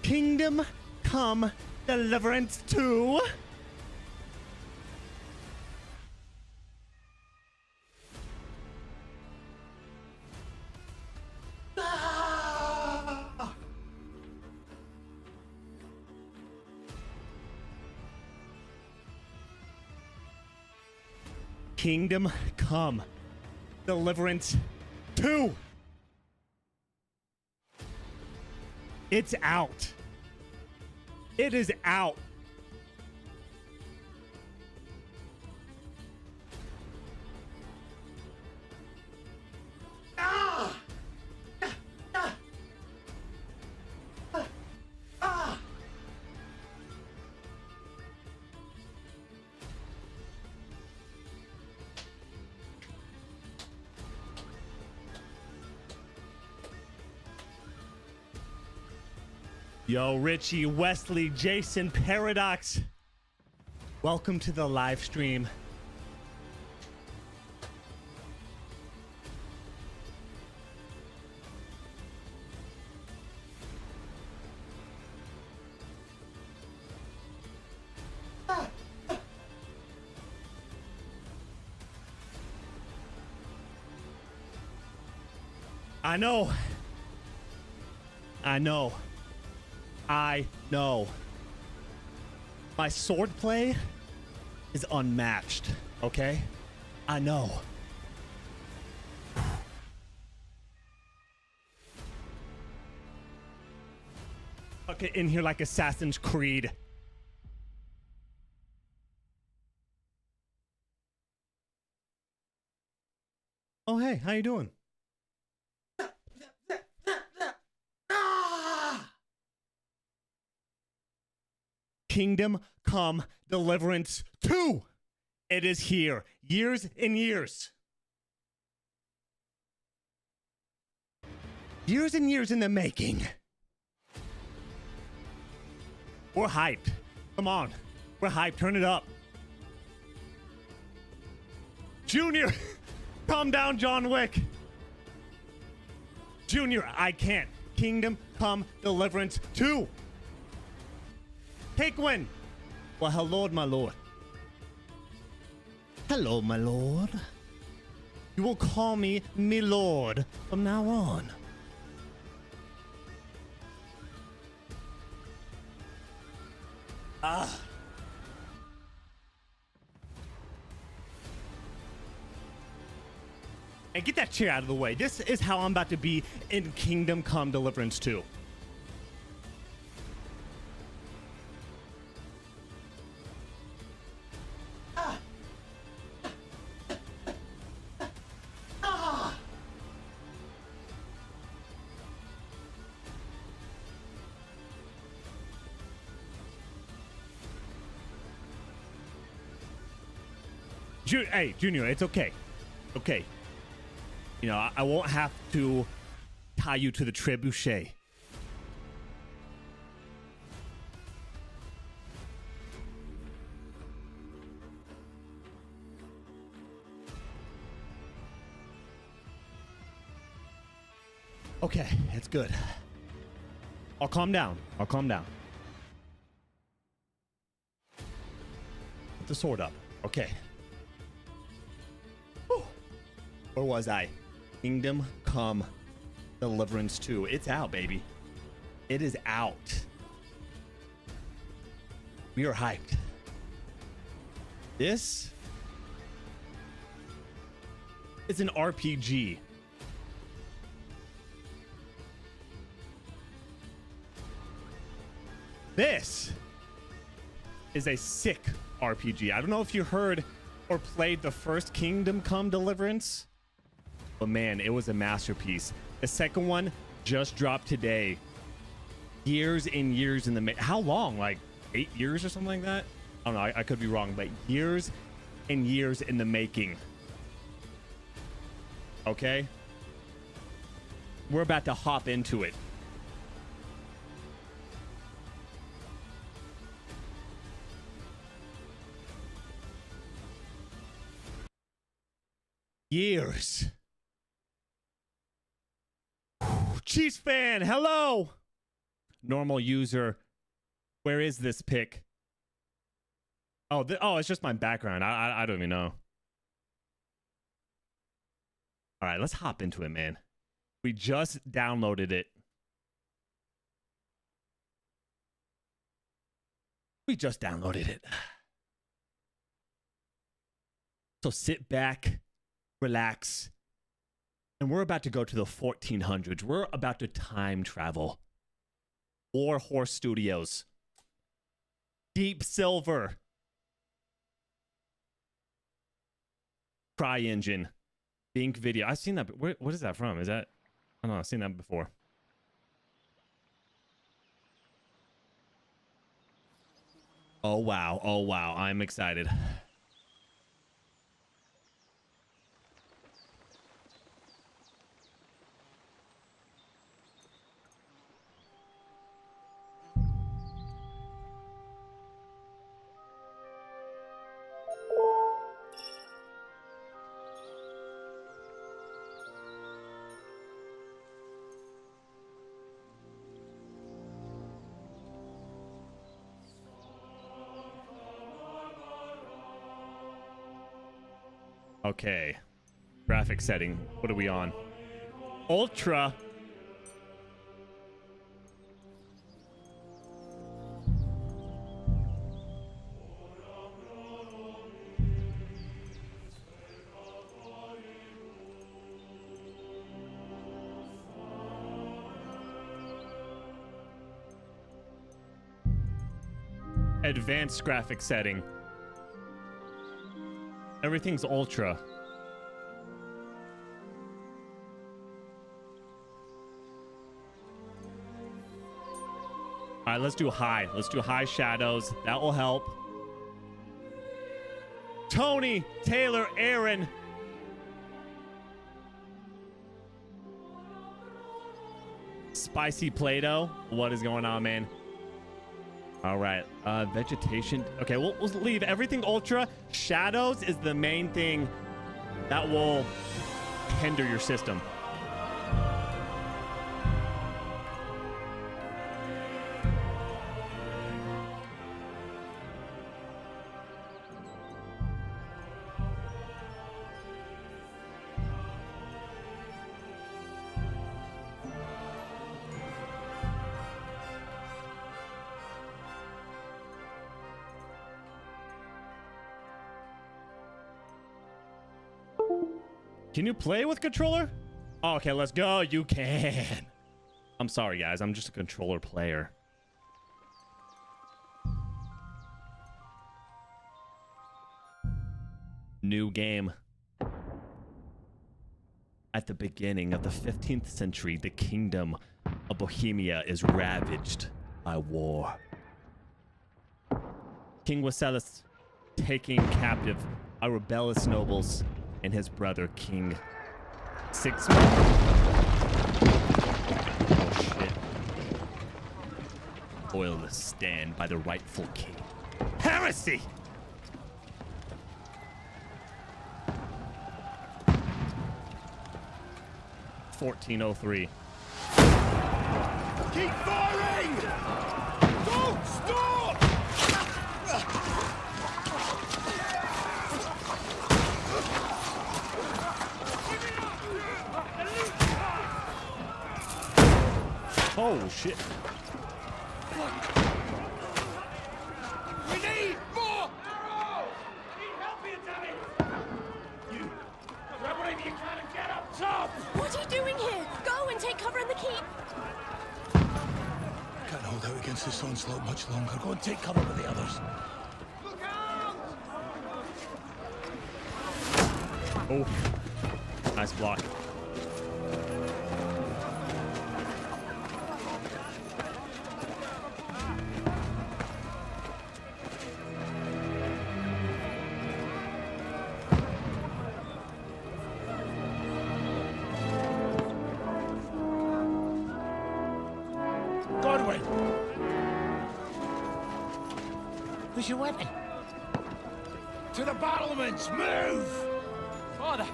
Kingdom Come Deliverance 2. Kingdom Come Deliverance 2. It's out. It is out. Yo, Richie, Wesley, Jason, Paradox. Welcome to the live stream. I know. I know. My swordplay is unmatched, okay? I know. Fuck it in here like Assassin's Creed. Oh, hey, how you doing? Kingdom Come Deliverance 2. It is here. Years and years. Years and years in the making. We're hyped. Come on. We're hyped. Turn it up. Junior, calm down, John Wick. Junior, I can't. Kingdom Come Deliverance 2. Take one. Well, hello, my lord. Hello, my lord. You will call me lord from now on. And get that chair out of the way. This is how I'm about to be in Kingdom Come Deliverance 2. Hey, Junior, it's okay. Okay. You know, I won't have to tie you to the trebuchet. Okay, it's good. I'll calm down. I'll calm down. Put the sword up. Okay. Whew. Where was I? Kingdom Come Deliverance 2. It's out, baby. It is out. We are hyped. This is an RPG. This is a sick RPG. I don't know if you heard or played the first Kingdom Come Deliverance, but man, it was a masterpiece. The second one just dropped today. Years and years in the how long? Like 8 years or something like that? I don't know. I could be wrong, but years and years in the making. Okay? We're about to hop into it. Years. Chiefs fan, hello. normal user. Where is this pic? Oh, it's just my background. I don't even know. All right, let's hop into it, man. We just downloaded it. We just downloaded it. So sit back, relax, and we're about to go to the 1400s. We're about to time travel. War Horse Studios. Deep Silver. CryEngine. Bink Video. I've seen that. What is that from? Is that? I don't know. I've seen that before. Oh, wow. Oh, wow. I'm excited. Okay. Graphic setting. What are we on? Ultra. Advanced graphic setting. Everything's ultra. All right, let's do high. Let's do high shadows. That will help. Tony, Taylor, Aaron. Spicy Play-Doh. What is going on, man? All right. Vegetation. Okay, we'll leave everything ultra. Shadows is the main thing that will hinder your system. Can you play with controller? Oh, okay, let's go. You can. I'm sorry, guys. I'm just a controller player. New game. At the beginning of the 15th century, the kingdom of Bohemia is ravaged by war. King Wenceslas taking captive our rebellious nobles and his brother King Sigismund. Oh shit. Loyalists stand by the rightful king. Heresy! (1403). Keep firing! Don't stop! Oh shit. We need more arrows! I need help here, damn it! You grab whatever you can and get up top! What are you doing here? Go and take cover in the keep. Can't hold out against this onslaught much longer. Go and take cover with the others. Look out! Oh. Nice block. Godwin! Where's your weapon? To the battlements! Move! Father!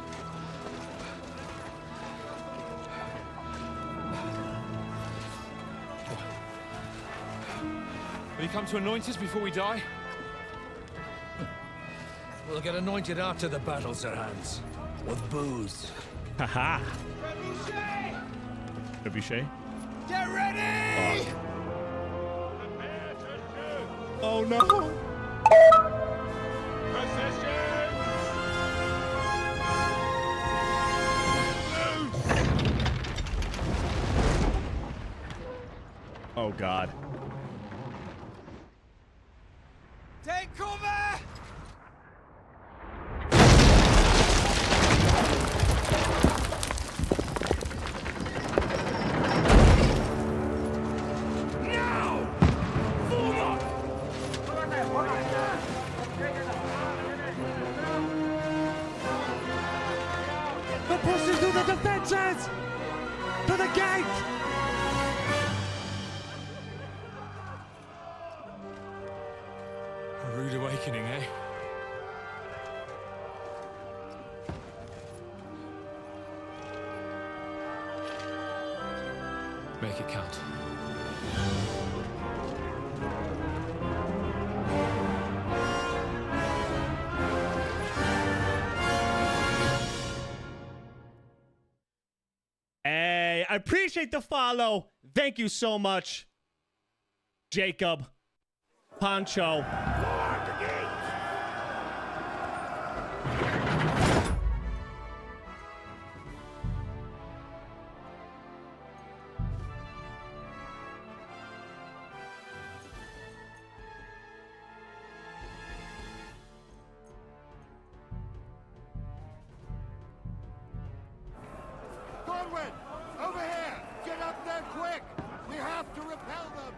you come to anoint us before we die? We'll get anointed after the battles are hands. With booze. Haha. Trebuchet! Trebuchet? Get ready! Oh no! Position! Oh god. Take cover! Now! Forward! They're pushing through the defenses! To the gate! A rude awakening, eh? Make it count. Hey, I appreciate the follow. Thank you so much, Jacob, Pancho. Corwin! Over here! Get up there quick! We have to repel them!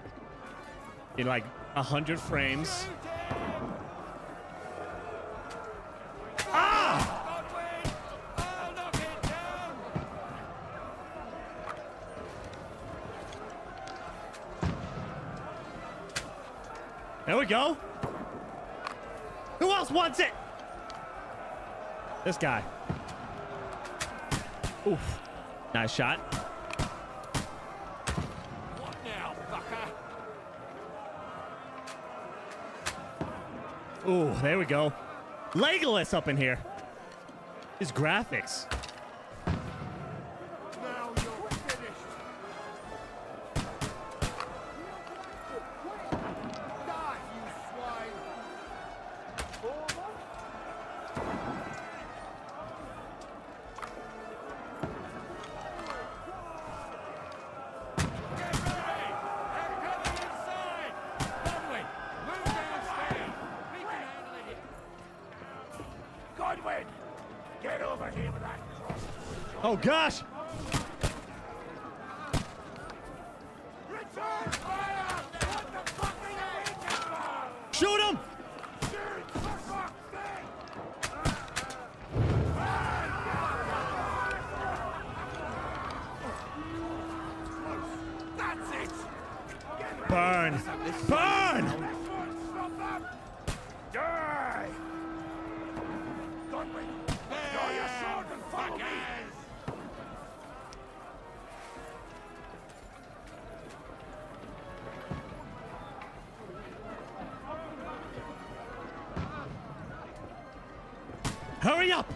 In like 100 frames. Ah! Godwin! I'll knock it down! There we go. Who else wants it? This guy. Oof. Nice shot. What now, fucker? Ooh, there we go. Legolas up in here. His graphics. Now you're finished! Die, you swine! Get ready! They're coming inside! Godwin, move downstairs! We can handle it! Godwin! Get over here with that cross! Oh gosh. Return fire! What the fuck are you waiting for? Shoot him. Shoot, for fuck's sake! That's it! Burn. Burn. Stop them! Die! Godwin, draw your sword and follow me! Hurry up.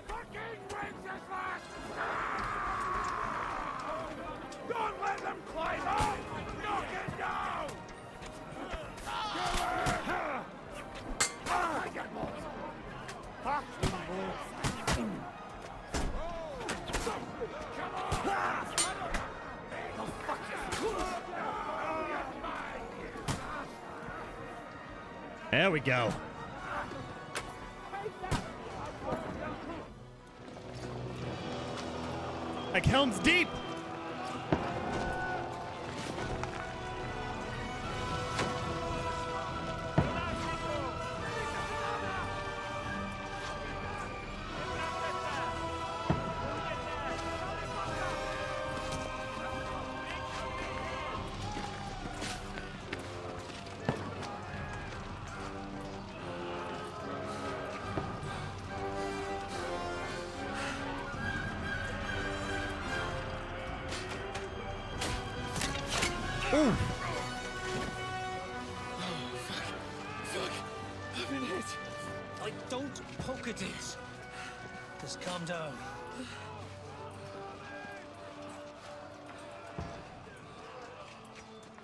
Fucking Wenceslas! Don't let them climb up! Knock it down! I get more! There we go. Like Helm's Deep. Ooh. Fuck. I've been hit. Don't poke at it. Just calm down.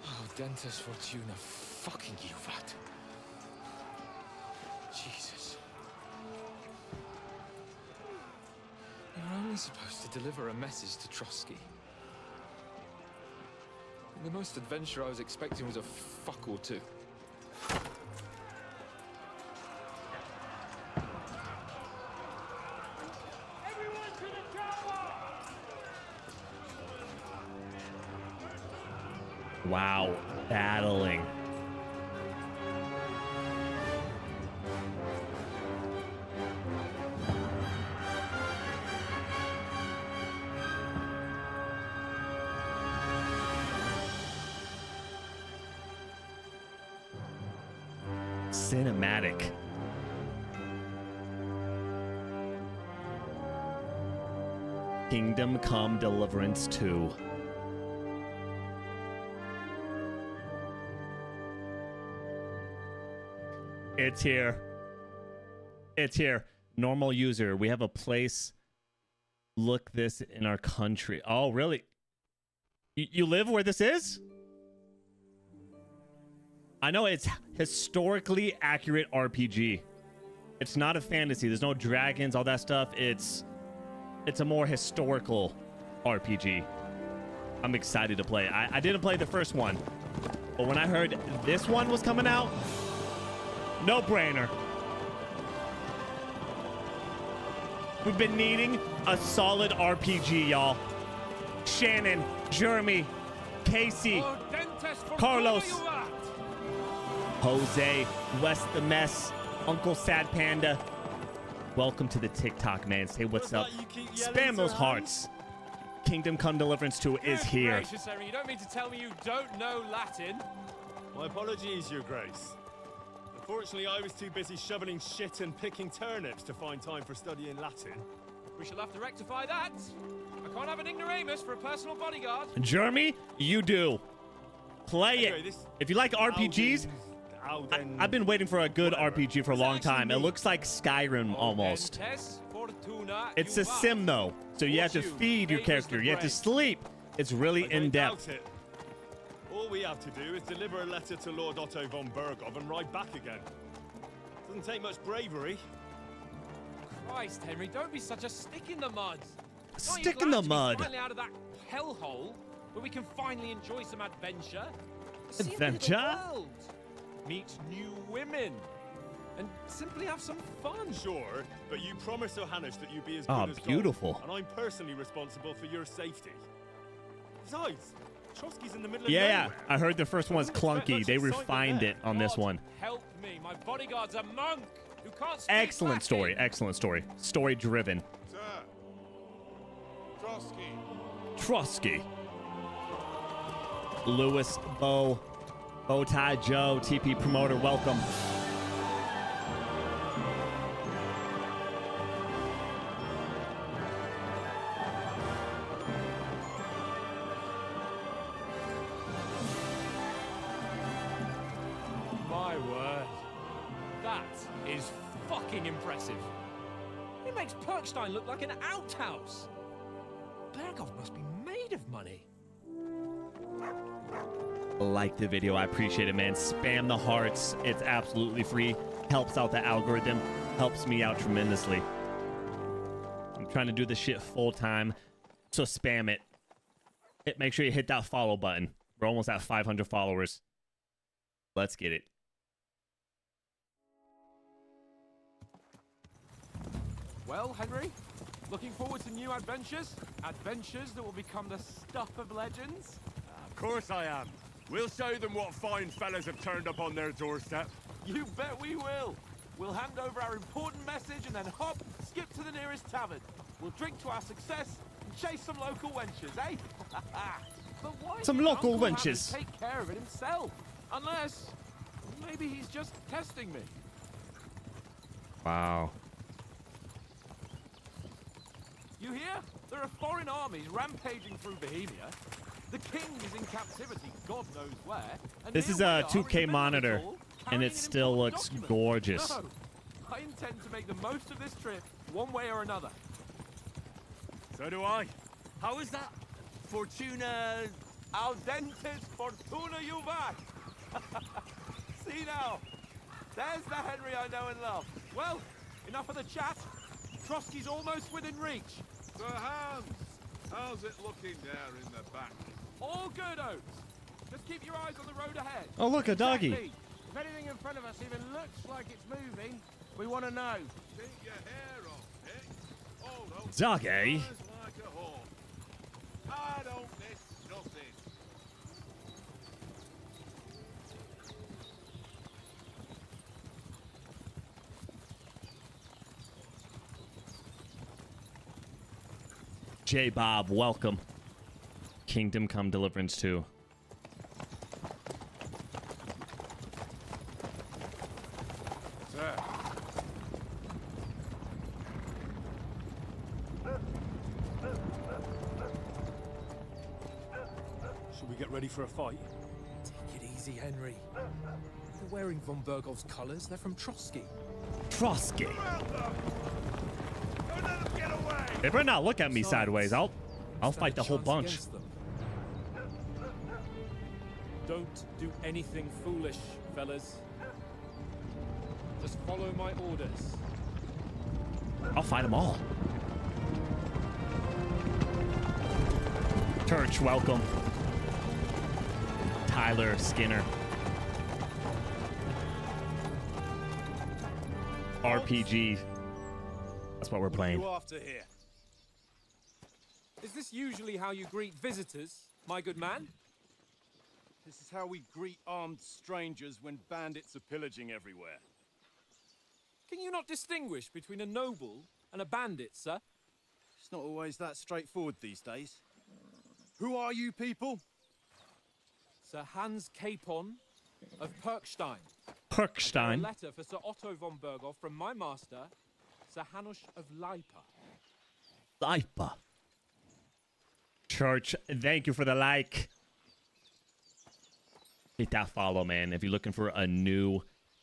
Oh, Dentes Fortuna, fucking you, Vat. Jesus. You're only supposed to deliver a message to Trotsky. The most adventure I was expecting was a fuck or two. Everyone to the tower! Wow, battling. Cinematic. Kingdom Come Deliverance 2. It's here. It's here. Normal user. We have a place. Look this in our country. Oh, really? You live where this is? I know it's historically accurate RPG. It's not a fantasy. There's no dragons, all that stuff. It's a more historical RPG. I'm excited to play. I didn't play the first one, but when I heard this one was coming out, no brainer. We've been needing a solid RPG, y'all. Shannon, Jeremy, Casey, Carlos, Jose, West the Mess, Uncle Sad Panda. Welcome to the TikTok, man. Say what's up. Spam those hearts. Kingdom Come Deliverance 2 is here. Gracious, Henry, you don't mean to tell me you don't know Latin? My apologies, Your Grace. Unfortunately, I was too busy shoveling shit and picking turnips to find time for studying Latin. We shall have to rectify that. I can't have an ignoramus for a personal bodyguard. Jeremy, you do. Play Anyway, it. this If you like RPGs, I've been waiting for a good RPG for a long time. It looks like Skyrim almost. It's a sim though, so you have to feed your character. You have to sleep. It's really in depth. All we have to do is deliver a letter to Lord Otto von Bergov and ride back again. Doesn't take much bravery. Christ, Henry, don't be such a stick in the mud. Stick in the mud. Finally out of that hellhole, where we can finally enjoy some adventure. See a bit of Adventure? the world, meet new women, and simply have some fun. Sure, but you promised Johannes that you'd be as good Ah, as gold, beautiful. and I'm personally responsible for your safety. Besides, Trotsky's in the middle of Yeah, nowhere. I heard the first one's clunky. They refined it on this God one. Help me, my bodyguard's a monk who can't speak Excellent story. Latin. Excellent story. Story driven. Sir. Trotsky. Trotsky. Lewis, Bo, Bowtie Joe, TP promoter, welcome. My word. That is fucking impressive. It makes Perkstein look like an outhouse. Bergov must be made of money. Like the video. I appreciate it, man. Spam the hearts. It's absolutely free. Helps out the algorithm. Helps me out tremendously. I'm trying to do this shit full time, so spam it. Make sure you hit that follow button. We're almost at 500 followers. Let's get it. Well, Henry, looking forward to new adventures? Adventures that will become the stuff of legends? Of course I am. We'll show them what fine fellas have turned up on their doorstep. You bet we will. We'll hand over our important message and then hop, skip to the nearest tavern. We'll drink to our success and chase some local wenches, eh? But why Some did local Uncle have wenches. to take care of it himself? Unless, maybe he's just testing me. Wow. You hear? There are foreign armies rampaging through Bohemia. The king is in captivity, God knows where. And This here is we a are in the 2K middle of monitor, it all, and carrying it an still important looks document. gorgeous. No, I intend to make the most of this trip, one way or another. So do I. How is that? Fortuna... Audentes fortuna juvat. See now, there's the Henry I know and love. Well, enough of the chat. Trotsky's almost within reach. Sir Hans, how's it looking there in the back? All good, Oates. Just keep your eyes on the road ahead. Oh, look, a doggy. Exactly. If anything in front of us even looks like it's moving, we want to know. Take your hair off, eh? Oh, no. Doggy? Flies like a hawk. I don't miss nothing. J Bob, welcome. Kingdom Come Deliverance 2. Sir. Should we get ready for a fight? Take it easy, Henry. They're wearing von Bergov's colours. They're from Trotsky. Trotsky. Don't let them get away! They better not look at me Besides, sideways. I'll stand fight a the whole chance bunch. against them. Don't do anything foolish, fellas. Just follow my orders. I'll fight them all. Church, welcome. Tyler Skinner. RPG. That's what we're playing. You after here? Is this usually how you greet visitors, my good man? This is how we greet armed strangers when bandits are pillaging everywhere. Can you not distinguish between a noble and a bandit, sir? It's not always that straightforward these days. Who are you people? Sir Hans Capon of Perkstein. A Perkstein. letter for Sir Otto von Bergov from my master, Sir Hanush of Lipa. Lipa. Church, thank you for the like. Hit that follow, man. If you're looking for a new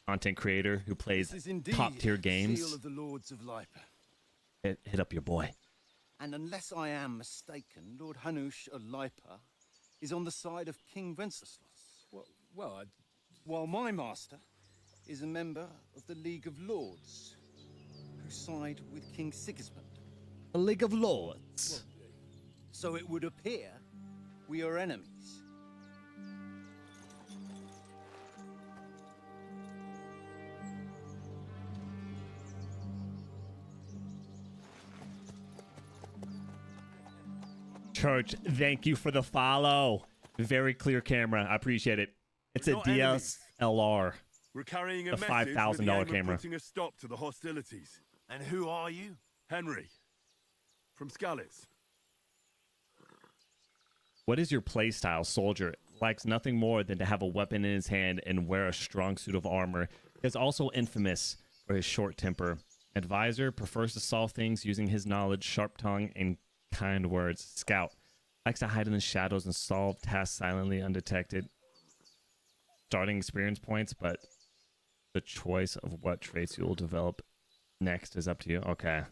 content creator who plays This is indeed top tier Seal games, of the Lords of Lipa. hit up your boy. And unless I am mistaken, Lord Hanush of Lipa is on the side of King Wenceslas. Well, While my master is a member of the League of Lords, who side with King Sigismund. A League of Lords. So it would appear we are enemies. Church, thank you for the follow. Very clear camera. I appreciate it. It's a We're not enemies. DSLR. We're carrying A a message with $5,000 the aim of camera. putting a stop to the hostilities. And who are you? Henry, from Skalitz. What is your playstyle, soldier? Likes nothing more than to have a weapon in his hand and wear a strong suit of armor. He is also infamous for his short temper. Advisor prefers to solve things using his knowledge, sharp tongue, and kind words. Scout likes to hide in the shadows and solve tasks silently, undetected. Starting experience points, but the choice of what traits you will develop next is up to you. Okay.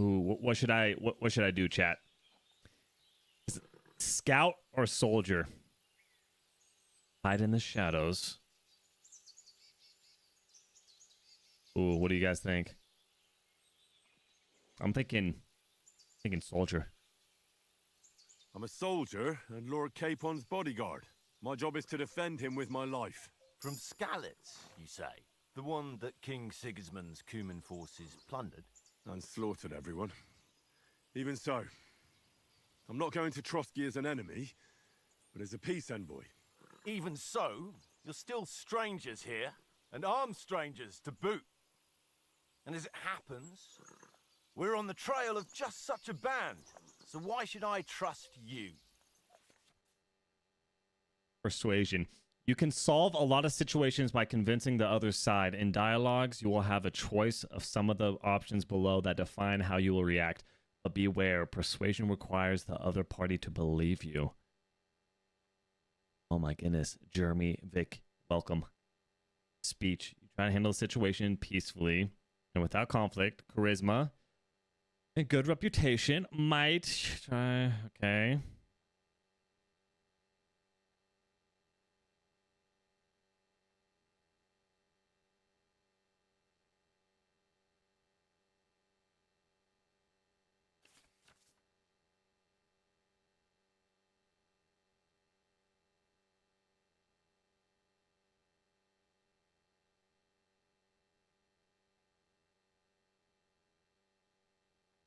Ooh, what should I do, chat? Is it scout or soldier? Hide in the shadows. Ooh, what do you guys think? I'm thinking soldier. I'm a soldier and Lord Capon's bodyguard. My job is to defend him with my life. From Skalitz, you say? The one that King Sigismund's Cuman forces plundered? And slaughtered everyone. Even so, I'm not going to Trotsky as an enemy, but as a peace envoy. Even so, you're still strangers here, and armed strangers to boot. And as it happens, we're on the trail of just such a band, so why should I trust you? Persuasion. You can solve a lot of situations by convincing the other side. In dialogues, you will have a choice of some of the options below that define how you will react. But beware, persuasion requires the other party to believe you. Oh my goodness. Jeremy, Vic, welcome. Speech. You try to handle the situation peacefully and without conflict. Charisma. A good reputation. Might try. Okay.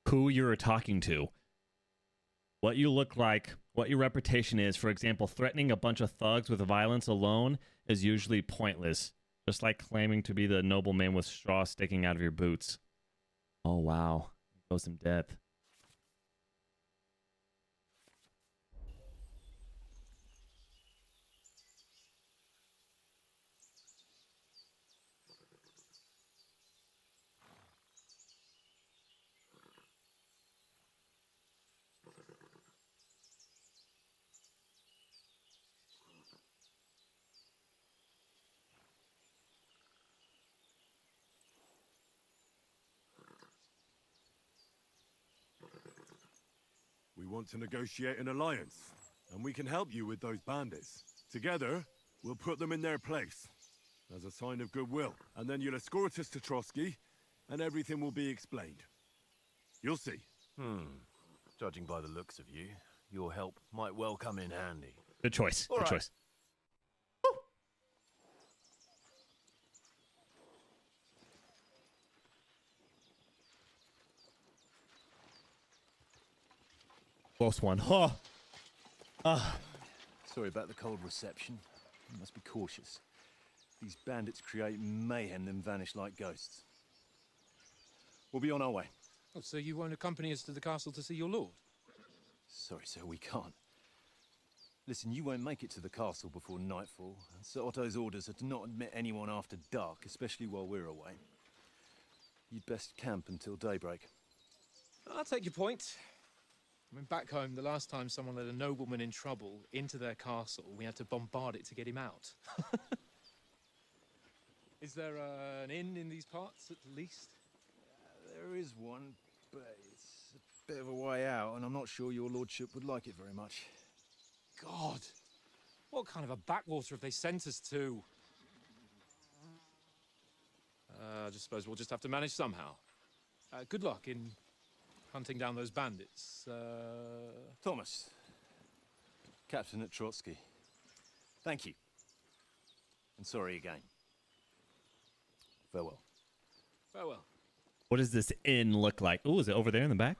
Who you're talking to, what you look like, what your reputation is. For example, threatening a bunch of thugs with violence alone is usually pointless, just like claiming to be the nobleman with straw sticking out of your boots. Oh wow, there goes some depth. We want to negotiate an alliance, and we can help you with those bandits. Together, we'll put them in their place, as a sign of goodwill. And then you'll escort us to Trotsky, and everything will be explained. You'll see. Judging by the looks of you, your help might well come in handy. Good choice. Good choice. Close one. Huh. Sorry about the cold reception. You must be cautious. These bandits create mayhem then vanish like ghosts. We'll be on our way. Oh, so you won't accompany us to the castle to see your lord? Sorry, sir, we can't. Listen, you won't make it to the castle before nightfall, and Sir Otto's orders are to not admit anyone after dark, especially while we're away. You'd best camp until daybreak. I'll take your point. I mean, back home, the last time someone let a nobleman in trouble into their castle, we had to bombard it to get him out. Is there an inn in these parts, at least? There is one, but it's a bit of a way out, and I'm not sure your lordship would like it very much. God! What kind of a backwater have they sent us to? I just suppose we'll just have to manage somehow. Good luck in hunting down those bandits. Thomas, captain at Trotsky. Thank you. And sorry again. Farewell. Farewell. What does this inn look like? Oh, is it over there in the back?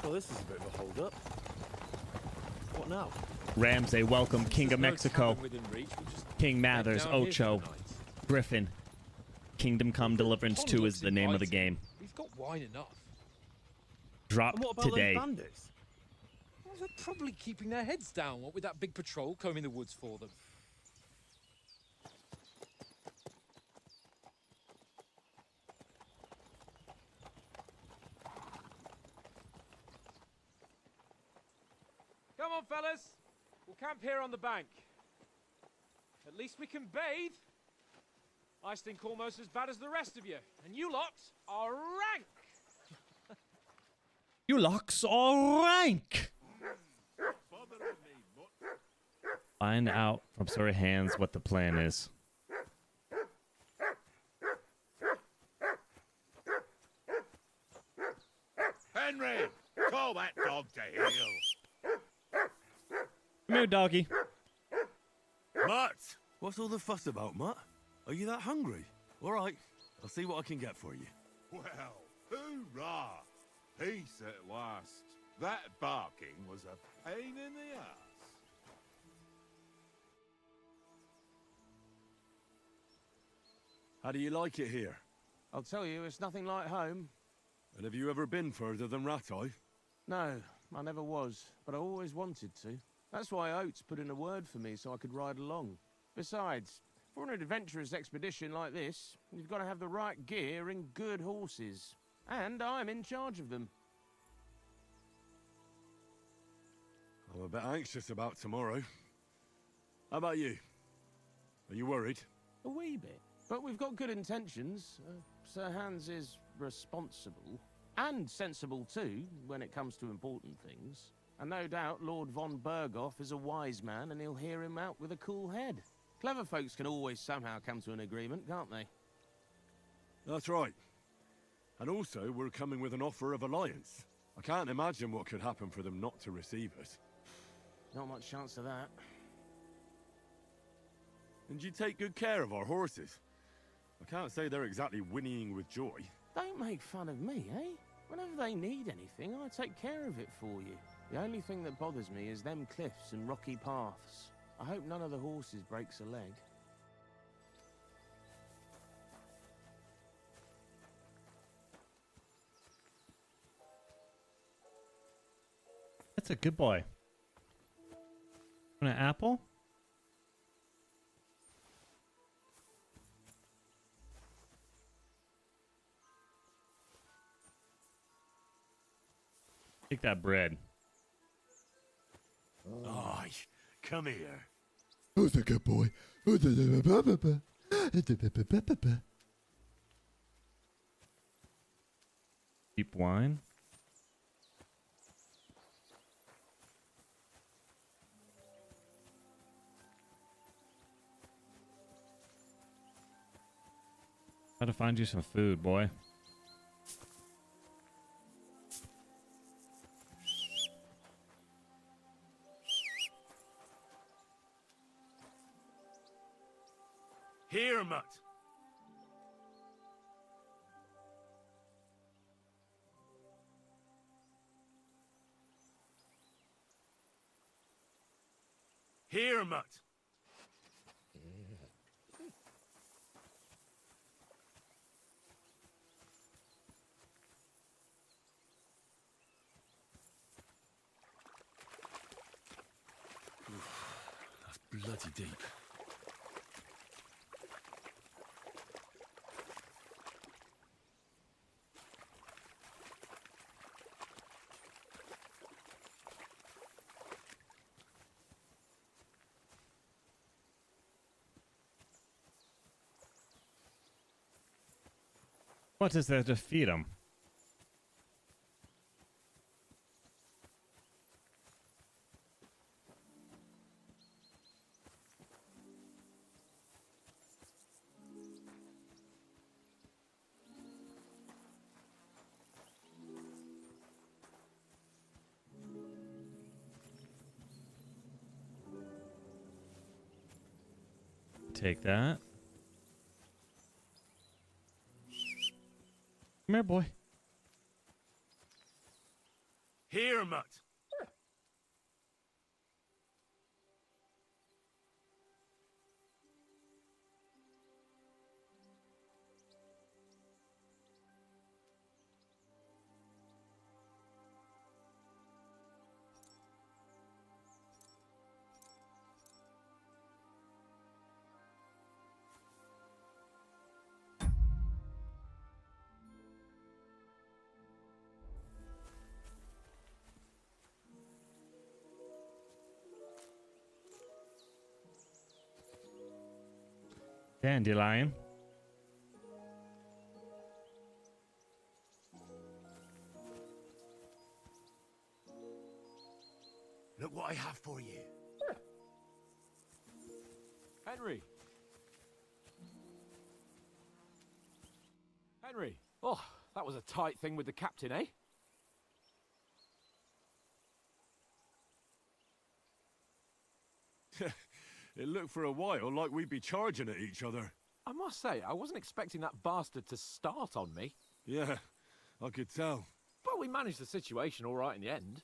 Well, this is a bit of a hold-up. What now? Ramsay, welcome. King of Mexico. King Mathers, Ocho, Griffin. Kingdom Come Deliverance 2 is the name of the game. We've got wine enough. Dropped today. Well, they're probably keeping their heads down, what with that big patrol combing the woods for them. Come on, fellas. We'll camp here on the bank. At least we can bathe. I stink almost as bad as the rest of you, and you lot are rank. You locks are rank. Find out from Sir Hands what the plan is. Henry, call that dog to heel. Come here, doggy. Mutt! What's all the fuss about, Mutt? Are you that hungry? All right, I'll see what I can get for you. Well, hoorah! Peace at last. That barking was a pain in the ass. How do you like it here? I'll tell you, it's nothing like home. And have you ever been further than Rattay? No, I never was, but I always wanted to. That's why Oates put in a word for me so I could ride along. Besides, for an adventurous expedition like this, you've got to have the right gear and good horses. And I'm in charge of them. I'm a bit anxious about tomorrow. How about you? Are you worried? A wee bit. But we've got good intentions. Sir Hans is responsible. And sensible too, when it comes to important things. And no doubt Lord von Berghoff is a wise man and he'll hear him out with a cool head. Clever folks can always somehow come to an agreement, can't they? That's right. And also, we're coming with an offer of alliance. I can't imagine what could happen for them not to receive us. Not much chance of that. And you take good care of our horses. I can't say they're exactly whinnying with joy. Don't make fun of me, eh? Whenever they need anything, I take care of it for you. The only thing that bothers me is them cliffs and rocky paths. I hope none of the horses breaks a leg. That's a good boy. Want an apple? Take that bread. Aye, come here. Who's a good boy? Cheap wine. How to find you some food, boy. Here, mutt. Here, mutt. That's bloody deep. What is there to feed them? Take that. Come here, boy. Here, mutt. Dandelion. Look what I have for you. Henry. Henry. Oh, that was a tight thing with the captain, eh? It looked for a while like we'd be charging at each other. I must say, I wasn't expecting that bastard to start on me. Yeah, I could tell. But we managed the situation all right in the end.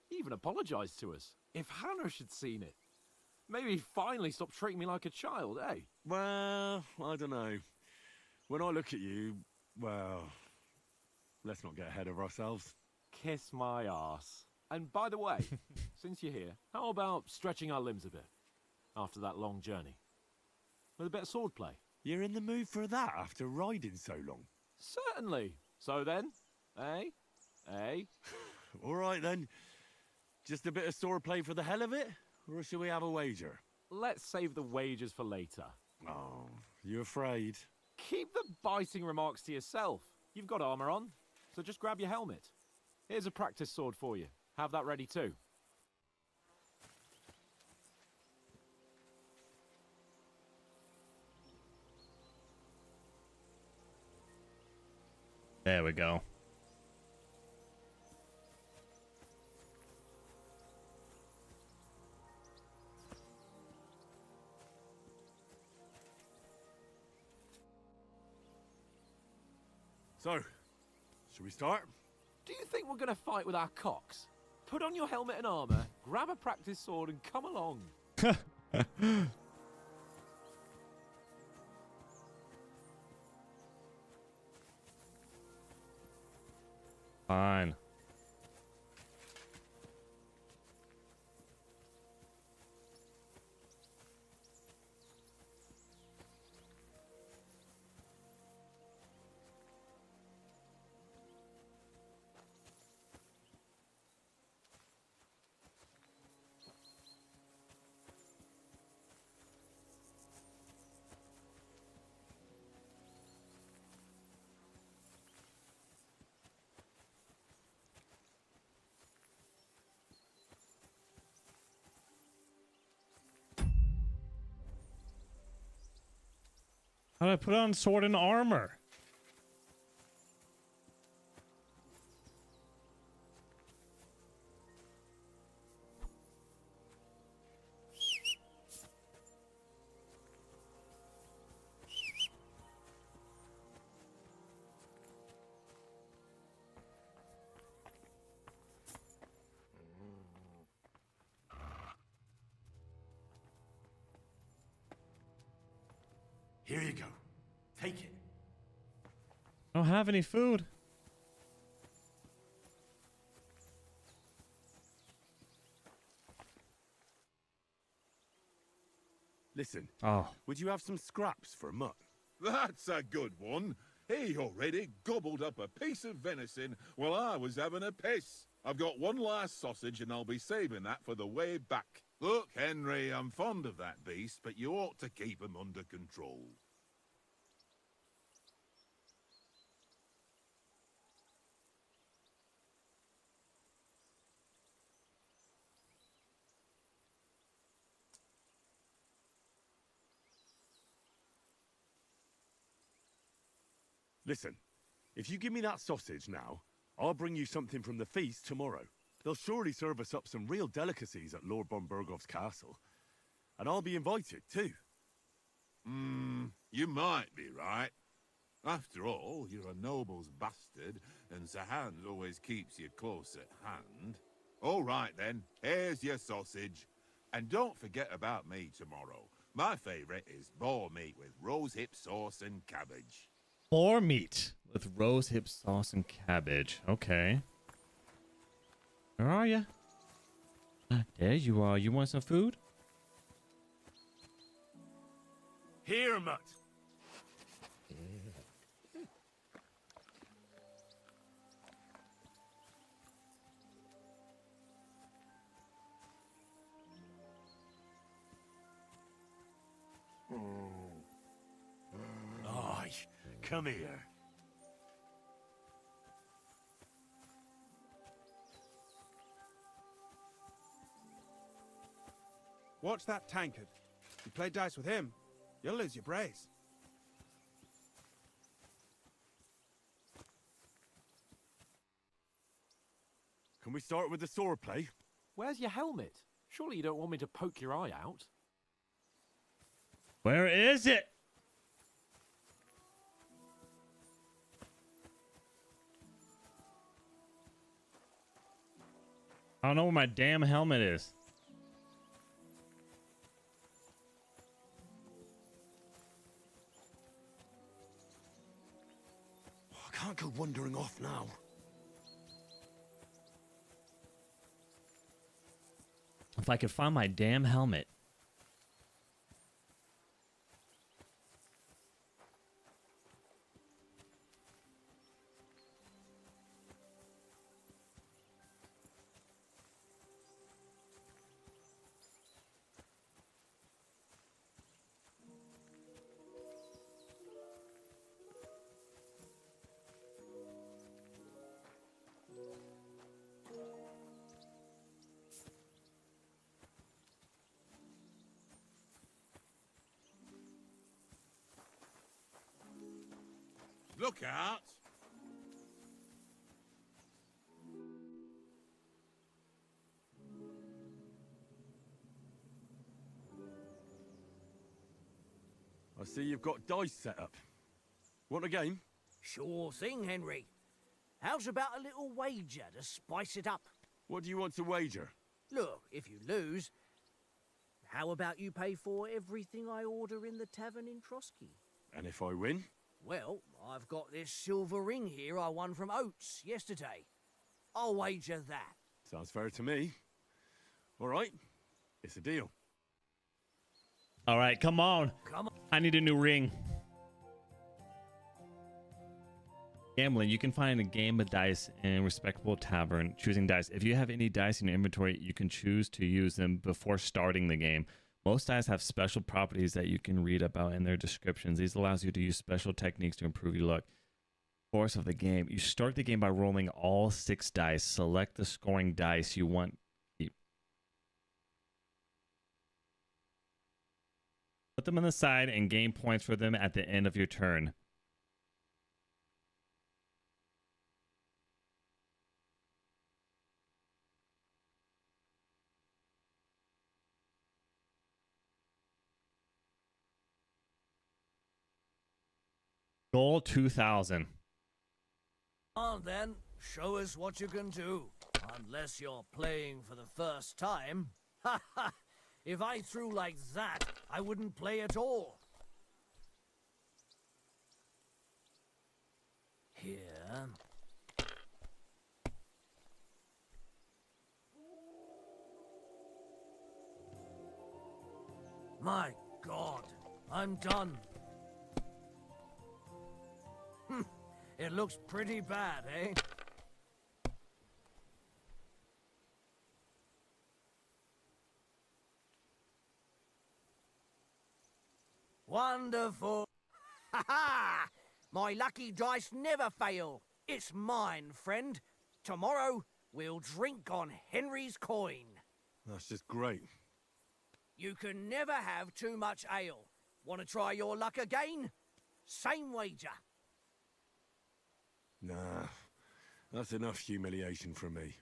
He even apologized to us. If Hannah had seen it, maybe he'd finally stop treating me like a child, eh? Well, I don't know. When I look at you, well, let's not get ahead of ourselves. Kiss my arse. And by the way, since you're here, how about stretching our limbs a bit after that long journey? With a bit of swordplay. You're in the mood for that after riding so long? Certainly. So then, eh? Eh? All right then. Just a bit of swordplay for the hell of it? Or shall we have a wager? Let's save the wagers for later. Oh, you afraid? Keep the biting remarks to yourself. You've got armor on, so just grab your helmet. Here's a practice sword for you. Have that ready too. There we go. So, shall we start? Do you think we're gonna fight with our cocks? Put on your helmet and armor, grab a practice sword, and come along. Fine. How do I put on sword and armor? Here you go. Take it. I don't have any food. Listen, would you have some scraps for Mutt? That's a good one. He already gobbled up a piece of venison while I was having a piss. I've got one last sausage and I'll be saving that for the way back. Look, Henry, I'm fond of that beast, but you ought to keep him under control. Listen, if you give me that sausage now, I'll bring you something from the feast tomorrow. They'll surely serve us up some real delicacies at Lord von Burgov's castle. And I'll be invited, too. You might be right. After all, you're a noble's bastard, and Sir Hans always keeps you close at hand. All right, then. Here's your sausage. And don't forget about me tomorrow. My favourite is boar meat with rosehip sauce and cabbage. Boar meat with rose hip sauce and cabbage. Okay. Where are you? There you are. You want some food? Here, Mutt. Aye, come here. Watch that tankard. You play dice with him, you'll lose your brace. Can we start with the sword play? Where's your helmet? Surely you don't want me to poke your eye out? Where is it? I don't know where my damn helmet is. I can't go wandering off now. If I could find my damn helmet. Look out! I see you've got dice set up. Want a game? Sure thing, Henry. How's about a little wager to spice it up? What do you want to wager? Look, if you lose, how about you pay for everything I order in the tavern in Trotsky? And if I win? Well, I've got this silver ring here I won from Oates yesterday. I'll wager that. Sounds fair to me. All right, it's a deal. All right, come on. Come on. I need a new ring. Gambling. You can find a game of dice in a respectable tavern choosing dice. If you have any dice in your inventory, you can choose to use them before starting the game. Most dice have special properties that you can read about in their descriptions. These allows you to use special techniques to improve your luck. Course of the game. You start the game by rolling all 6 dice. Select the scoring dice you want. Put them on the side and gain points for them at the end of your turn. Goal 2000. On then, show us what you can do. Unless you're playing for the first time. Ha ha! If I threw like that, I wouldn't play at all. Here. My God, I'm done. It looks pretty bad, eh? Wonderful. Ha ha! My lucky dice never fail. It's mine, friend. Tomorrow, we'll drink on Henry's coin. That's just great. You can never have too much ale. Want to try your luck again? Same wager. Nah, that's enough humiliation from me.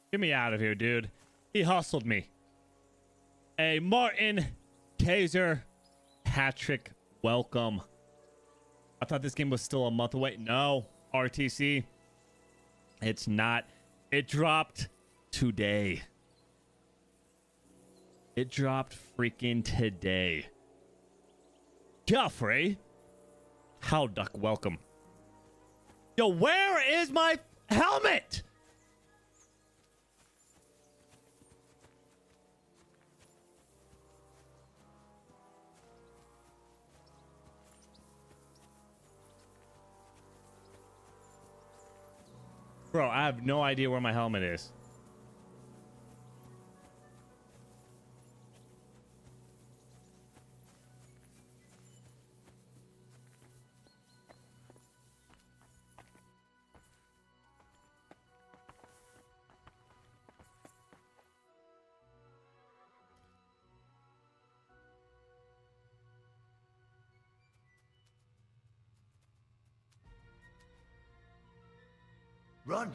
Get me out of here, dude. He hustled me. Hey, Martin, Taser, Patrick, welcome. I thought this game was still a month away. No, RTC. It's not. It dropped today. It dropped freaking today. Joffrey, how duck welcome. Yo, where is my helmet? Bro, I have no idea where my helmet is. Run!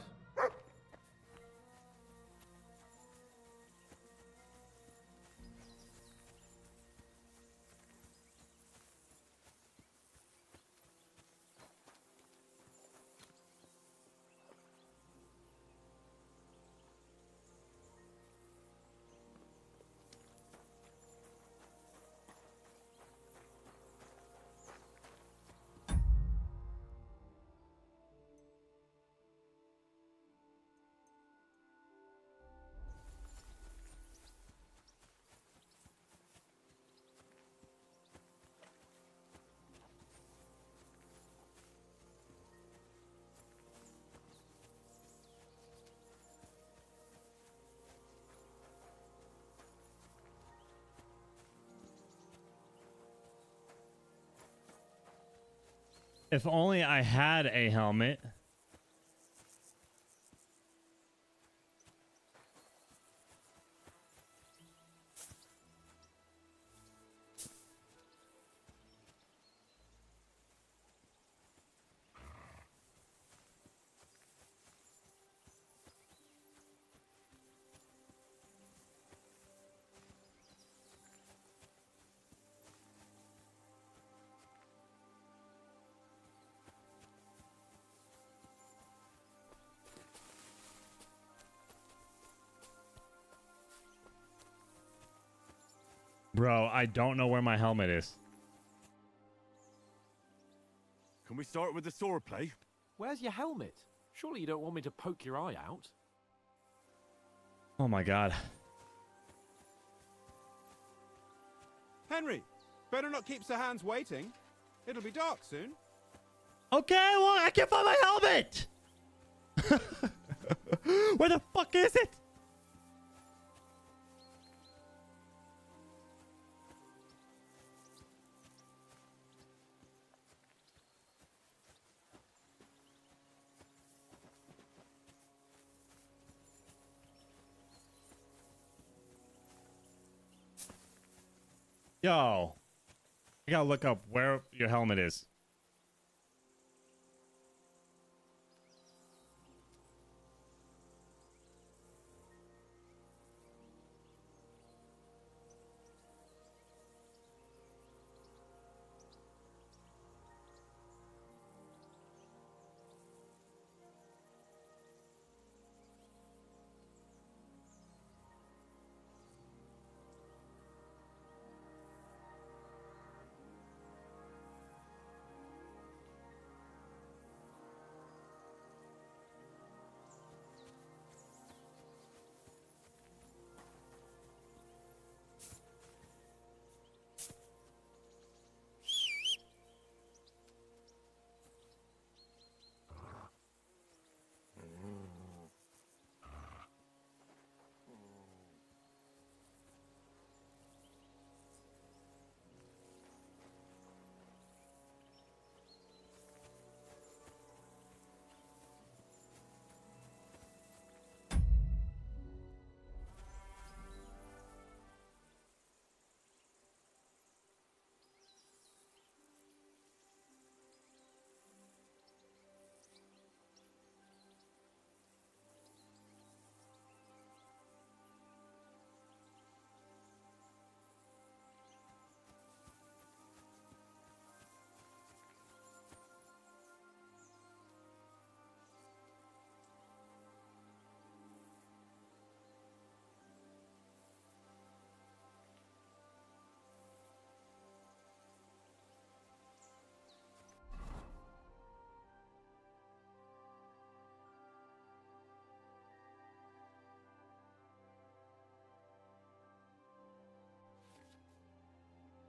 If only I had a helmet. Bro, I don't know where my helmet is. Can we start with the sword play? Where's your helmet? Surely you don't want me to poke your eye out? Oh my god. Henry, better not keep Sir Hans waiting. It'll be dark soon. Okay, well, I can't find my helmet! Where the fuck is it? Yo, I gotta look up where your helmet is.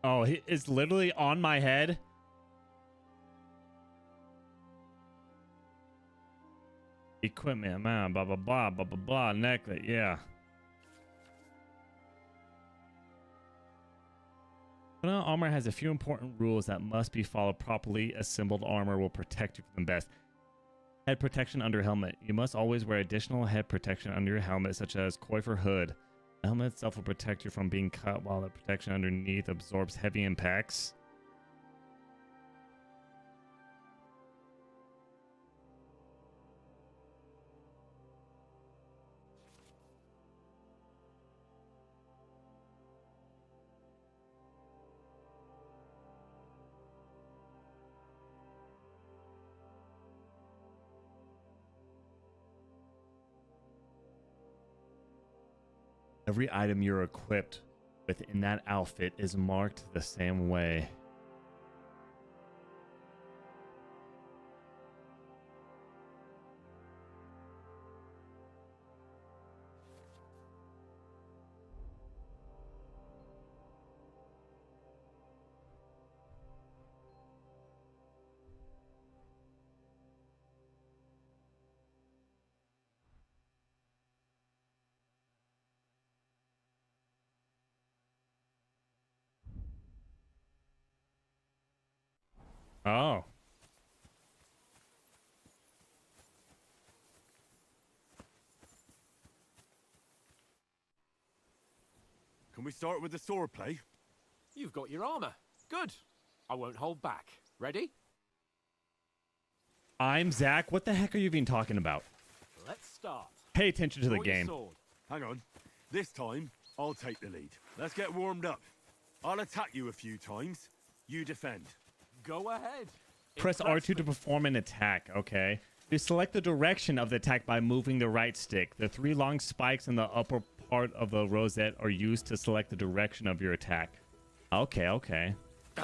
Oh, it's literally on my head. Equipment, man, blah, blah, blah, blah, blah, blah, necklace, yeah. Armor has a few important rules that must be followed properly. Assembled armor will protect you from the best. Head protection under helmet. You must always wear additional head protection under your helmet, such as coif or hood. The helmet itself will protect you from being cut, while the protection underneath absorbs heavy impacts. Every item you're equipped with in that outfit is marked the same way. Oh. we start with the sword play? You've got your armor. Good. I won't hold back. Ready? I'm Zach. What the heck are you even talking about? Let's start. Pay attention to the Draw your game. sword. Hang on. This time, I'll take the lead. Let's get warmed up. I'll attack you a few times. You defend. Go ahead. Press Impress R2 to me. perform an attack. Okay. You select the direction of the attack by moving the right stick. The 3 long spikes in the upper part of the rosette are used to select the direction of your attack. Okay, okay. Is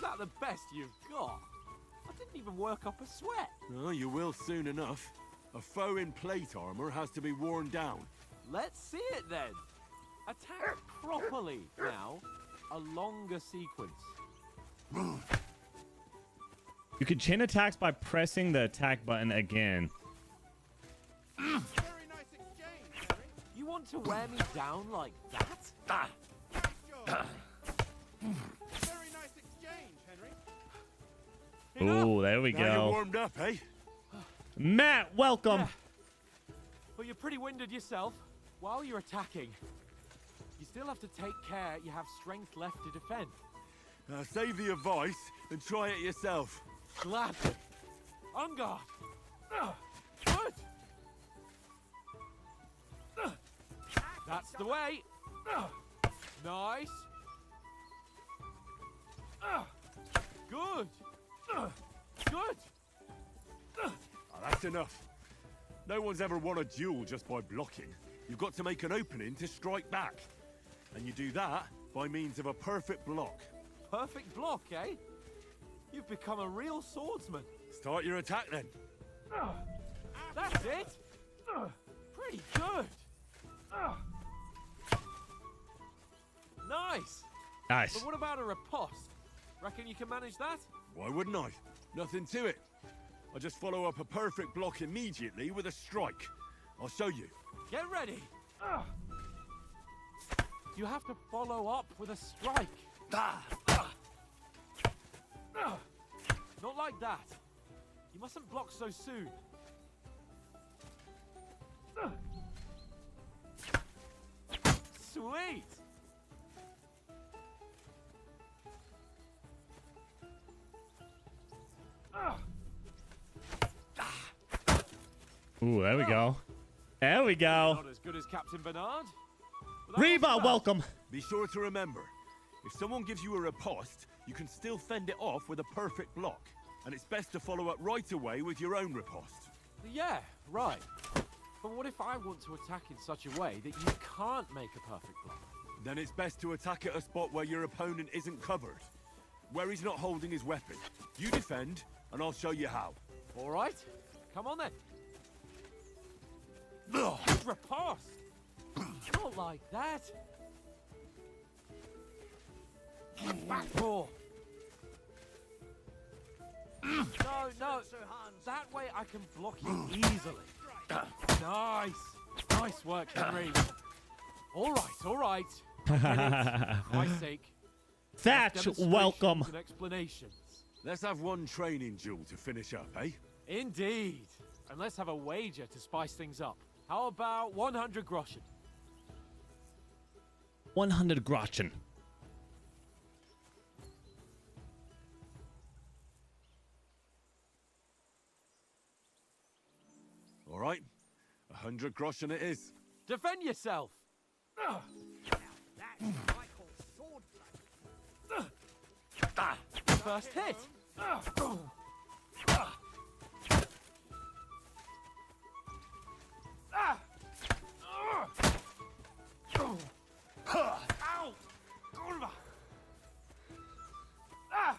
that the best you've got? I didn't even work up a sweat. Oh, you will soon enough. A foe in plate armor has to be worn down. Let's see it then. Attack properly now. A longer sequence. You can chain attacks by pressing the attack button again. Very nice exchange, Harry. You want to wear me down like that? Very nice exchange, Henry. Oh, there we Now you're go. warmed up, eh? Matt, welcome. Yeah. Well, you're pretty winded yourself. While you're attacking, you still have to take care you have strength left to defend. Now save the advice and try it yourself. Gladly. On guard. Good. That's the way. Nice. Good. Good. Oh, that's enough. No one's ever won a duel just by blocking. You've got to make an opening to strike back. And you do that by means of a perfect block. Perfect block, eh? You've become a real swordsman. Start your attack then. That's it. Pretty good. Nice. Nice. But what about a riposte? Reckon you can manage that? Why wouldn't I? Nothing to it. I just follow up a perfect block immediately with a strike. I'll show you. Get ready. You have to follow up with a strike. Not like that. You mustn't block so soon. Sweet. Ooh, there we go. There we go. Not as good as Captain Bernard. But that Reba, wasn't bad. welcome. Be sure to remember, if someone gives you a riposte, you can still fend it off with a perfect block. And it's best to follow up right away with your own riposte. Yeah, right. But what if I want to attack in such a way that you can't make a perfect block? Then it's best to attack at a spot where your opponent isn't covered. Where he's not holding his weapon. You defend, and I'll show you how. All right. Come on then. Good riposte. Not like that. Oh. No. That way I can block you easily. Nice. Nice work, Henry. All right. I get it. For my sake. Thatch, Demonstrations welcome. and explanations. Let's have one training duel to finish up, eh? Indeed. And let's have a wager to spice things up. How about 100 groschen? 100 groschen. All right. 100 groschen it is. Defend yourself. First hit. Ow! Kurwa! Ow!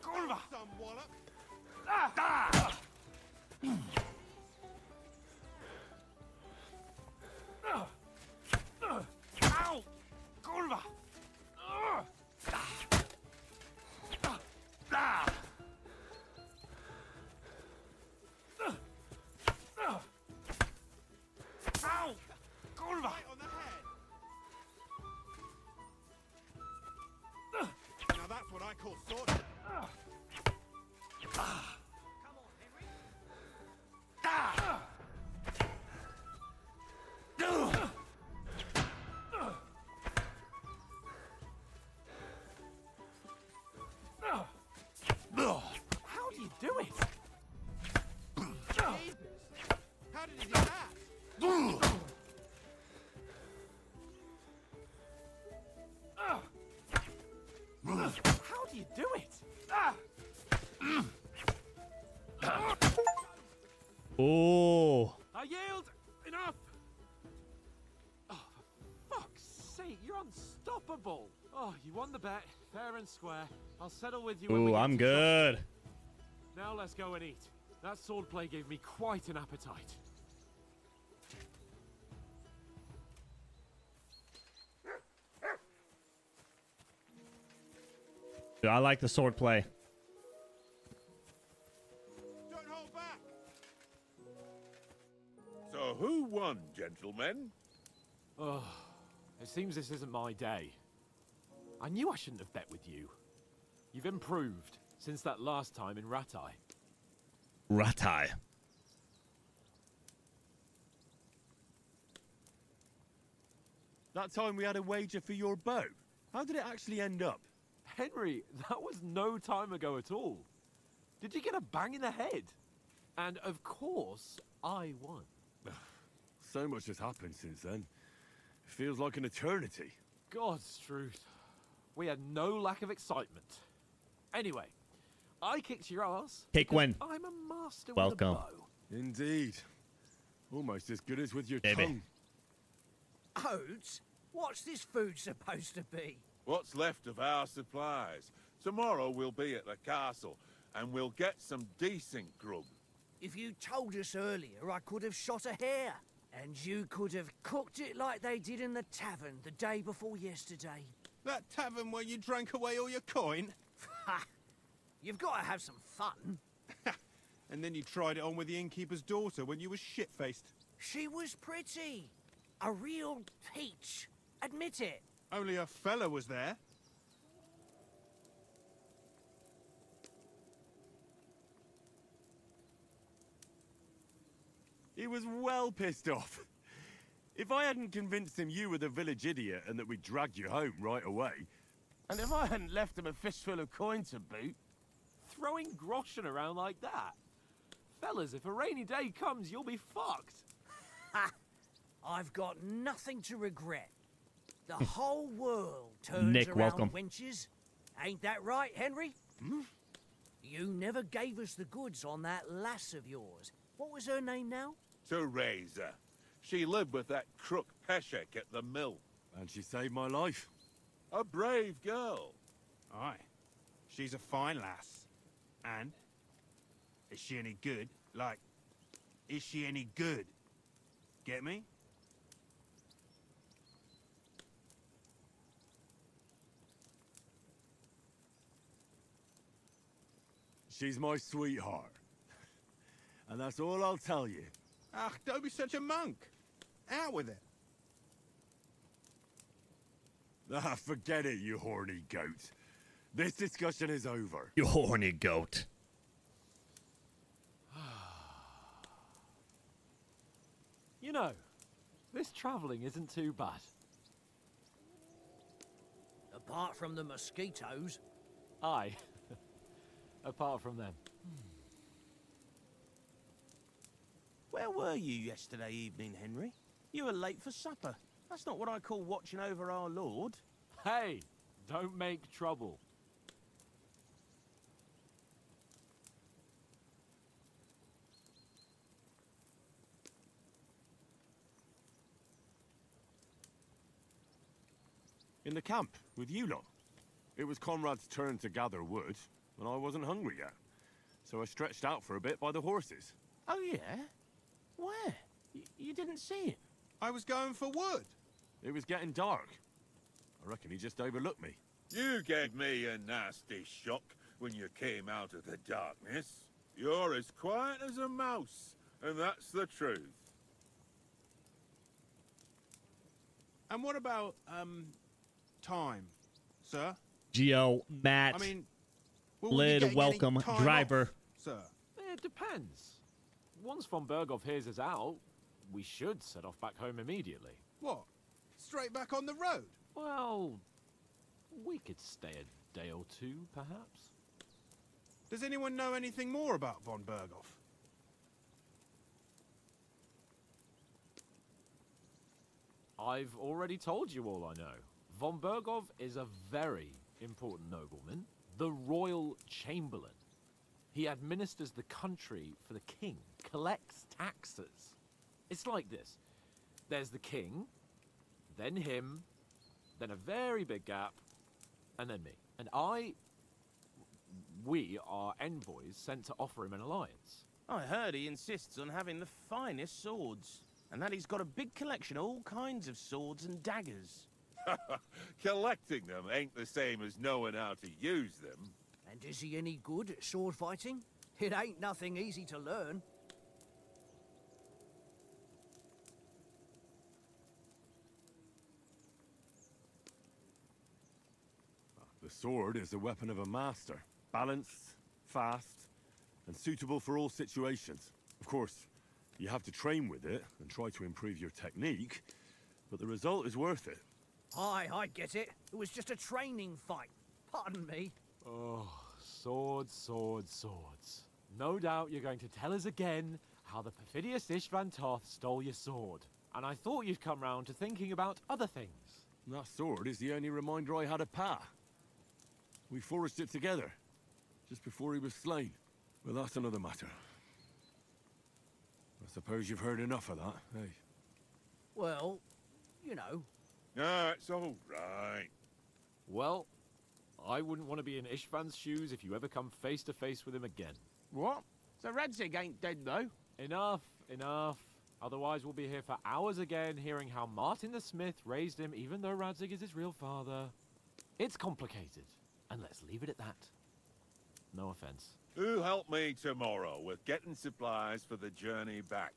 Kurwa! Some wallop. Ow! How do you do it? Oh. I yield. Enough. Oh, for fuck's sake, you're unstoppable. Oh, you won the bet, fair and square. I'll settle with you when we Ooh, get I'm to good. Now let's go and eat. That swordplay gave me quite an appetite. Dude, I like the sword play. Don't hold back! So who won, gentlemen? Oh, it seems this isn't my day. I knew I shouldn't have bet with you. You've improved since that last time in Ratai. Ratai. That time we had a wager for your bow. How did it actually end up? Henry, that was no time ago at all. Did you get a bang in the head? And of course, I won. So much has happened since then. It feels like an eternity. God's truth. We had no lack of excitement. Anyway, I kicked your ass. Take because one. I'm a master Welcome. with a bow. Indeed. Almost as good as with your Baby. tongue. Oats? What's this food supposed to be? What's left of our supplies? Tomorrow we'll be at the castle, and we'll get some decent grub. If you told us earlier, I could have shot a hare. And you could have cooked it like they did in the tavern the day before yesterday. That tavern where you drank away all your coin? Ha! You've got to have some fun. And then you tried it on with the innkeeper's daughter when you were shit-faced. She was pretty. A real peach. Admit it. Only a fella was there. He was well pissed off. If I hadn't convinced him you were the village idiot and that we dragged you home right away... And if I hadn't left him a fistful of coin to boot... Throwing groschen around like that? Fellas, if a rainy day comes, you'll be fucked. Ha! I've got nothing to regret. The whole world turns Nick, around welcome. wenches. Ain't that right, Henry? Hmm? You never gave us the goods on that lass of yours. What was her name now? Teresa. She lived with that crook Peshek at the mill. And she saved my life. A brave girl. Aye. She's a fine lass. And? Is she any good? Like, is she any good? Get me? She's my sweetheart. And that's all I'll tell you. Ach, don't be such a monk. Out with it. Ah, forget it, you horny goat. This discussion is over. You horny goat. You know, this travelling isn't too bad. Apart from the mosquitoes. Aye. Apart from them. Where were you yesterday evening, Henry? You were late for supper. That's not what I call watching over our lord. Hey, don't make trouble. In the camp, with you lot. It was Conrad's turn to gather wood, and I wasn't hungry yet. So I stretched out for a bit by the horses. Oh, yeah? Where? You didn't see him? I was going for wood. It was getting dark. I reckon he just overlooked me. You gave me a nasty shock when you came out of the darkness. You're as quiet as a mouse, and that's the truth. And what about, time, sir? Geo, Matt, I mean, will we be Lid, getting welcome, any time driver. off, sir? It depends. Once von Berghoff hears us out, we should set off back home immediately. What? Straight back on the road? Well, we could stay a day or two, perhaps. Does anyone know anything more about von Berghoff? I've already told you all I know. Von Bergov is a very important nobleman, the royal chamberlain. He administers the country for the king, collects taxes. It's like this. There's the king, then him, then a very big gap, and then me. And we are envoys sent to offer him an alliance. I heard he insists on having the finest swords, and that he's got a big collection of all kinds of swords and daggers. Collecting them ain't the same as knowing how to use them. And is he any good at sword fighting? It ain't nothing easy to learn. The sword is the weapon of a master. Balanced, fast, and suitable for all situations. Of course, you have to train with it and try to improve your technique, but the result is worth it. Aye, I get it. It was just a training fight. Pardon me. Oh, swords, swords, swords. No doubt you're going to tell us again how the perfidious Istvan Toth stole your sword. And I thought you'd come round to thinking about other things. That sword is the only reminder I had of Pa. We forged it together, just before he was slain. But that's another matter. I suppose you've heard enough of that, eh? Well, you know. Ah, it's all right. Well, I wouldn't want to be in Istvan's shoes if you ever come face to face with him again. What? So Radzig ain't dead, though? Enough, enough. Otherwise we'll be here for hours again hearing how Martin the Smith raised him even though Radzig is his real father. It's complicated, and let's leave it at that. No offense. Who'll help me tomorrow with getting supplies for the journey back?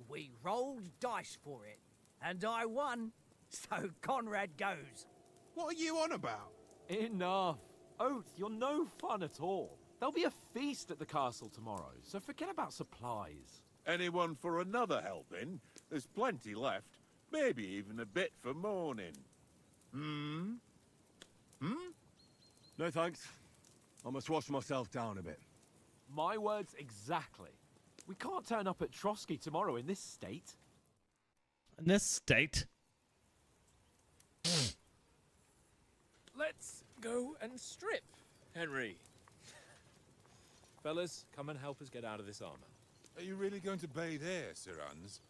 We rolled dice for it, and I won. So Conrad goes. What are you on about? Enough. Oath, you're no fun at all. There'll be a feast at the castle tomorrow, so forget about supplies. Anyone for another helping? There's plenty left. Maybe even a bit for morning. Hmm? No thanks. I must wash myself down a bit. My words exactly. We can't turn up at Trotsky tomorrow in this state. In this state? Let's go and strip, Henry. Fellas, come and help us get out of this armor. Are you really going to bathe here, Sir Hans?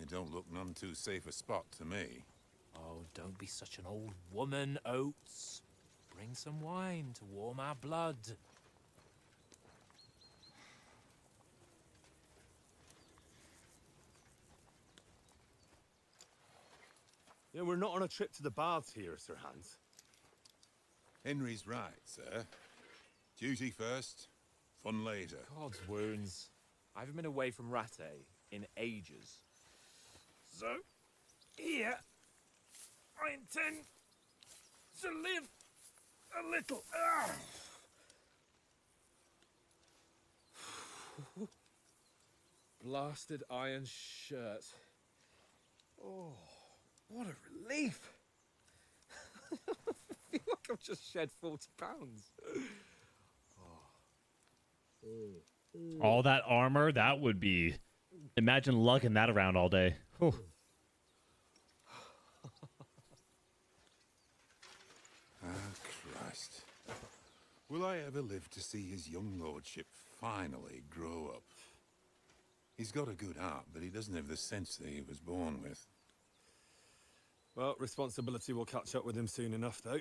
It don't look none too safe a spot to me. Oh, don't be such an old woman, Oates. Bring some wine to warm our blood. Yeah, we're not on a trip to the baths here, Sir Hans. Henry's right, sir. Duty first, fun later. God's wounds. I haven't been away from Rattay in ages. So, here, I intend to live a little. Blasted iron shirt. Oh, what a relief. I feel like I've just shed 40 pounds. All that armor, that would be... Imagine lugging that around all day. Whew. Christ. Will I ever live to see his young lordship finally grow up? He's got a good heart, but he doesn't have the sense that he was born with. Well, responsibility will catch up with him soon enough, though.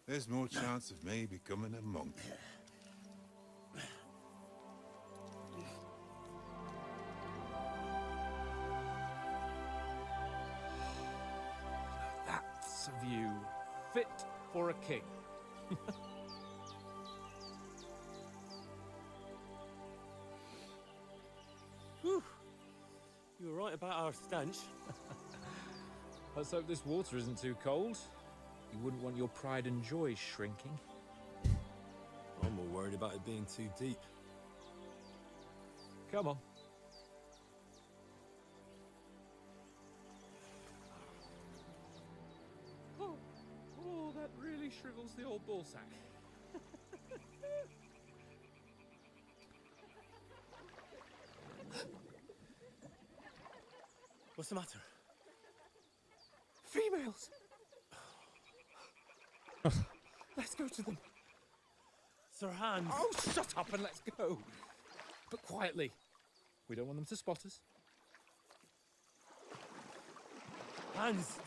There's more chance of me becoming a monk. That's a view fit for a king. Whew. You were right about our stench. Let's hope this water isn't too cold. You wouldn't want your pride and joy shrinking. I'm more worried about it being too deep. Come on. Oh, that really shrivels the old ballsack. What's the matter? Females! Let's go to them. Sir Hans. Oh, shut up and let's go. But quietly. We don't want them to spot us. Hans.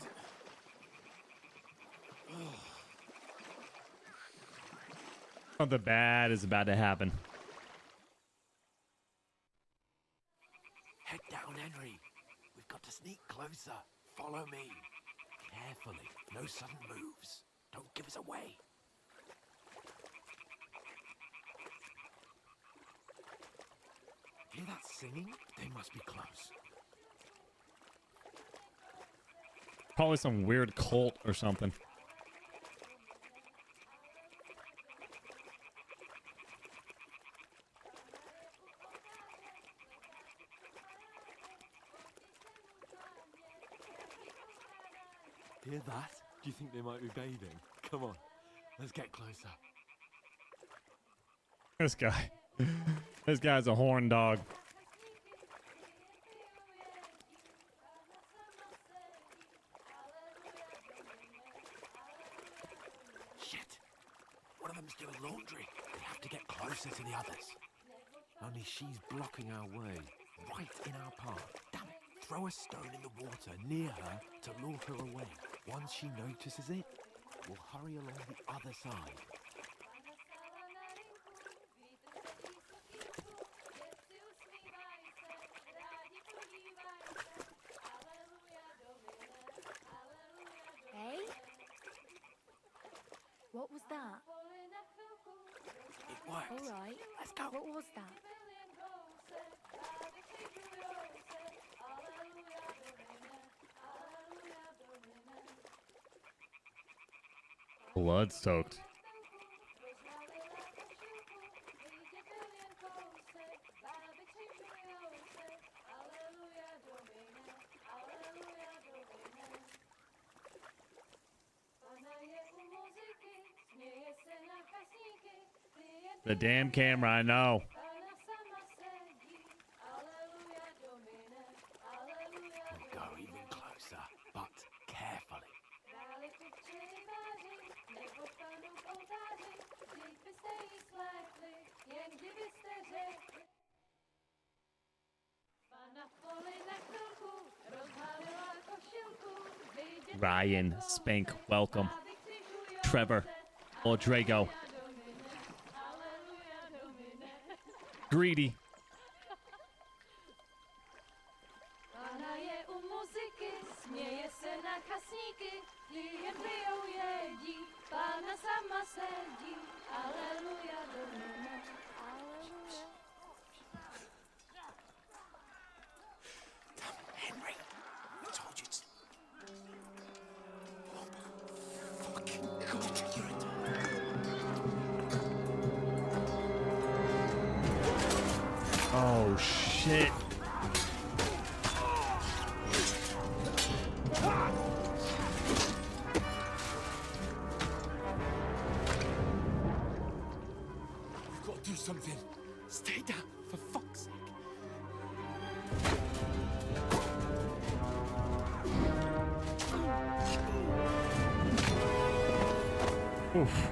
Something bad is about to happen. Head down, Henry. We've got to sneak closer. Follow me. Carefully. No sudden moves. Don't give us away. Hear that singing? They must be close. Probably some weird cult or something. Hear that? Do you think they might be bathing? Come on, let's get closer. This guy. This guy's a horn dog. Shit! One of them's doing laundry. We have to get closer to the others. Only she's blocking our way, right in our path. Damn it! Throw a stone in the water near her to lure her away. Once she notices it, we'll hurry along the other side. Hey? What was that? It worked. All right. Let's go. What was that? Blood soaked. The damn camera, I know. We'll go even closer, but carefully. Ryan, Spank, welcome. Trevor, Drago. Greedy. Henry, I told you to. Oh, shit. We've got to do something. Stay down, for fuck's sake. Oof.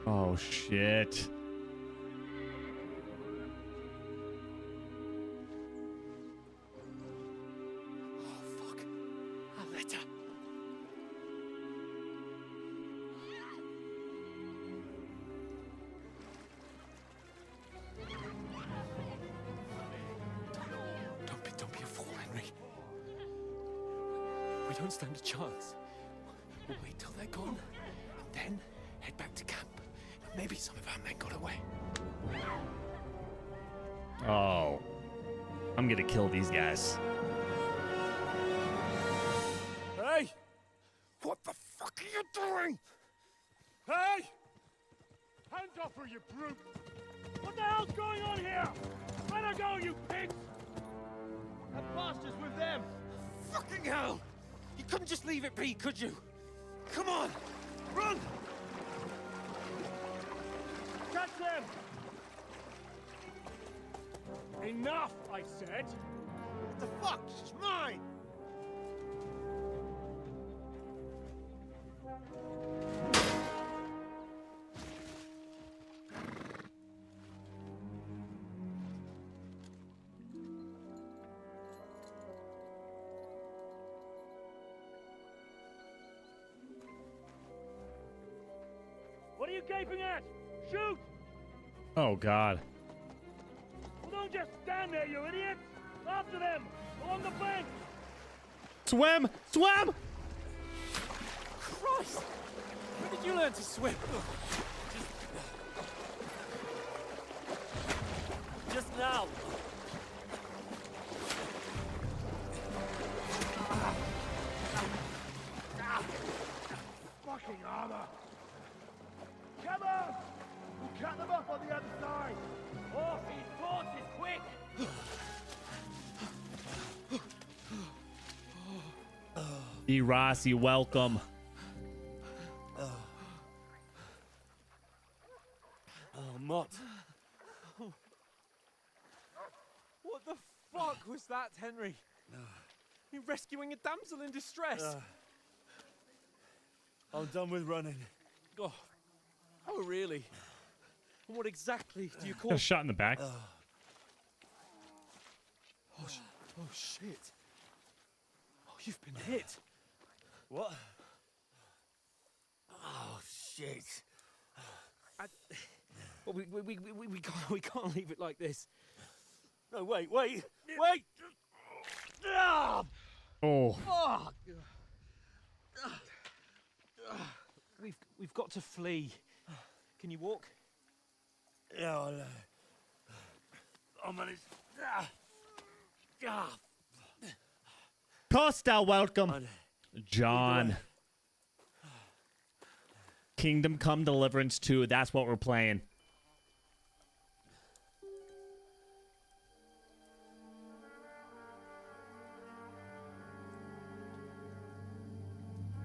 Oh, shit. Oh, fuck. A letter. Don't be a fool, Henry. We don't stand a chance. We'll wait till they're gone, and then head back to camp. Maybe some of our men got away. Oh. I'm gonna kill these guys. Hey! What the fuck are you doing? Hey! Hands off her, you brute! What the hell's going on here? Let her go, you pigs! That bastard's with them. Fucking hell! You couldn't just leave it be, could you? Come on! Run! Catch them! Enough, I said! What the fuck? It's mine! What are you gaping at? Shoot! Oh God. Well, don't just stand there, you idiot! After them! Along the bank! Swim! Swim! Christ! When did you learn to swim? Just now. Fucking armor! Come on! We'll cut them off on the other side! Off his horses, quick! E. Rossi, welcome. Oh, Mott. What the fuck was that, Henry? You rescuing a damsel in distress? I'm done with running. Oh, really? And what exactly do you call... Got a shot in the back. Oh, shit. Oh, you've been hit. What? Oh, shit. Well, we can't leave it like this. No, wait! Ah! Oh. Fuck! We've got to flee. Can you walk? Yeah, I'll manage. Costa, welcome. John. Kingdom Come Deliverance 2. That's what we're playing.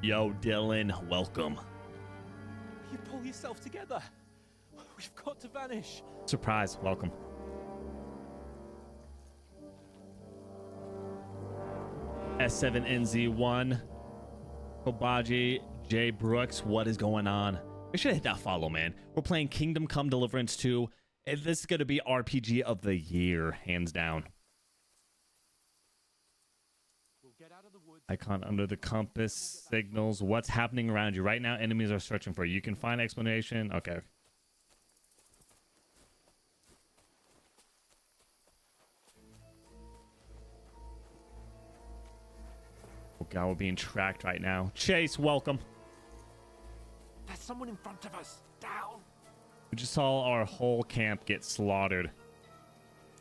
Yo, Dylan, welcome. You pull yourself together. We've got to vanish. Surprise, welcome. S7NZ1. Kobaji, J Brooks, what is going on? Make sure to hit that follow, man. We're playing Kingdom Come Deliverance 2. And this is going to be RPG of the year, hands down. Icon under the compass signals what's happening around you. Right now, enemies are searching for you. You can find explanation. Okay. Oh God, we're being tracked right now. Chase, welcome. There's someone in front of us. Down. We just saw our whole camp get slaughtered.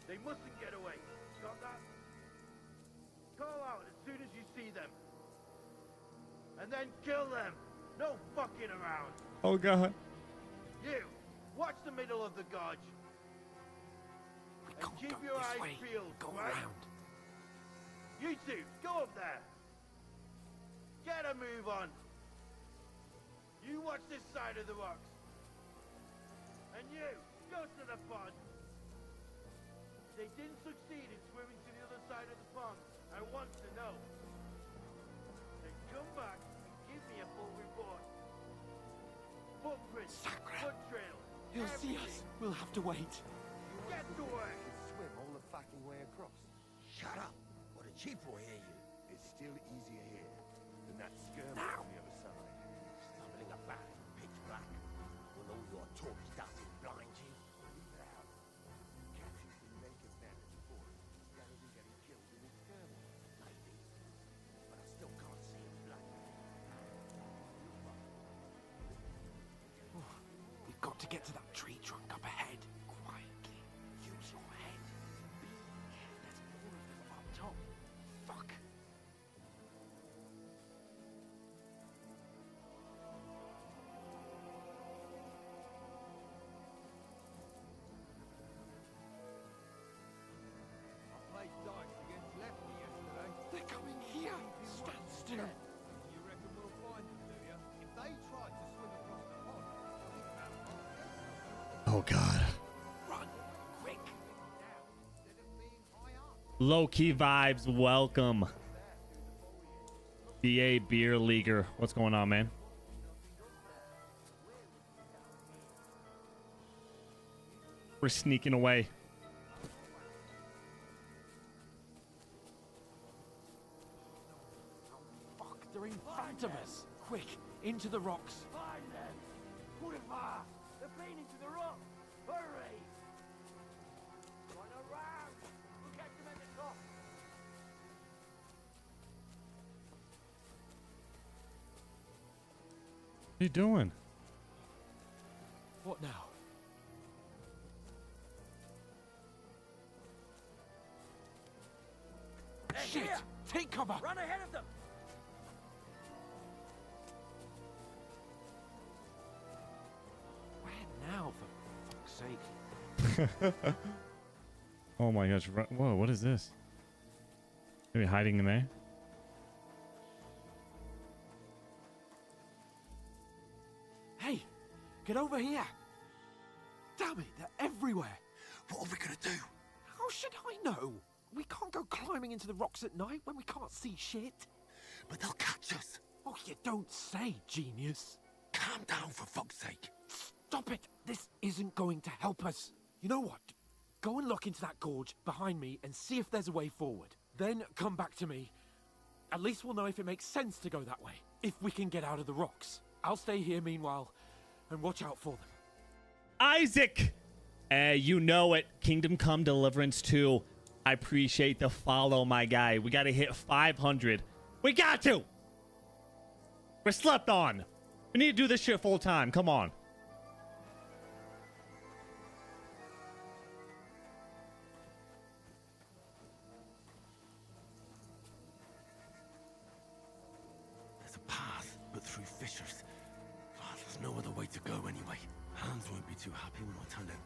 They mustn't get away. Got that? Call out as soon as you see them. And then kill them. No fucking around. Oh God. You, watch the middle of the gorge. And keep your eyes peeled, Go right? around. You two, go up there. Get a move on. You watch this side of the rocks. And you, go to the pond. If they didn't succeed in swimming to the other side of the pond, I want to know. Then come back and give me a full report. Footprints, foot trails, He'll see us. We'll have to wait. Get to work. Swim all the fucking way across. Shut up. What a cheap will hear you. It's still easier here than that skirmish on the other side. Stumbling about in pitch black. Will all your torch dust blind you? Leave it out. Captain's been making matters before. Rather than getting killed in a skirmish. Maybe. But I still can't see him blood. We've got to get to that tree trunk up ahead. Quietly. Use your head. There's more of them up top. Fuck. I played dice against Lefty yesterday. They're coming here. Stand still. You reckon we'll find them, do you? If they tried to swim across the pond, Oh God. Run, quick. now, let it be Low-key vibes, welcome. BA Beer Leaguer. What's going on, man? We're sneaking away. Fuck, they're in front of us. Quick, into the rocks. Find them! Quiver! They're playing into the rock! Hurry! Run around! We'll catch them at the top! What are you doing? What now? They're Shit! here. Take cover! Run ahead of them! Where now, for fuck's sake? Oh my gosh. Whoa, what is this? Maybe hiding in there? Hey, get over here! Damn it, they're everywhere! What are we gonna do? How should I know? We can't go climbing into the rocks at night when we can't see shit. But they'll catch us. Oh, you don't say, genius. Calm down, for fuck's sake. Stop it! This isn't going to help us. You know what? Go and look into that gorge behind me and see if there's a way forward. Then come back to me. At least we'll know if it makes sense to go that way. If we can get out of the rocks. I'll stay here meanwhile and watch out for them. Isaac! You know it. Kingdom Come Deliverance 2. I appreciate the follow, my guy. We got to hit 500. We got to! We're slept on. We need to do this shit full time. Come on. There's a path, but through fissures. Oh, there's no other way to go anyway. Hans won't be too happy when I turn in.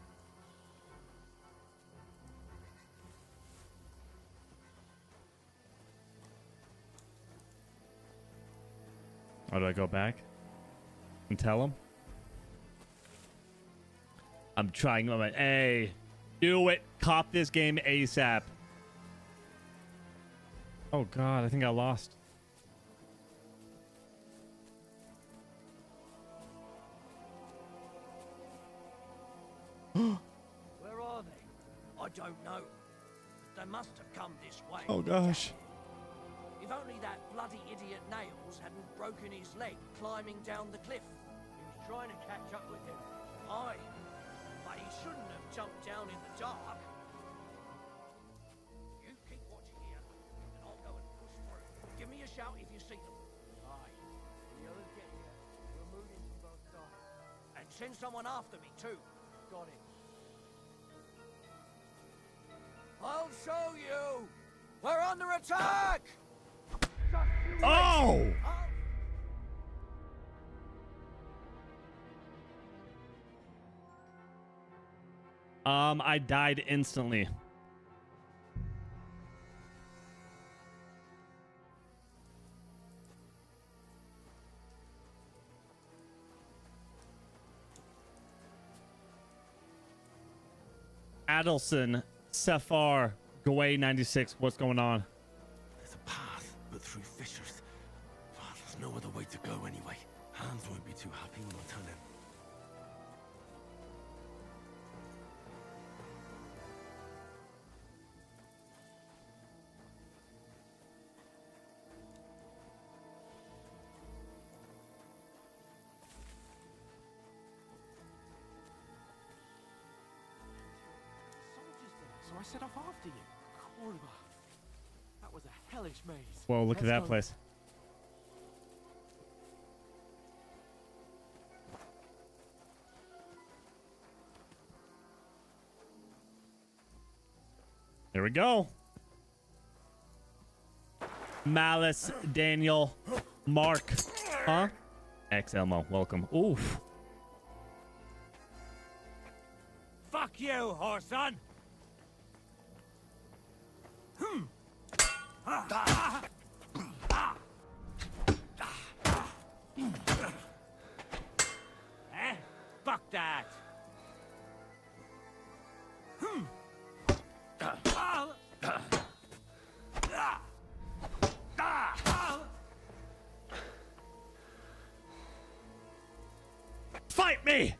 How do I go back and tell him? I'm trying. I'm like, hey, do it. Cop this game ASAP. Oh, God. I think I lost. Where are they? I don't know. They must have come this way. Oh, gosh. If only that bloody idiot Nails hadn't broken his leg climbing down the cliff. He was trying to catch up with him. Aye, but he shouldn't have jumped down in the dark. You keep watching here, and I'll go and push through. Give me a shout if you see them. Aye. The others get here. We're moving from both sides. And send someone after me, too. Got it. I'll show you! We're under attack! Oh! I died instantly. Adelson, Safar, Gway 96, what's going on? There's a path, but through fissures. Oh, there's no other way to go anyway. Hans won't be too happy when I turn in. So I set off after you. Corva. That was a hellish maze. Whoa, look at Let's that go. place. There we go. Malice, Daniel, Mark, huh? XLMO, welcome. Oof. Fuck you, Horson! Eh? Fuck that! me!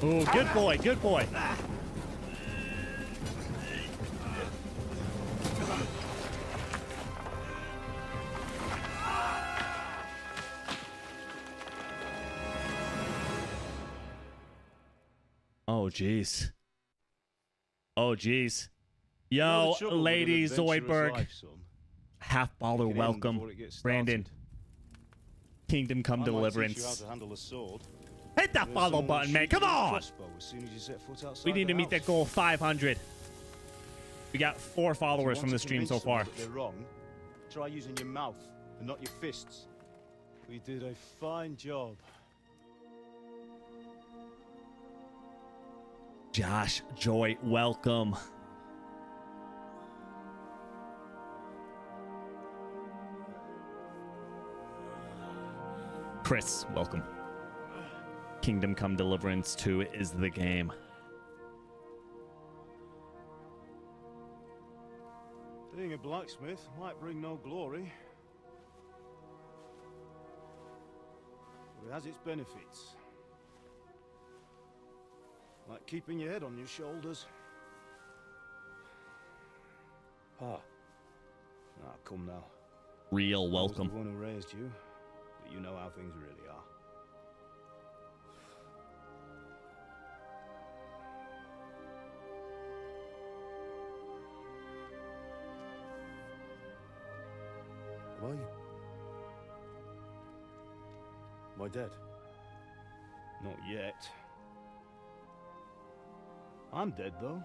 Oh, good boy, good boy. Oh, jeez. Oh, jeez. Yo, Lady Zoidberg. Half baller welcome. Brandon. Kingdom Come Deliverance. Hit that follow button, man. Come on. We need to meet that goal of 500. We got 4 followers from the stream so far. They're wrong. Try using your mouth and not your fists. We did a fine job. Josh Joy, welcome. Chris, welcome. Kingdom Come Deliverance 2 is the game. Being a blacksmith might bring no glory, but it has its benefits. Like keeping your head on your shoulders. Ah. Ah, come now. Real welcome. I was the one who raised you, but you know how things really are. Who are you? Am I dead? Not yet. I'm dead, though.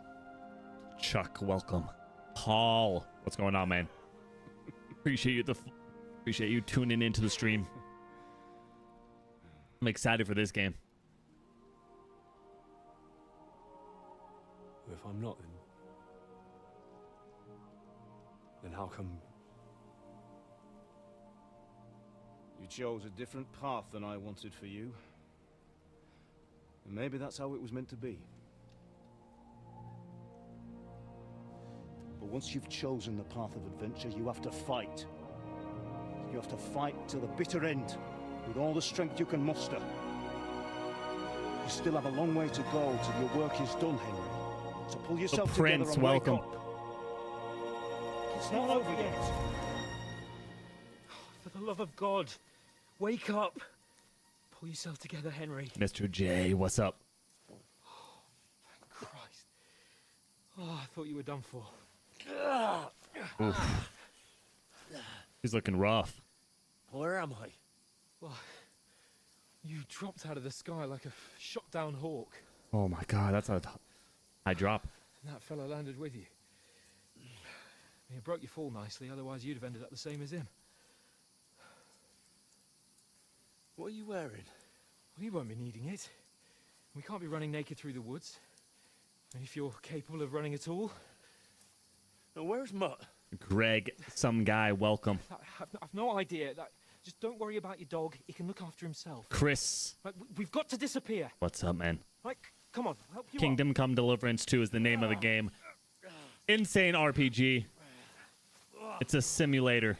Chuck, welcome. Paul, what's going on, man? Appreciate you tuning into the stream. I'm excited for this game. If I'm not, then how come you chose a different path than I wanted for you? And maybe that's how it was meant to be. But once you've chosen the path of adventure, you have to fight. You have to fight till the bitter end, with all the strength you can muster. You still have a long way to go till your work is done, Henry. So pull yourself together Prince, and welcome. wake up. It's not over yet. For the love of God, wake up. Pull yourself together, Henry. Mr. J, what's up? Thank Christ. Oh, I thought you were done for. Oof. He's looking rough. Where am I? Well, you dropped out of the sky like a shot down hawk. Oh my god, that's a high drop. And that fella landed with you. He broke your fall nicely, otherwise you'd have ended up the same as him. What are you wearing? Well, you won't be needing it. We can't be running naked through the woods. And if you're capable of running at all. Now, where's Mutt? Greg, some guy, welcome. I've no idea. Just don't worry about your dog. He can look after himself. Chris. We've got to disappear. What's up, man? Come on, I'll help you Kingdom Come Deliverance 2 is the name of the game. Insane RPG. It's a simulator.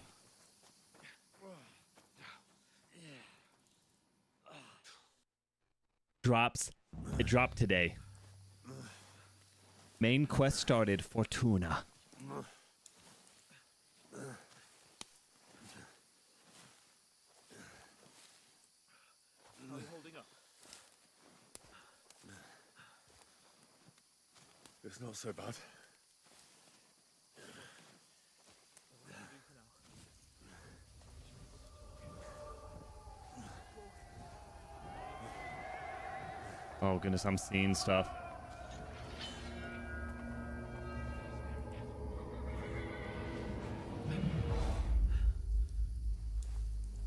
It dropped today. Main quest started, Fortuna. How are you holding up? It's not so bad. Oh goodness, I'm seeing stuff.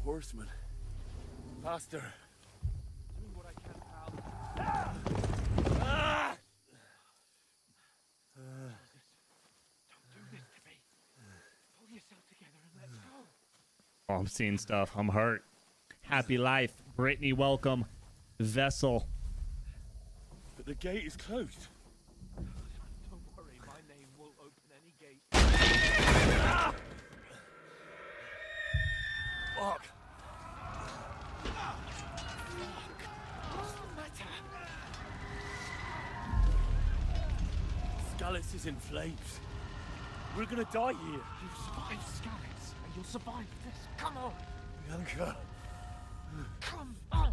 Horseman. Faster. Doing what I can, pal. Don't do this to me. Pull yourself together and let's go. Oh, I'm seeing stuff. I'm hurt. Happy life. Brittany, welcome. vessel. But the gate is closed. Don't worry, my name will open any gate. Fuck. What's the matter? Scallis is in flames. We're gonna die here. You survived Scallis, and you'll survive this. Come on. Bianca. Come on.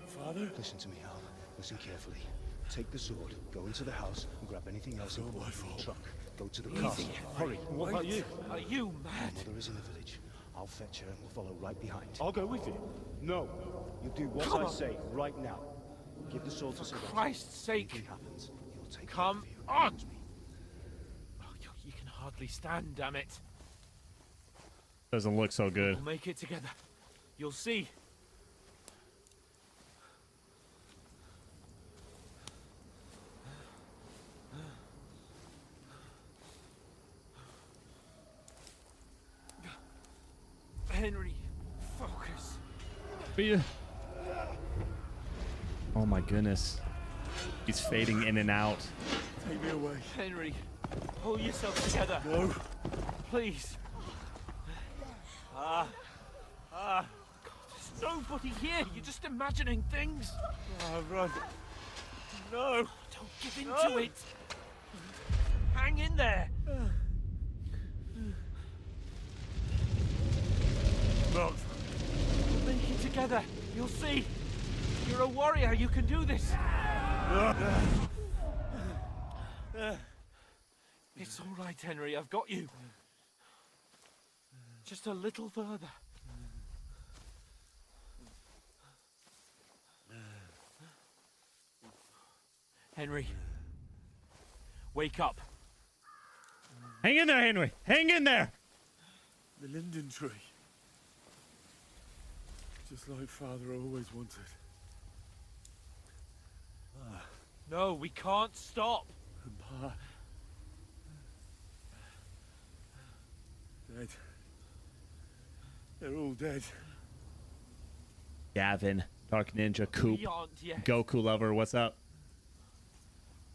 Father? Listen to me, Al. Listen carefully. Take the sword, go into the house, and grab anything else important from the truck. Go to the castle. Hurry. What about you? Are you mad? My mother is in the village. I'll fetch her and we'll follow right behind. I'll go with you. No. You do what Come I on. say right now. Give the sword to For Sir Christ's sake. Anything happens, he'll take Come care of you. on. Promise me. Oh, you can hardly stand, damn it. Doesn't look so good. We'll make it together. You'll see. Henry, focus. Oh my goodness. He's fading in and out. Take me away. Henry, pull yourself together. No. Please. God, there's nobody here. You're just imagining things. Run. No. Don't give in to it. Hang in there. Not. We'll make it together. You'll see. You're a warrior. You can do this. It's all right, Henry. I've got you. Just a little further. Henry, wake up. Hang in there, Henry. Hang in there. The linden tree. Just like Father always wanted. No, we can't stop. And Pa. Dead. They're all dead. Gavin, Dark Ninja, Coop, We aren't yet. Goku Lover, what's up?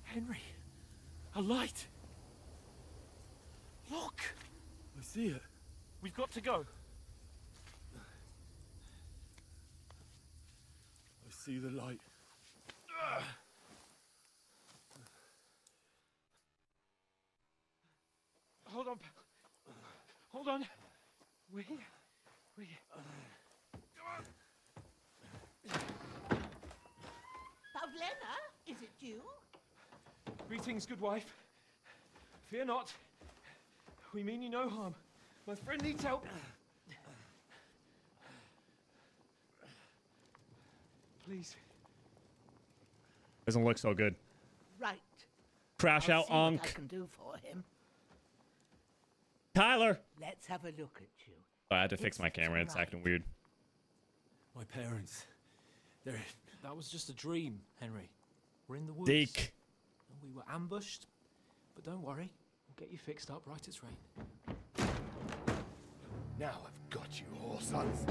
Henry, a light. Look. I see it. We've got to go. I see the light. Hold on. Hold on. We're here. We're here. Pavlena, is it you? Greetings, good wife. Fear not. We mean you no harm. My friend needs help. Please. Doesn't look so good. Right. Crash I'll out, see what I Onk. can do for him. Tyler. Let's have a look at you. Oh, I had to fix my camera. It's acting weird. My parents. That was just a dream, Henry. We're in the woods. Deke. And we were ambushed. But don't worry. We'll get you fixed up right as rain. Now I've got you, whore sons.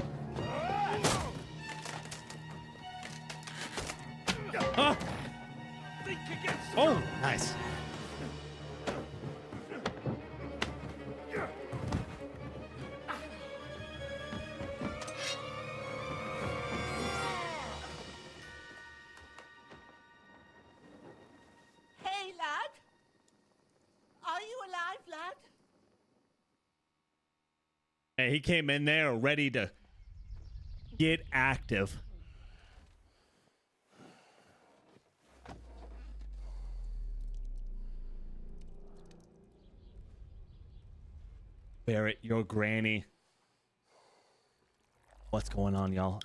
Think against Oh, nice. Hey, lad. Are you alive, lad? Hey, he came in there ready to get active. Barrett, your granny. What's going on, y'all?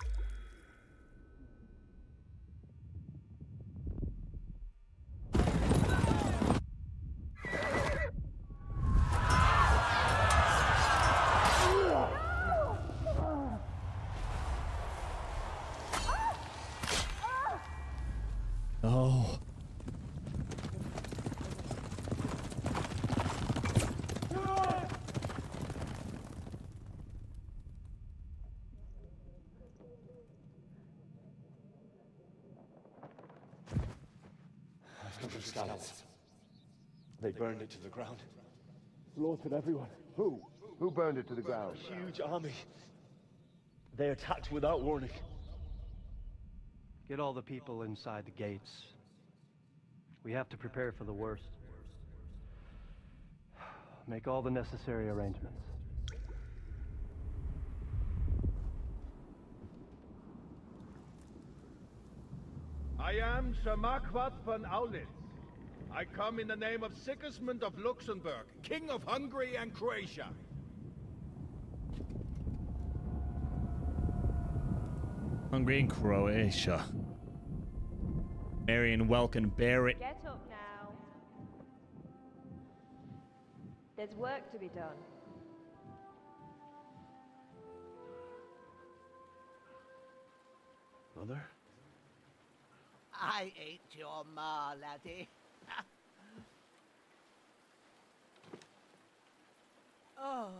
scouts. They burned it to the ground. Slaughtered everyone. Who? Who burned it to the ground? A huge army. They attacked without warning. Get all the people inside the gates. We have to prepare for the worst. Make all the necessary arrangements. I am Sir Marquardt von Aulitz. I come in the name of Sigismund of Luxembourg, King of Hungary and Croatia. Hungary and Croatia. Marion Welkin Barrett. Get up now. There's work to be done. Mother? I ain't your ma, laddie. Oh,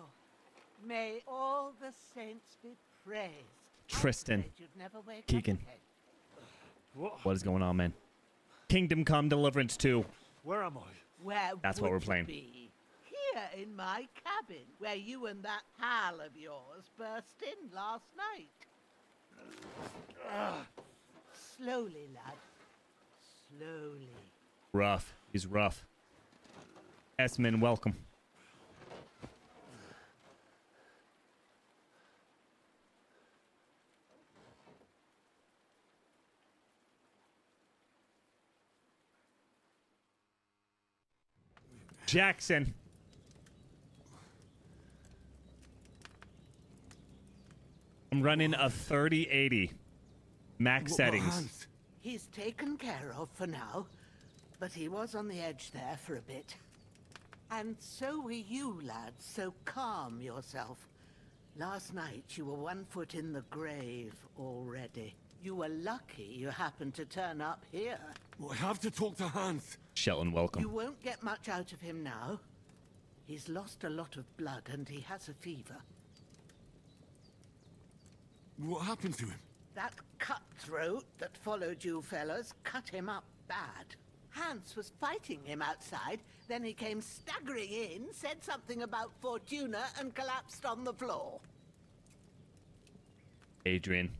may all the saints be praised. Tristan. You'd never wake Keegan. up again. What is going on, man? Kingdom Come Deliverance 2. Where am I? Where That's what would we're playing. you be? Here in my cabin, where you and that pal of yours burst in last night. Slowly, lad. Slowly. Rough. He's rough. Esmond, welcome. Jackson. I'm running a 3080 max settings. He's taken care of for now, but he was on the edge there for a bit. And so were you, lad, so calm yourself. Last night you were 1 foot in the grave already. You were lucky you happened to turn up here. I have to talk to Hans. Shelton, welcome. You won't get much out of him now. He's lost a lot of blood and he has a fever. What happened to him? That cutthroat that followed you fellas cut him up bad. Hans was fighting him outside, then he came staggering in, said something about Fortuna, and collapsed on the floor. Adrian.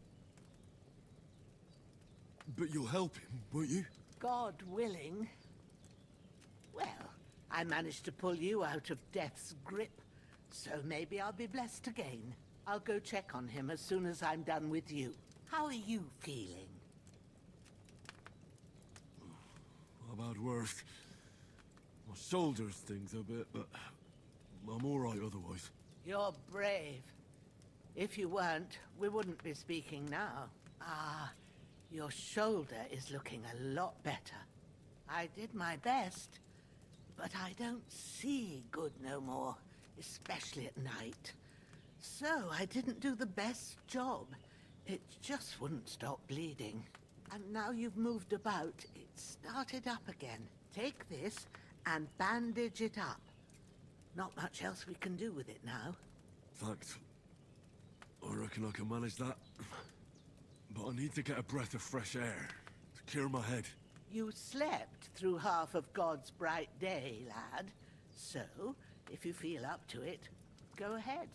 But you'll help him, won't you? God willing. Well, I managed to pull you out of death's grip, so maybe I'll be blessed again. I'll go check on him as soon as I'm done with you. How are you feeling? I've had worse. My shoulders stings a bit, but I'm all right otherwise. You're brave. If you weren't, we wouldn't be speaking now. Ah, your shoulder is looking a lot better. I did my best, but I don't see good no more, especially at night. So I didn't do the best job. It just wouldn't stop bleeding. And now you've moved about, it started up again. Take this and bandage it up. Not much else we can do with it now. Thanks. I reckon I can manage that. But I need to get a breath of fresh air to clear my head. You slept through half of God's bright day, lad. So, if you feel up to it, go ahead.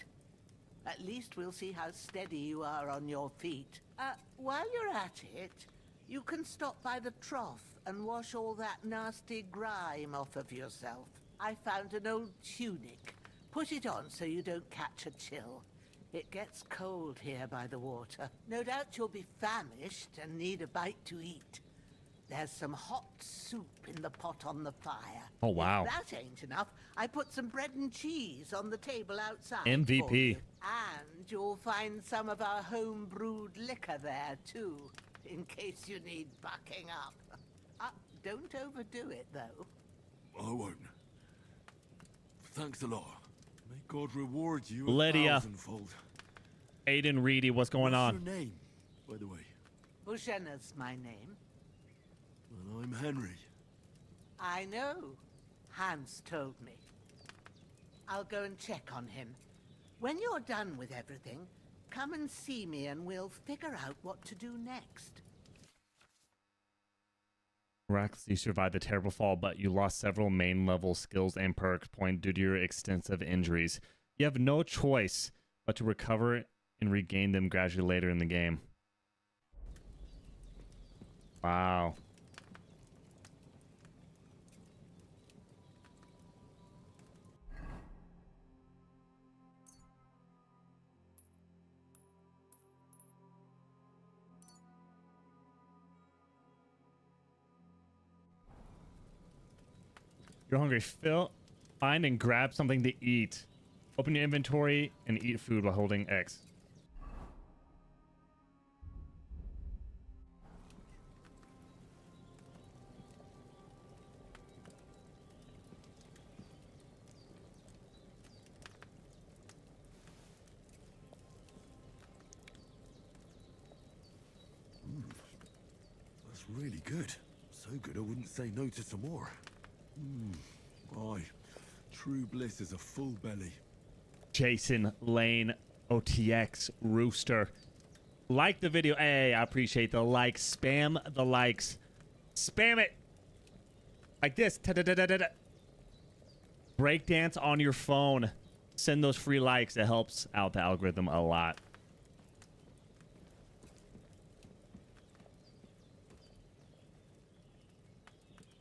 At least we'll see how steady you are on your feet. While you're at it, you can stop by the trough and wash all that nasty grime off of yourself. I found an old tunic. Put it on so you don't catch a chill. It gets cold here by the water. No doubt you'll be famished and need a bite to eat. There's some hot soup in the pot on the fire. Oh, wow. If that ain't enough, I put some bread and cheese on the table outside. MVP. for you. And you'll find some of our home-brewed liquor there, too, in case you need bucking up. Don't overdo it, though. I won't. Thanks a lot. May God reward you Lydia. 1,000-fold. Aiden Reedy, what's going on? What's your name, by the way? Bushena's my name. And I'm Henry. I know. Hans told me. I'll go and check on him. When you're done with everything, come and see me and we'll figure out what to do next. Miraculously survived the terrible fall, but you lost several main level skills and perk point due to your extensive injuries. You have no choice but to recover and regain them gradually later in the game. Wow. You're hungry. Find and grab something to eat. Open your inventory and eat food while holding X. That's really good. So good I wouldn't say no to some more. Aye. True bliss is a full belly. Jason Lane OTX Rooster. Like the video. Hey, I appreciate the likes. Spam the likes. Spam it. Like this. Breakdance on your phone. Send those free likes. It helps out the algorithm a lot.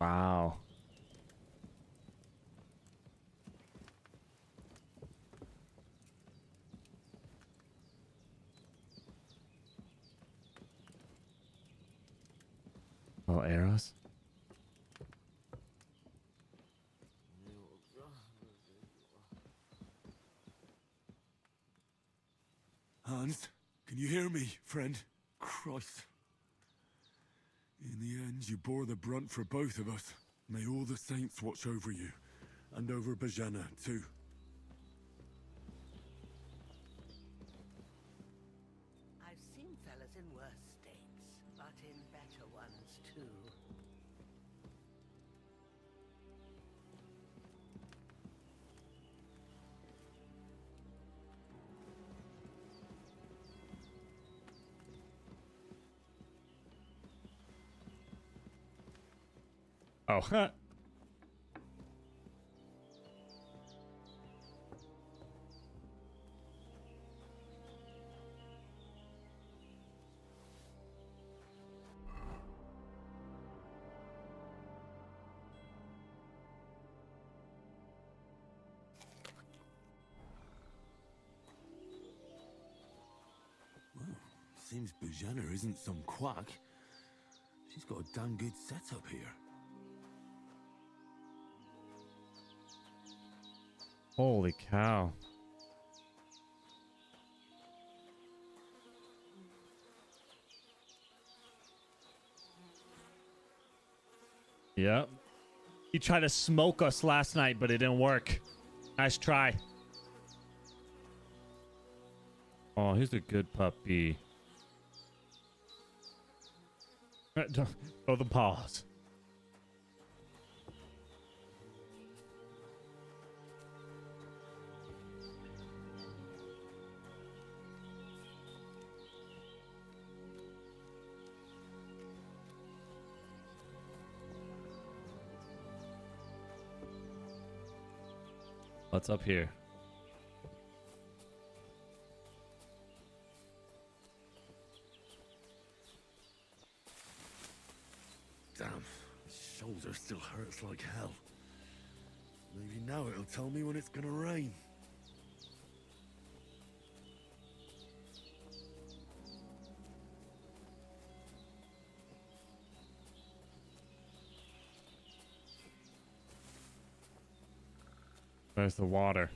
Wow. Oh, arrows? Hans, can you hear me, friend? Christ. In the end, you bore the brunt for both of us. May all the saints watch over you, and over Bajana, too. I've seen fellas in worse states, but in better ones too. Oh, huh. Seems Bajana isn't some quack. She's got a damn good setup here. Holy cow. Yep. He tried to smoke us last night, but it didn't work. Nice try. Oh, he's a good puppy. Throw the paws. What's up here? Damn, shoulder still hurts like hell. Maybe now it'll tell me when it's gonna rain. Where's the water?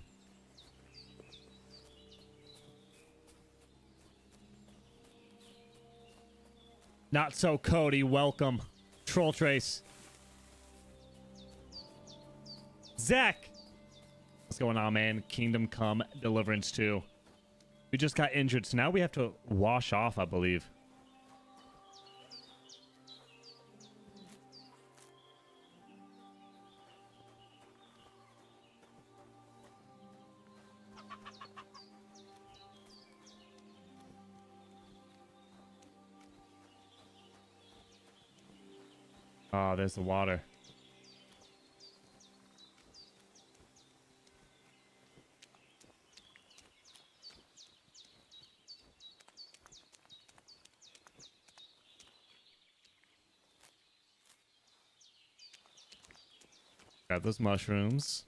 Not so Cody, welcome. Troll Trace. Zach! What's going on, man? Kingdom Come Deliverance 2. We just got injured, so now we have to wash off, I believe. Oh, there's the water. Grab those mushrooms.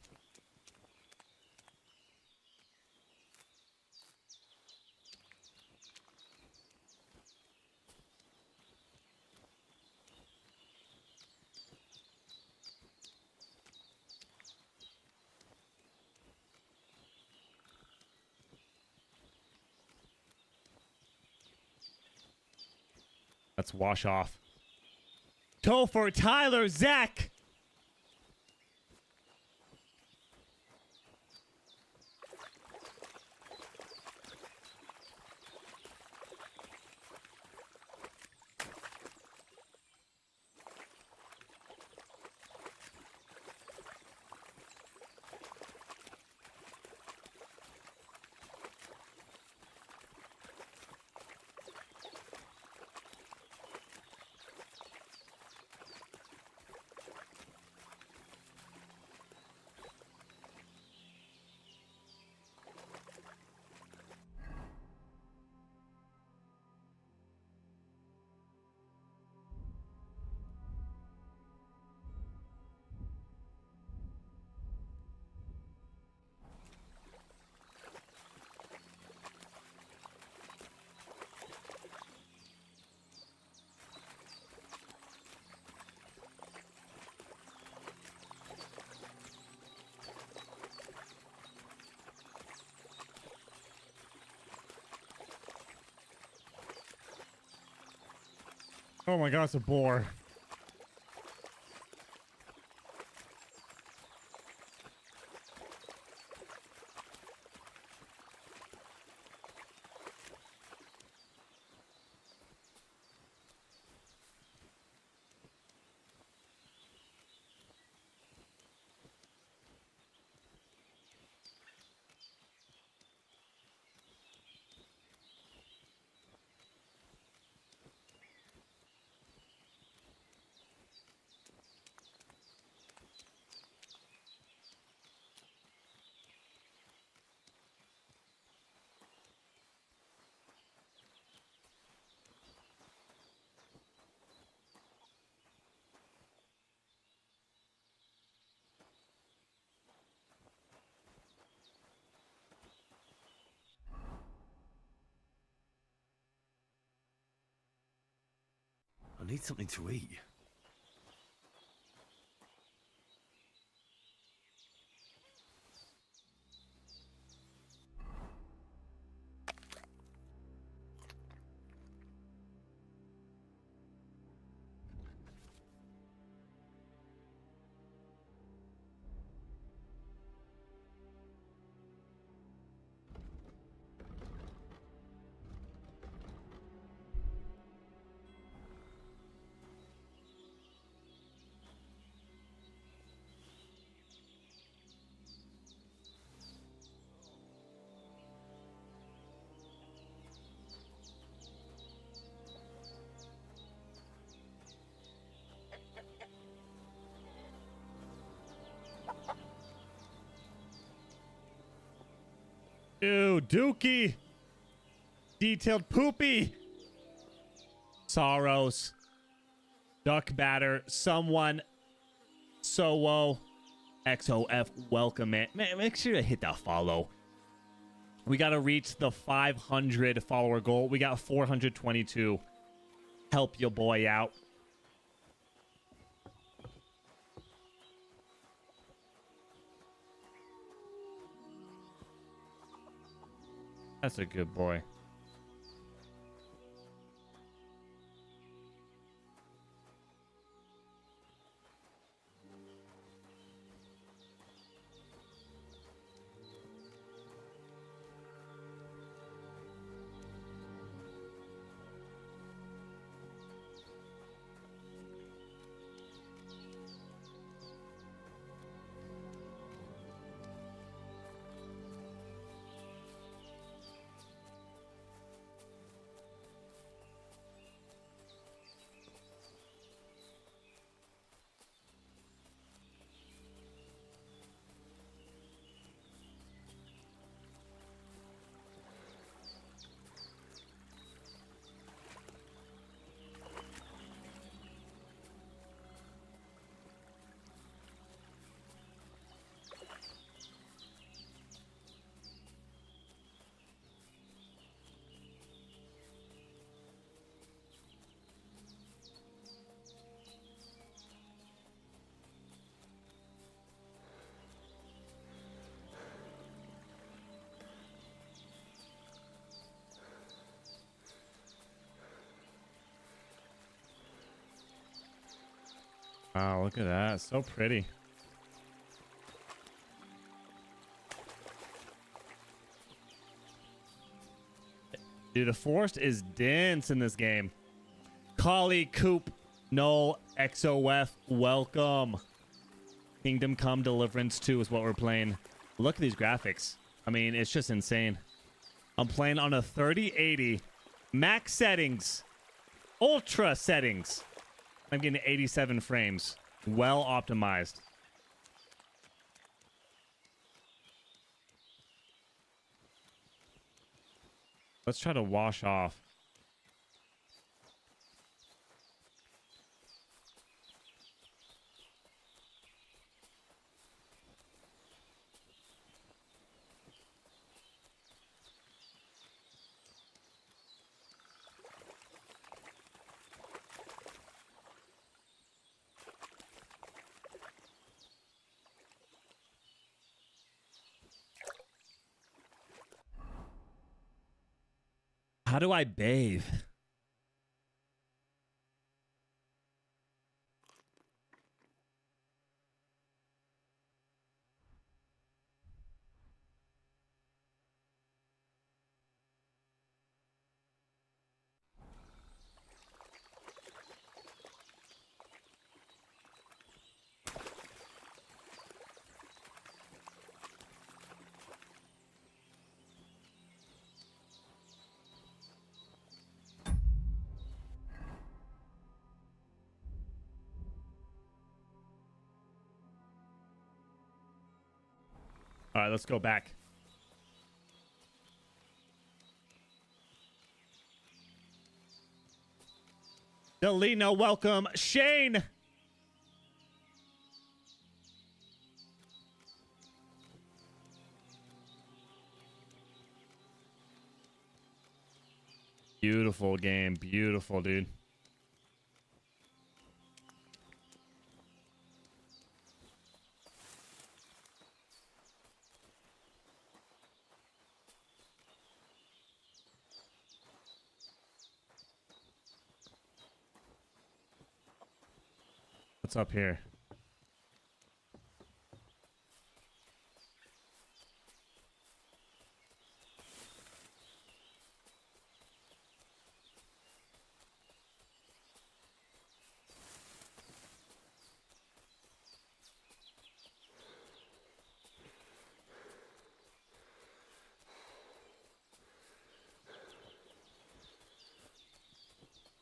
Let's wash off. Topher, Tyler, Zach. Oh my god, it's a boar. I need something to eat. Ew, Dookie. Detailed poopy. Sorrows. Duck batter. Someone. So XOF. Welcome it. Man, make sure to hit that follow. We got to reach the 500 follower goal. We got 422. Help your boy out. That's a good boy. Wow, look at that. So pretty. Dude, the forest is dense in this game. Collie, Coop, Null, XOF, welcome. Kingdom Come Deliverance 2 is what we're playing. Look at these graphics. I mean, it's just insane. I'm playing on a 3080 max settings, ultra settings. I'm getting 87 frames. Well optimized. Let's try to wash off. How do I bathe? All right, let's go back. Delina, welcome. Shane. Beautiful game. Beautiful, dude. What's up here?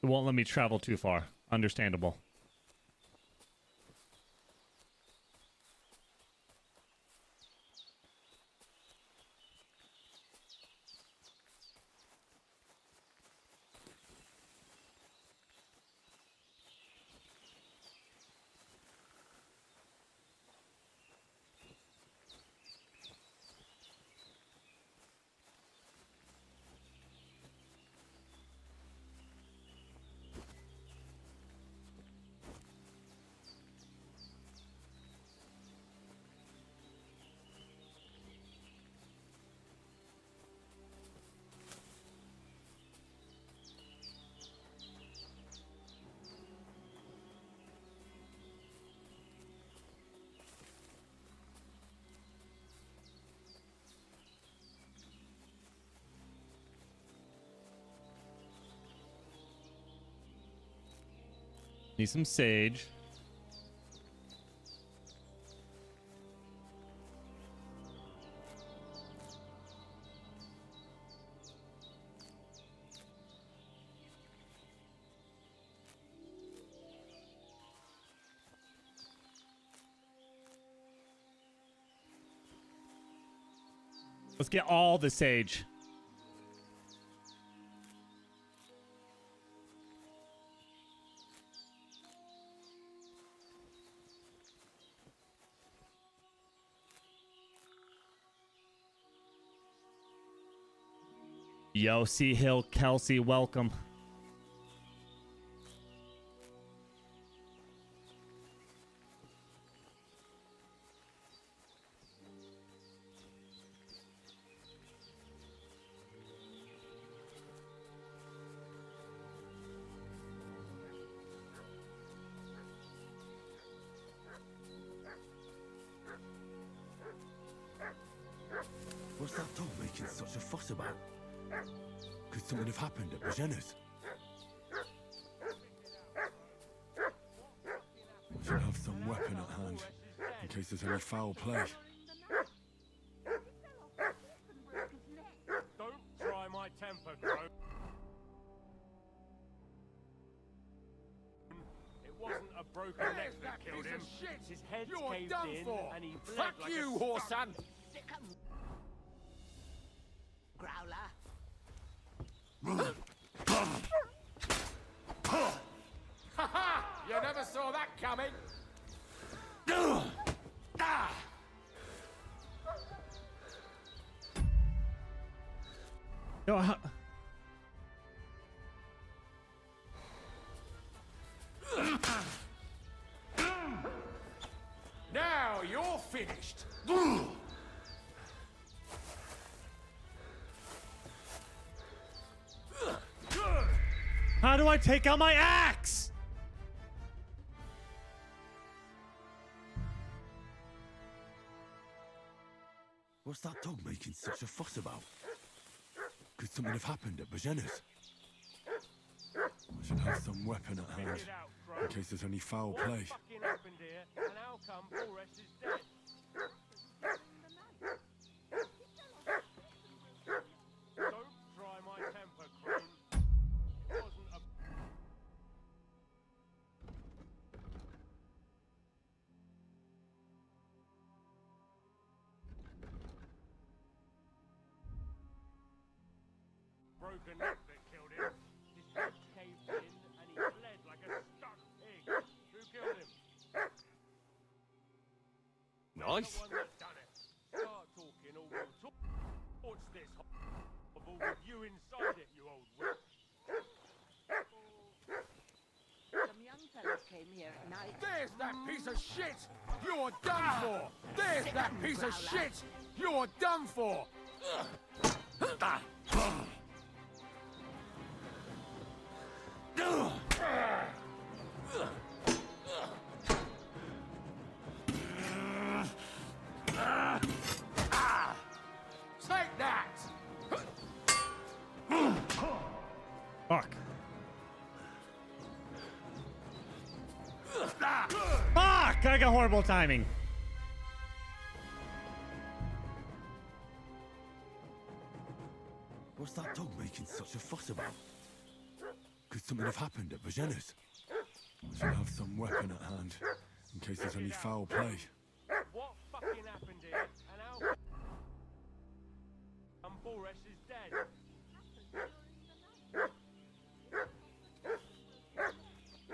It won't let me travel too far. Understandable. Need some sage. Let's get all the sage. Yo, Sea Hill, Kelsey, welcome. What's that dog making such a fuss about? Could something have happened at Bajena's? I should have some weapon at hand, in case there's any foul play. Don't try my temper, Crow. It wasn't a broken neck that killed him. His head's caved in and he bled Fuck like you, a Horsan! Growler. Ha ha! You never saw that coming! Yo, Now you're finished! how do I take out my axe? What's that dog making such a fuss about? Could something have happened at Bajena's? I should have some weapon at hand, in case there's any foul play. What fucking happened here, and how come Boris is dead? Don't try my temper, Crone. It wasn't a... broken neck that killed him. His head caved in and he bled like a stuck pig. Who killed him? Nice. The one that done it. Start talking or we'll torch this hovel with you inside it, you old witch. Some young fellas came here at night. There's that piece of shit! You're done for! There's that piece of shit! You're done for! Take that! Fuck. Fuck! I got horrible timing. What's that dog making such a fuss about? Could something have happened at Bajena's? I should have some weapon at hand, in case there's any foul play. What fucking happened here, and how... Boris is dead.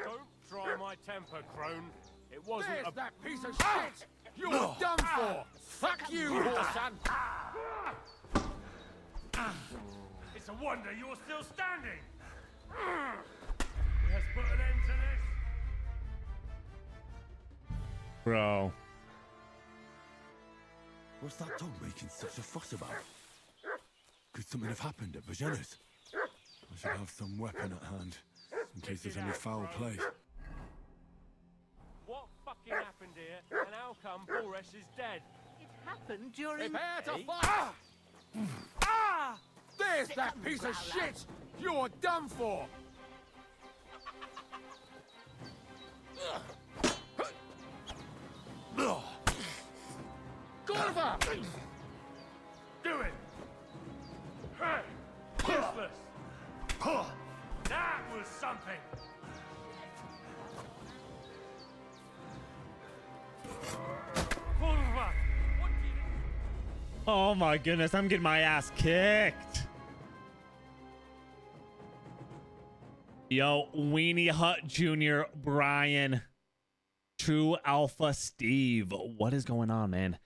Don't try my temper, Crone. It wasn't There's a... that piece of shit! You're done for! Fuck you, Horsan! It's a wonder you're still standing. Let's put an end to this. Bro. What's that dog making such a fuss about? Could something have happened at Bajena's? I should have some weapon at hand, in case there's any foul play. What fucking happened here, and how come Boris is dead? It happened during... Prepare to fight! Ah! There's that piece of shit! You're done for! Gorva! Do it! Hey! Useless! That was something! Oh my goodness, I'm getting my ass kicked. Yo, Weenie Hut Jr., Brian, True Alpha Steve. What is going on, man?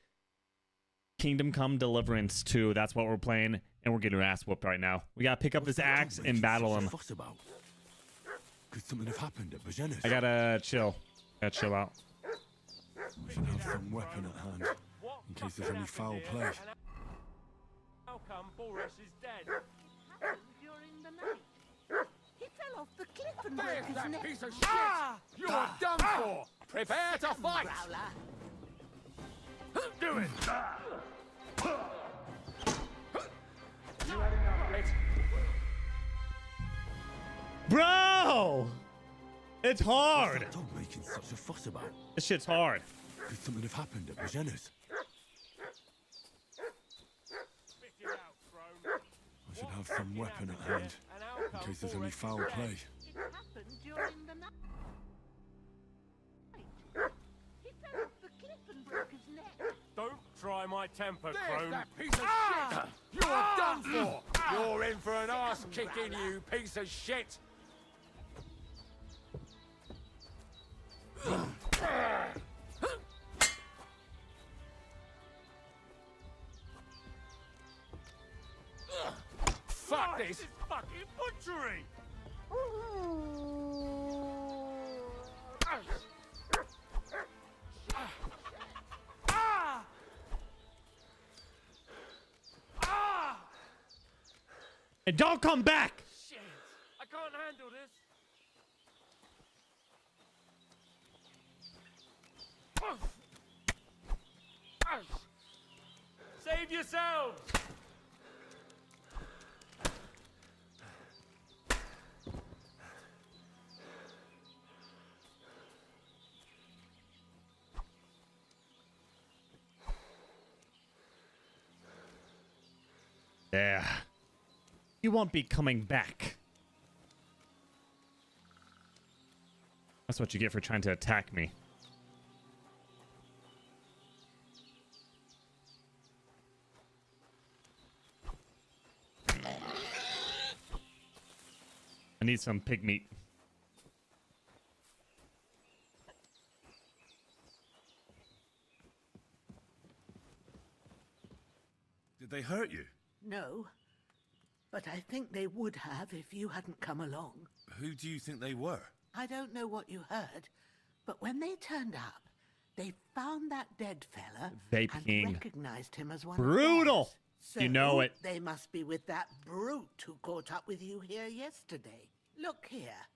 Kingdom Come Deliverance 2. That's what we're playing, and we're getting our ass whooped right now. We gotta pick up this axe and battle him. Could something have happened at Bajena's? I gotta chill. Gotta chill out. I should have some weapon at hand, in case there's any foul play. How come Boris is dead? It happened during the night. He fell off the cliff and broke There's his that neck. piece of shit! You're done for! Prepare to fight! Growler. Do it! It's hard. What's that dog making such a fuss about? This shit's hard. Could something have happened at Bajena's? I should have some weapon at hand, in case there's any foul play. It happened during the night. He fell off the cliff and broke his neck. Don't try my temper, There's crone. that piece of shit! You are done for! You're in for an ass kicking, you piece of shit! Fuck this! This is fucking butchery! And don't come back. Shit! I can't handle this. Save yourselves! Yeah. You won't be coming back. That's what you get for trying to attack me. I need some pig meat. Did they hurt you? No, but I think they would have if you hadn't come along. Who do you think they were? I don't know what you heard, but when they turned up, they found that dead fella Vaping. and recognized him as one Brutal. of theirs. So You know it. They must be with that brute who caught up with you here yesterday. Look here.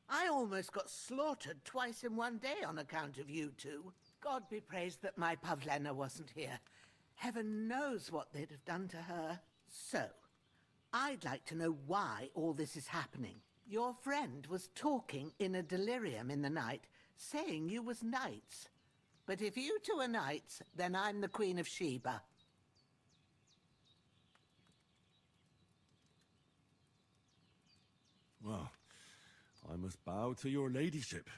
I almost got slaughtered twice in one day on account of you two. God be praised that my Pavlena wasn't here. Heaven knows what they'd have done to her. So, I'd like to know why all this is happening. Your friend was talking in a delirium in the night, saying you was knights. But if you two are knights, then I'm the Queen of Sheba. Well, I must bow to your ladyship.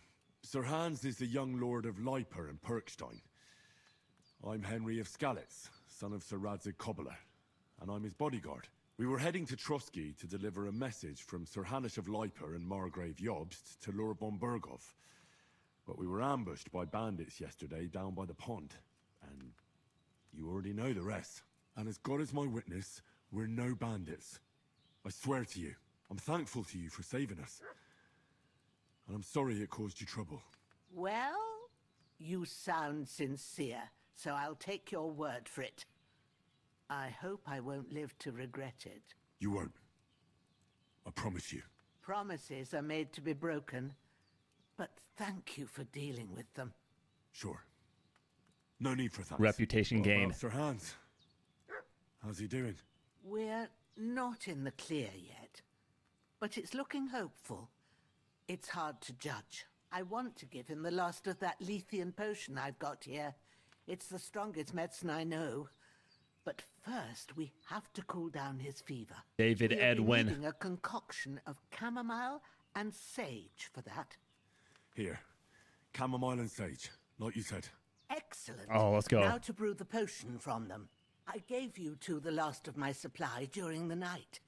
Sir Hans is the young lord of Leiper and Perkstein. I'm Henry of Skalitz, son of Sir Radzig Kobyla, and I'm his bodyguard. We were heading to Trotsky to deliver a message from Sir Hanish of Leiper and Margrave Jobst to Lord von Bergov. But we were ambushed by bandits yesterday down by the pond, and you already know the rest. And as God is my witness, we're no bandits. I swear to you, I'm thankful to you for saving us. And I'm sorry it caused you trouble. Well, you sound sincere, so I'll take your word for it. I hope I won't live to regret it. You won't. I promise you. Promises are made to be broken, but thank you for dealing with them. Sure. No need for thanks. Reputation What gain. about Sir Hans? How's he doing? We're not in the clear yet, but it's looking hopeful. It's hard to judge. I want to give him the last of that Lethean potion I've got here. It's the strongest medicine I know. But first, we have to cool down his fever. David We'll Edwin. be needing a concoction of chamomile and sage for that. Here. Chamomile and sage, like you said. Excellent. Oh, let's go. Now to brew the potion from them. I gave you two the last of my supply during the night.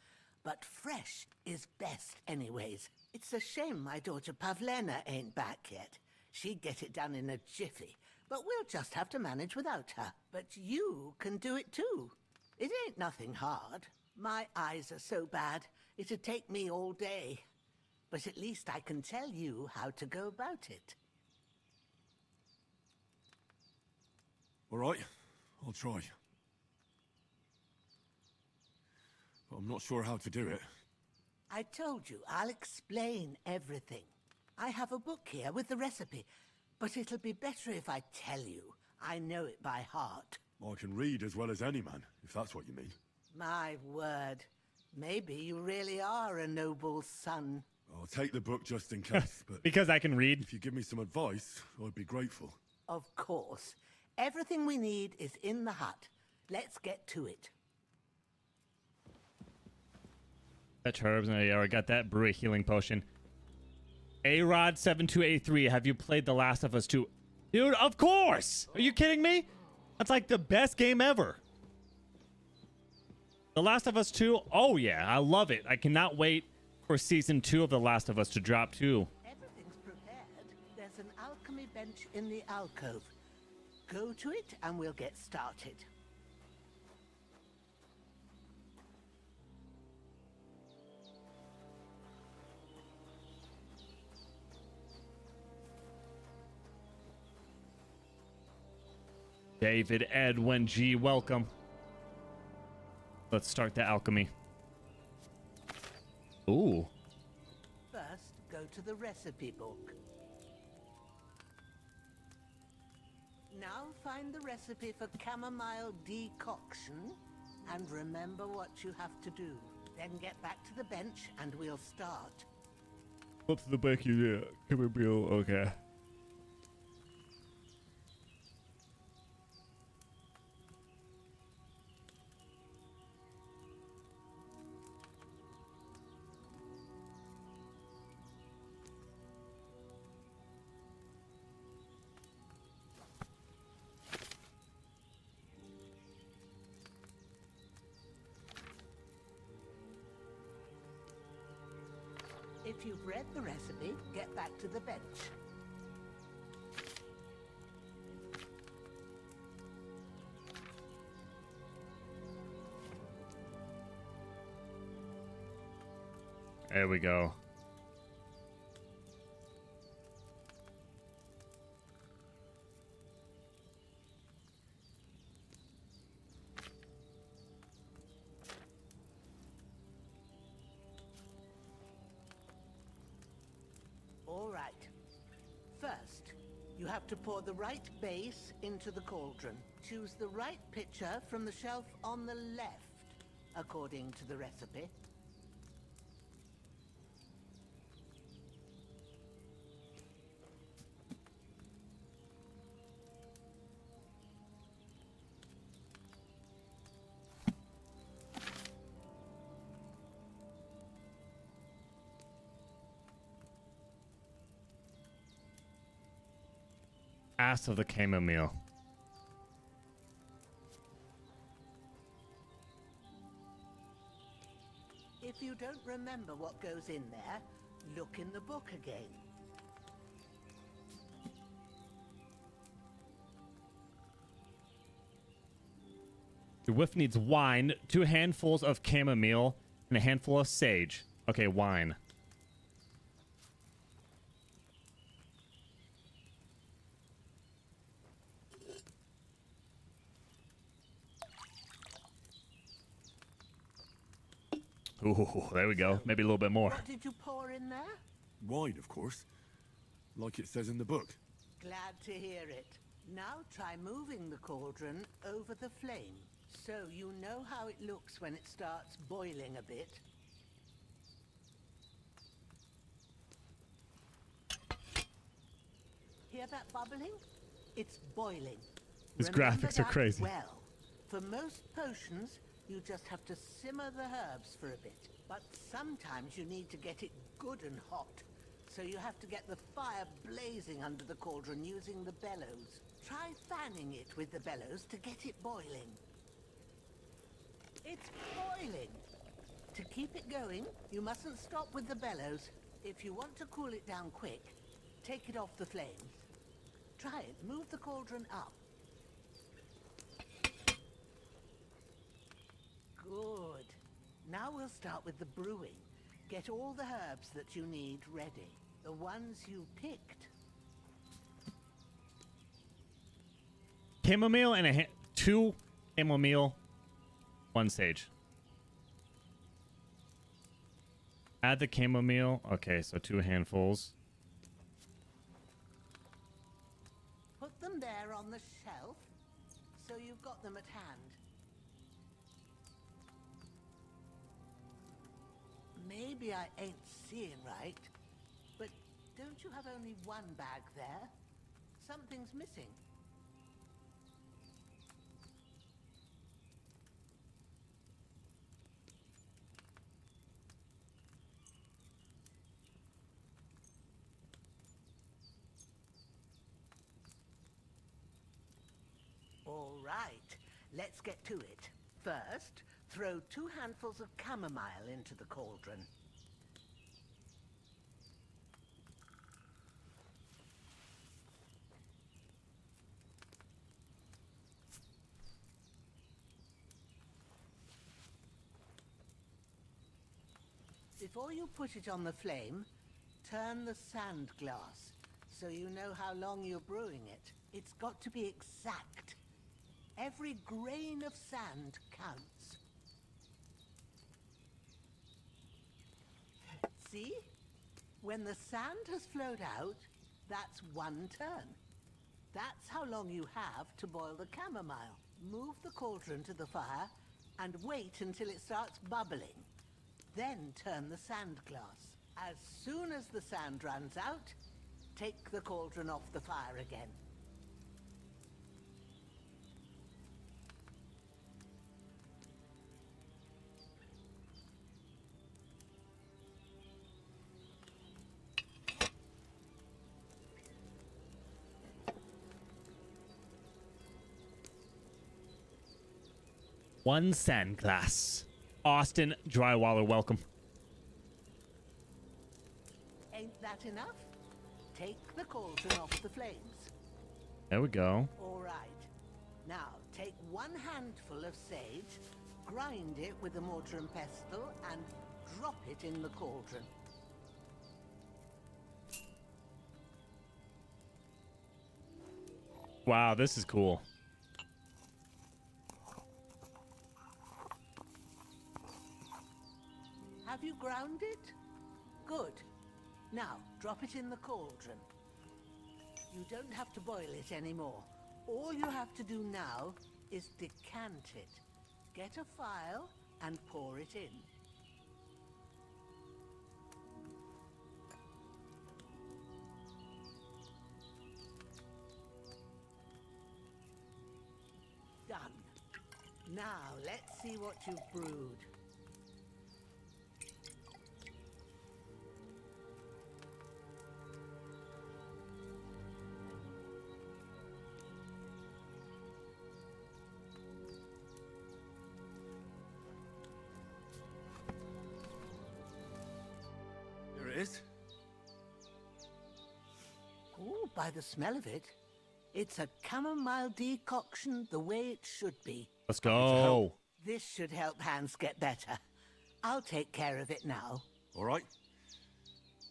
But fresh is best anyways. It's a shame my daughter Pavlena ain't back yet. She'd get it done in a jiffy. But we'll just have to manage without her. But you can do it too. It ain't nothing hard. My eyes are so bad, it'd take me all day. But at least I can tell you how to go about it. All right, I'll try. But I'm not sure how to do it. I told you, I'll explain everything. I have a book here with the recipe, but it'll be better if I tell you. I know it by heart. I can read as well as any man, if that's what you mean. My word. Maybe you really are a noble son. I'll take the book just in case, but because I can read. If you give me some advice, I'd be grateful. Of course. Everything we need is in the hut. Let's get to it. Fetch herbs, and I already got that. Brew a healing potion. A-Rod7283, have you played The Last of Us 2? Dude, of course! Are you kidding me? That's like the best game ever. The Last of Us 2, oh yeah, I love it. I cannot wait for Season 2 of The Last of Us to drop too. Everything's prepared. There's an alchemy bench in the alcove. Go to it and we'll get started. David Edwin G, welcome. Let's start the alchemy. Ooh. First, go to the recipe book. Now find the recipe for chamomile decoction and remember what you have to do. Then get back to the bench and we'll start. Up to the back, yeah. Come here, Bill. Okay. If you've read the recipe, get back to the bench. There we go. All right. First, you have to pour the right base into the cauldron. Choose the right pitcher from the shelf on the left, according to the recipe. Ass of the chamomile. If you don't remember what goes in there, look in the book again. The whiff needs wine, 2 handfuls of chamomile, and a handful of sage. Okay, wine. Ooh, there we go. Maybe a little bit more. What did you pour in there? Wine, of course. Like it says in the book. Glad to hear it. Now try moving the cauldron over the flame, so you know how it looks when it starts boiling a bit. Hear that bubbling? It's boiling. These Remember graphics are that crazy. Well, for most potions, you just have to simmer the herbs for a bit. But sometimes you need to get it good and hot. So you have to get the fire blazing under the cauldron using the bellows. Try fanning it with the bellows to get it boiling. It's boiling! To keep it going, you mustn't stop with the bellows. If you want to cool it down quick, take it off the flames. Try it. Move the cauldron up. Good. Now we'll start with the brewing. Get all the herbs that you need ready. The ones you picked. Chamomile and 2 chamomile, 1 sage. Add the chamomile. Okay, so 2 handfuls. Put them there on the shelf, so you've got them at hand. maybe I ain't seeing right, but don't you have only one bag there? Something's missing. All right, let's get to it. First, throw 2 handfuls of chamomile into the cauldron. Before you put it on the flame, turn the sand glass so you know how long you're brewing it. It's got to be exact. Every grain of sand counts. See? When the sand has flowed out, that's 1 turn. That's how long you have to boil the chamomile. Move the cauldron to the fire and wait until it starts bubbling. Then turn the sand glass. As soon as the sand runs out, take the cauldron off the fire again. One sand glass. Austin Drywaller, welcome. Ain't that enough? Take the cauldron off the flames. There we go. All right. Now, take 1 handful of sage, grind it with a mortar and pestle, and drop it in the cauldron. Wow, this is cool. Have you ground it? Good. Now, drop it in the cauldron. You don't have to boil it anymore. All you have to do now is decant it. Get a phial and pour it in. Done. Now, let's see what you've brewed. There it is. Oh, by the smell of it, it's a chamomile decoction the way it should be. Let's go. This should help Hans get better. I'll take care of it now. All right.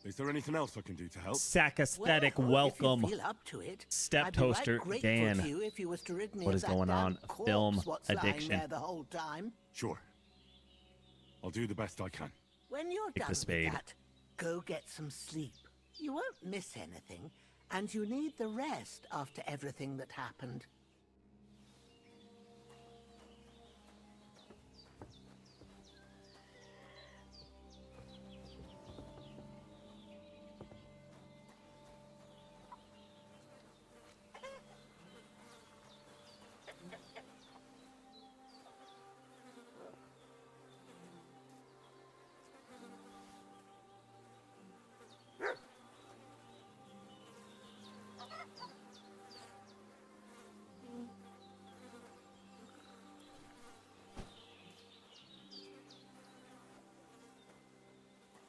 Is there anything else I can do to help? Sack aesthetic, Well, welcome. If you feel up to it, Step I'd be right toaster, grateful Dan. to you if you was to rid me What of is that going damn on? corpse Film what's lying addiction. there the whole time. Sure. I'll do the best I can. When you're Take the done with spade. that, go get some sleep. You won't miss anything, and you need the rest after everything that happened.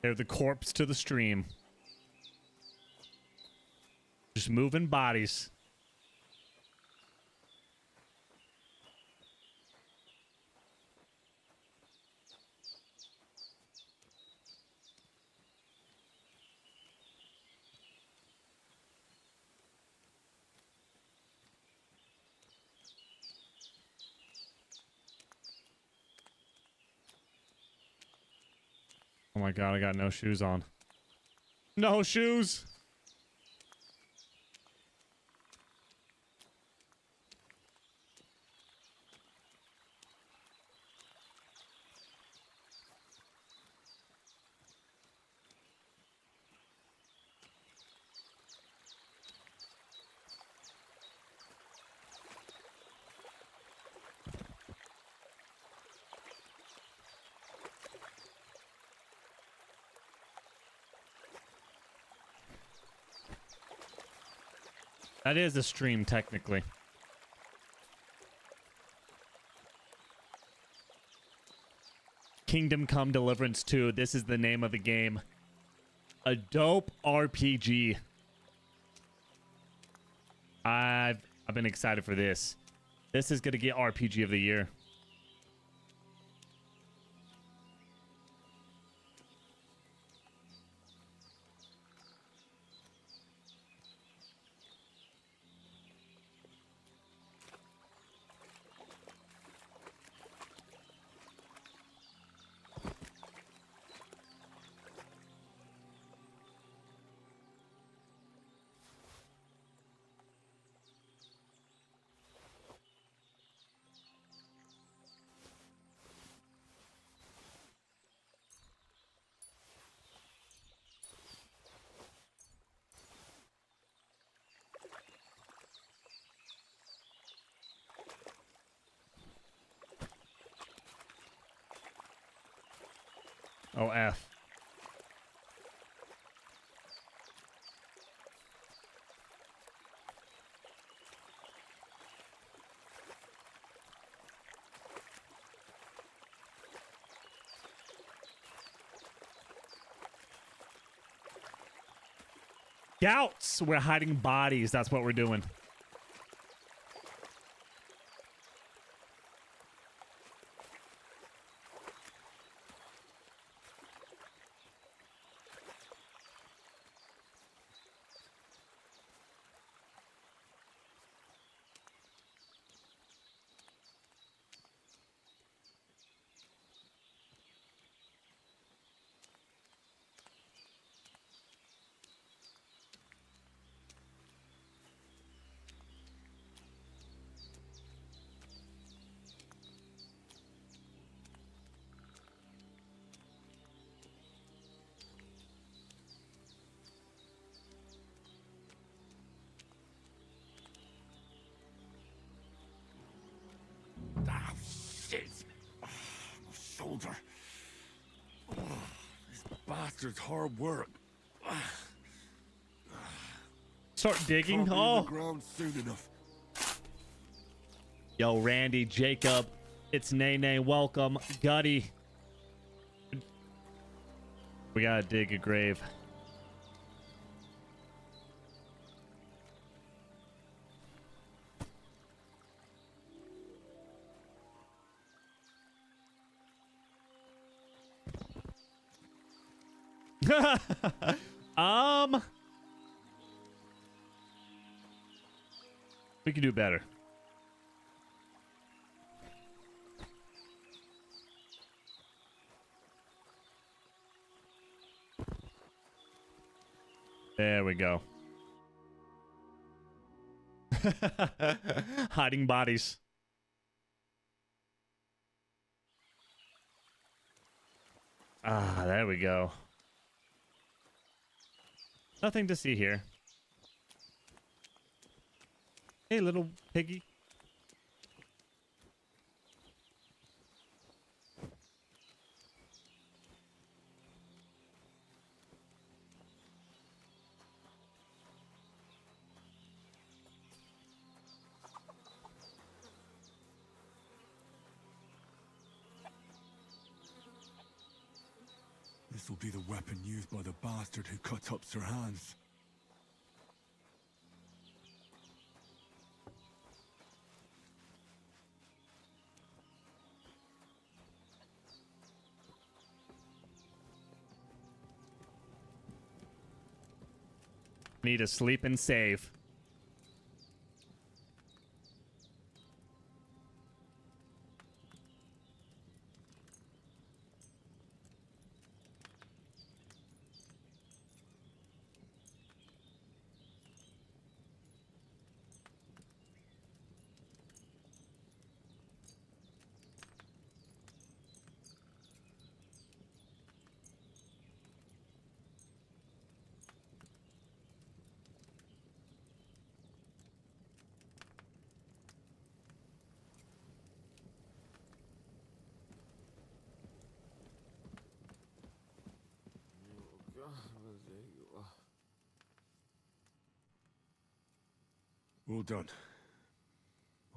They're the corpse to the stream. Just moving bodies. Oh my god, I got no shoes on. No shoes! That is a stream, technically. Kingdom Come Deliverance 2. This is the name of the game. A dope RPG. I've been excited for this. This is gonna get RPG of the year. Oh, F. Scouts! We're hiding bodies. That's what we're doing. Ah, shit! Oh, my shoulder. Oh, this bastard's hard work. Start digging. Can't be in Oh. the ground soon enough. Yo, Randy, Jacob, it's Nene. Welcome, Gutty. We gotta dig a grave. We can do better. There we go. Hiding bodies. Ah, there we go. Nothing to see here. Hey, little piggy. This will be the weapon used by the bastard who cut up Sir Hans. Need to sleep and save. Well done.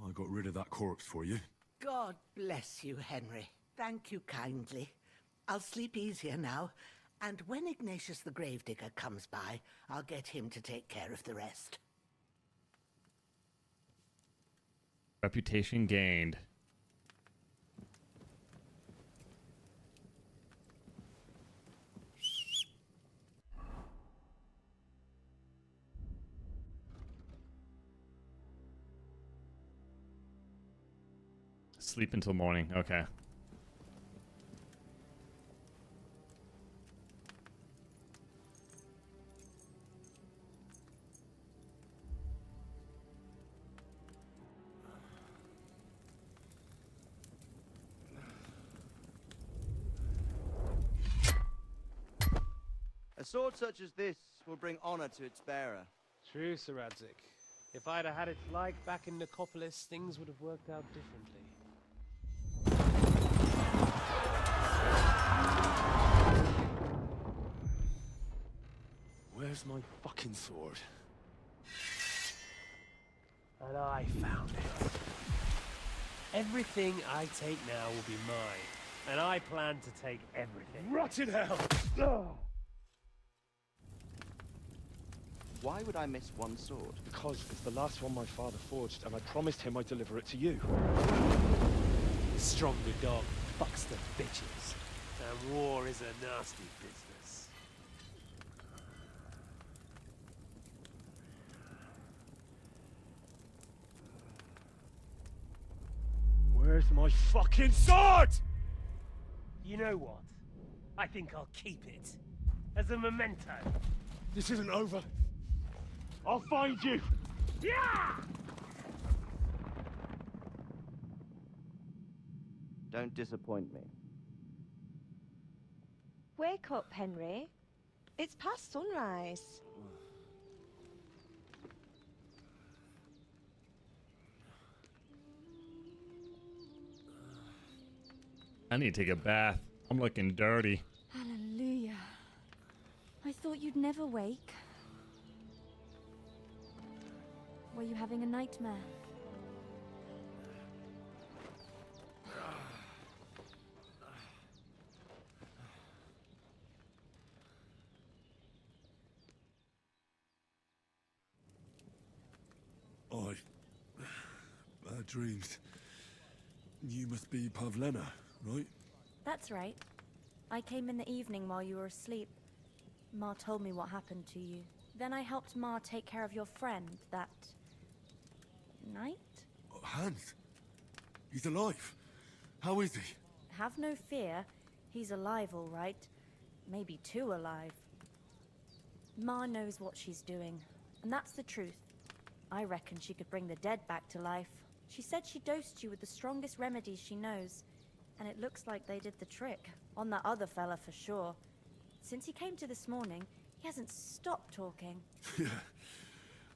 I got rid of that corpse for you. God bless you, Henry. Thank you kindly. I'll sleep easier now, and when Ignatius the Gravedigger comes by, I'll get him to take care of the rest. Reputation gained. Sleep until morning. Okay. A sword such as this will bring honor to its bearer. True, Sir Radzik. If I'd have had it like back in Nicopolis, things would have worked out differently. Where's my fucking sword? And I found it. Everything I take now will be mine, and I plan to take everything. Rot in hell! Why would I miss one sword? Because it's the last one my father forged, and I promised him I'd deliver it to you. Stronger dog fucks the bitches, and war is a nasty business. Where's my fucking sword? You know what? I think I'll keep it. As a memento. This isn't over. I'll find you! Yeah! Don't disappoint me. Wake up, Henry. It's past sunrise. I need to take a bath. I'm looking dirty. Hallelujah. I thought you'd never wake. Were you having a nightmare? Bad dreams. You must be Pavlena, right? That's right. I came in the evening while you were asleep. Ma told me what happened to you. Then I helped Ma take care of your friend that night? Hans? He's alive. How is he? Have no fear. He's alive, all right. Maybe too alive. Ma knows what she's doing, and that's the truth. I reckon she could bring the dead back to life. She said she dosed you with the strongest remedies she knows, and it looks like they did the trick. On that other fella for sure. Since he came to this morning, he hasn't stopped talking. Yeah,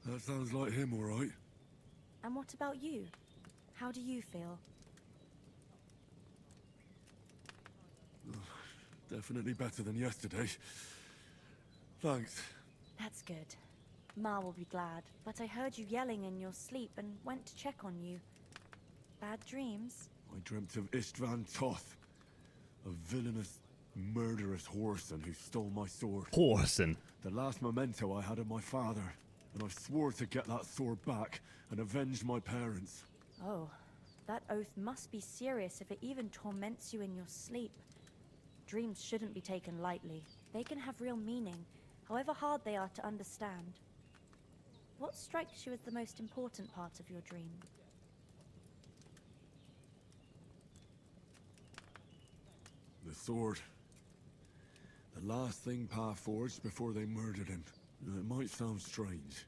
that sounds like him, all right. And what about you? How do you feel? Definitely better than yesterday. Thanks. That's good. Ma will be glad, but I heard you yelling in your sleep and went to check on you. Bad dreams? I dreamt of Istvan Toth, a villainous, murderous whoreson who stole my sword. Whoreson? The last memento I had of my father, and I swore to get that sword back and avenge my parents. Oh, that oath must be serious if it even torments you in your sleep. Dreams shouldn't be taken lightly. They can have real meaning, however hard they are to understand. What strikes you as the most important part of your dream? The sword. The last thing Pa forged before they murdered him. It might sound strange,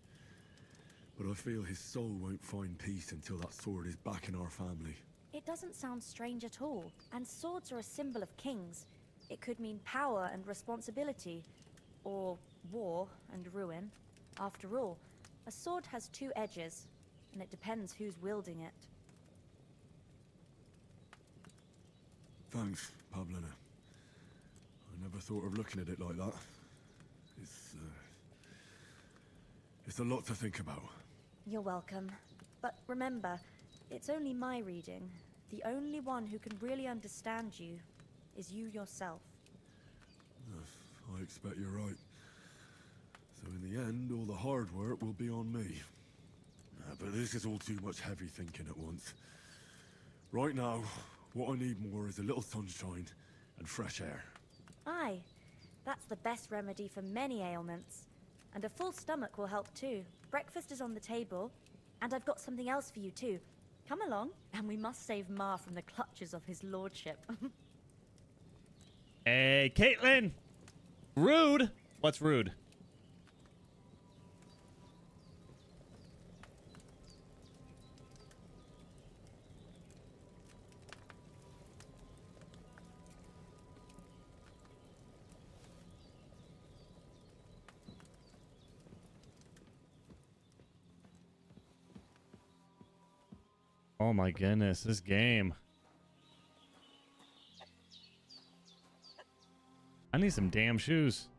but I feel his soul won't find peace until that sword is back in our family. It doesn't sound strange at all, and swords are a symbol of kings. It could mean power and responsibility, or war and ruin. After all, a sword has two edges, and it depends who's wielding it. Thanks, Pavlena. I never thought of looking at it like that. It's a lot to think about. You're welcome. But remember, it's only my reading. The only one who can really understand you is you yourself. I expect you're right. So in the end, all the hard work will be on me. But this is all too much heavy thinking at once. Right now, what I need more is a little sunshine and fresh air. Aye, that's the best remedy for many ailments. And a full stomach will help too. Breakfast is on the table, and I've got something else for you too. Come along, and we must save Ma from the clutches of his lordship. Hey, Caitlin! Rude! What's rude? Oh my goodness, this game. I need some damn shoes.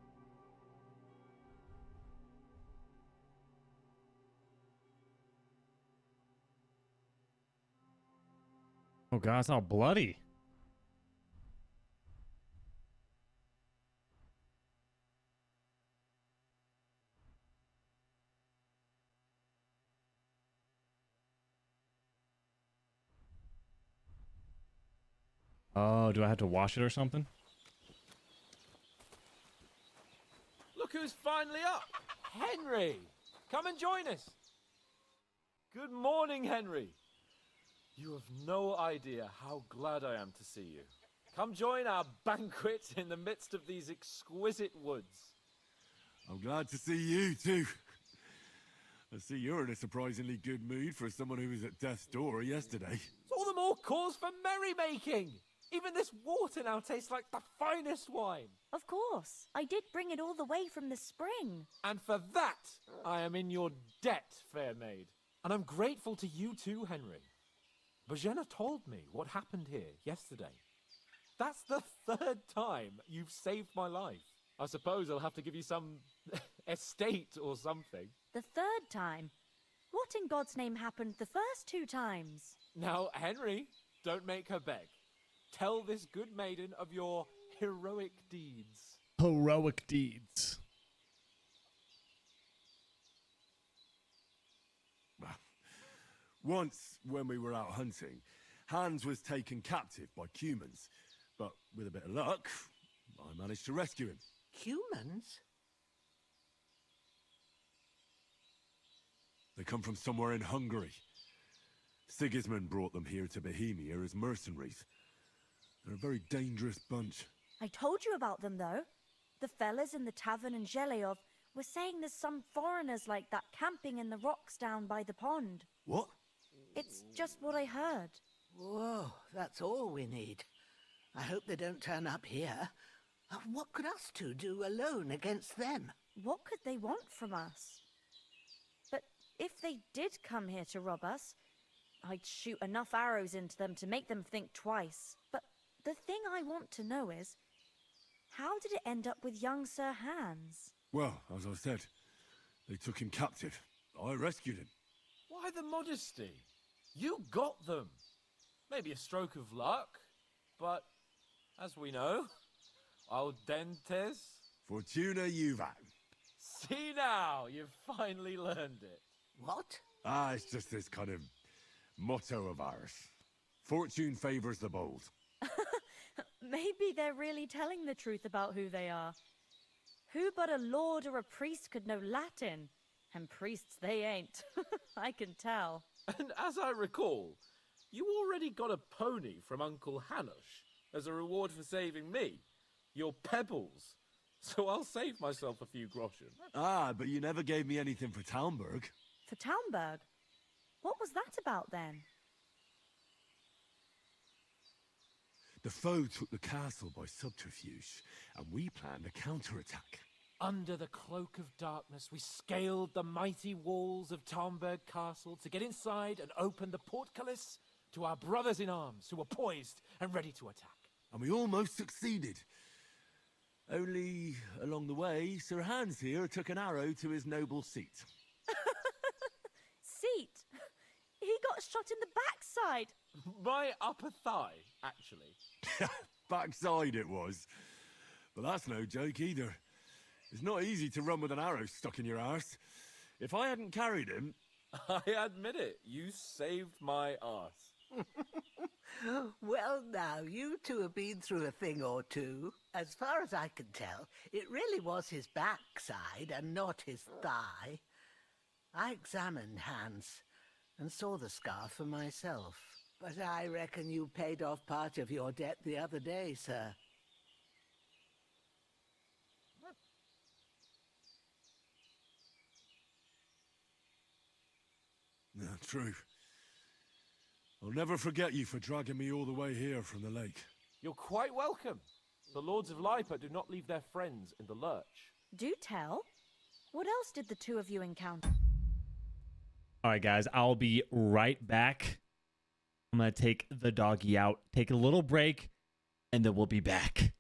Oh god, it's all bloody. Oh, do I have to wash it or something? Look who's finally up! Henry! Come and join us! Good morning, Henry! You have no idea how glad I am to see you. Come join our banquet in the midst of these exquisite woods. I'm glad to see you, too. I see you're in a surprisingly good mood for someone who was at death's door yesterday. It's all the more cause for merrymaking! Even this water now tastes like the finest wine. Of course. I did bring it all the way from the spring. And for that, I am in your debt, fair maid. And I'm grateful to you too, Henry. Bajena told me what happened here yesterday. That's the third time you've saved my life. I suppose I'll have to give you some estate or something. The third time? What in God's name happened the first 2 times? Now, Henry, don't make her beg. Tell this good maiden of your heroic deeds. Heroic deeds. Once, when we were out hunting, Hans was taken captive by humans. But with a bit of luck, I managed to rescue him. Humans? They come from somewhere in Hungary. Sigismund brought them here to Bohemia as mercenaries. They're a very dangerous bunch. I told you about them, though. The fellas in the tavern in Zheleov were saying there's some foreigners like that camping in the rocks down by the pond. What? It's just what I heard. Whoa, that's all we need. I hope they don't turn up here. What could us two do alone against them? What could they want from us? But if they did come here to rob us, I'd shoot enough arrows into them to make them think twice. But the thing I want to know is, how did it end up with young Sir Hans? Well, as I said, they took him captive. I rescued him. Why the modesty? You got them. Maybe a stroke of luck, but as we know, audentes. Fortuna juvat. See now, you've finally learned it. What? It's just this kind of motto of ours. Fortune favors the bold. Maybe they're really telling the truth about who they are. Who but a lord or a priest could know Latin? And priests they ain't. I can tell. And as I recall, you already got a pony from Uncle Hanush as a reward for saving me. Your pebbles. So I'll save myself a few groschen. But you never gave me anything for Talmberg. For Talmberg? What was that about then? The foe took the castle by subterfuge, and we planned a counterattack. Under the cloak of darkness, we scaled the mighty walls of Talmberg Castle to get inside and open the portcullis to our brothers in arms who were poised and ready to attack. And we almost succeeded. Only, along the way, Sir Hans here took an arrow to his noble seat. got shot in the backside. My upper thigh, actually. Backside it was. But that's no joke either. It's not easy to run with an arrow stuck in your arse. If I hadn't carried him... I admit it, you saved my arse. Well, now, you two have been through a thing or two. As far as I can tell, it really was his backside and not his thigh. I examined Hans and saw the scar for myself. But I reckon you paid off part of your debt the other day, sir. No, true. I'll never forget you for dragging me all the way here from the lake. You're quite welcome. The Lords of Lipa do not leave their friends in the lurch. Do tell. What else did the two of you encounter? All right, guys, I'll be right back. I'm going to take the doggy out, take a little break, and then we'll be back.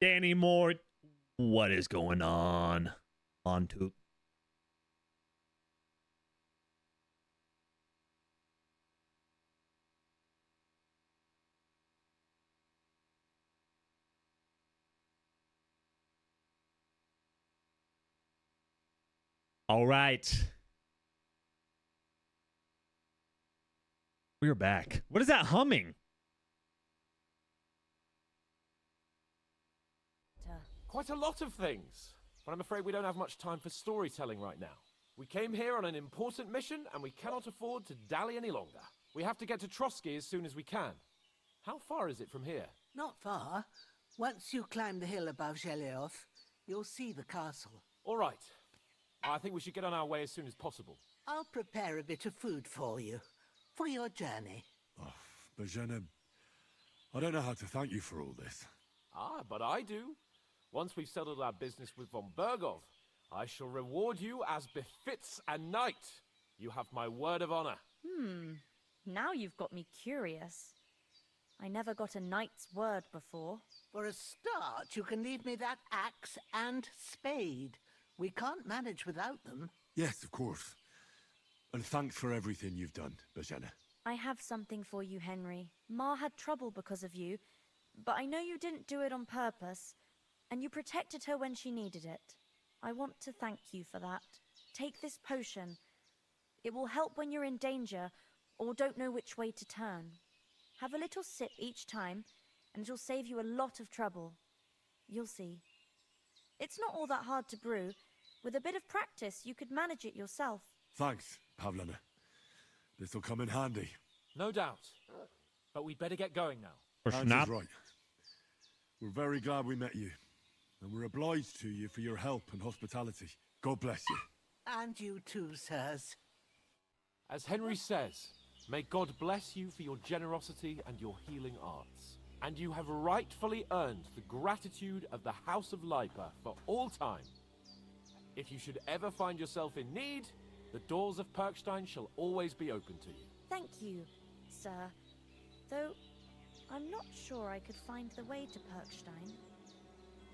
Danny Moore, what is going on? On to. All right. We're back. What is that humming? Quite a lot of things, but I'm afraid we don't have much time for storytelling right now. We came here on an important mission, and we cannot afford to dally any longer. We have to get to Trotsky as soon as we can. How far is it from here? Not far. Once you climb the hill above Geleoth, you'll see the castle. All right. I think we should get on our way as soon as possible. I'll prepare a bit of food for you, for your journey. Oh, Bozhena, I don't know how to thank you for all this. Ah, but I do. Once we've settled our business with von Bergov, I shall reward you as befits a knight. You have my word of honor. Now you've got me curious. I never got a knight's word before. For a start, you can leave me that axe and spade. We can't manage without them. Yes, of course. And thanks for everything you've done, Bozhena. I have something for you, Henry. Ma had trouble because of you, but I know you didn't do it on purpose, and you protected her when she needed it. I want to thank you for that. Take this potion. It will help when you're in danger or don't know which way to turn. Have a little sip each time, and it'll save you a lot of trouble. You'll see. It's not all that hard to brew. With a bit of practice, you could manage it yourself. Thanks, Pavlena. This'll come in handy. No doubt. But we'd better get going now. Hans is right. We're very glad we met you. And we're obliged to you for your help and hospitality. God bless you. And you too, sirs. As Henry says, may God bless you for your generosity and your healing arts. And you have rightfully earned the gratitude of the House of Lipa for all time. If you should ever find yourself in need, the doors of Perkstein shall always be open to you. Thank you, sir. Though, I'm not sure I could find the way to Perkstein.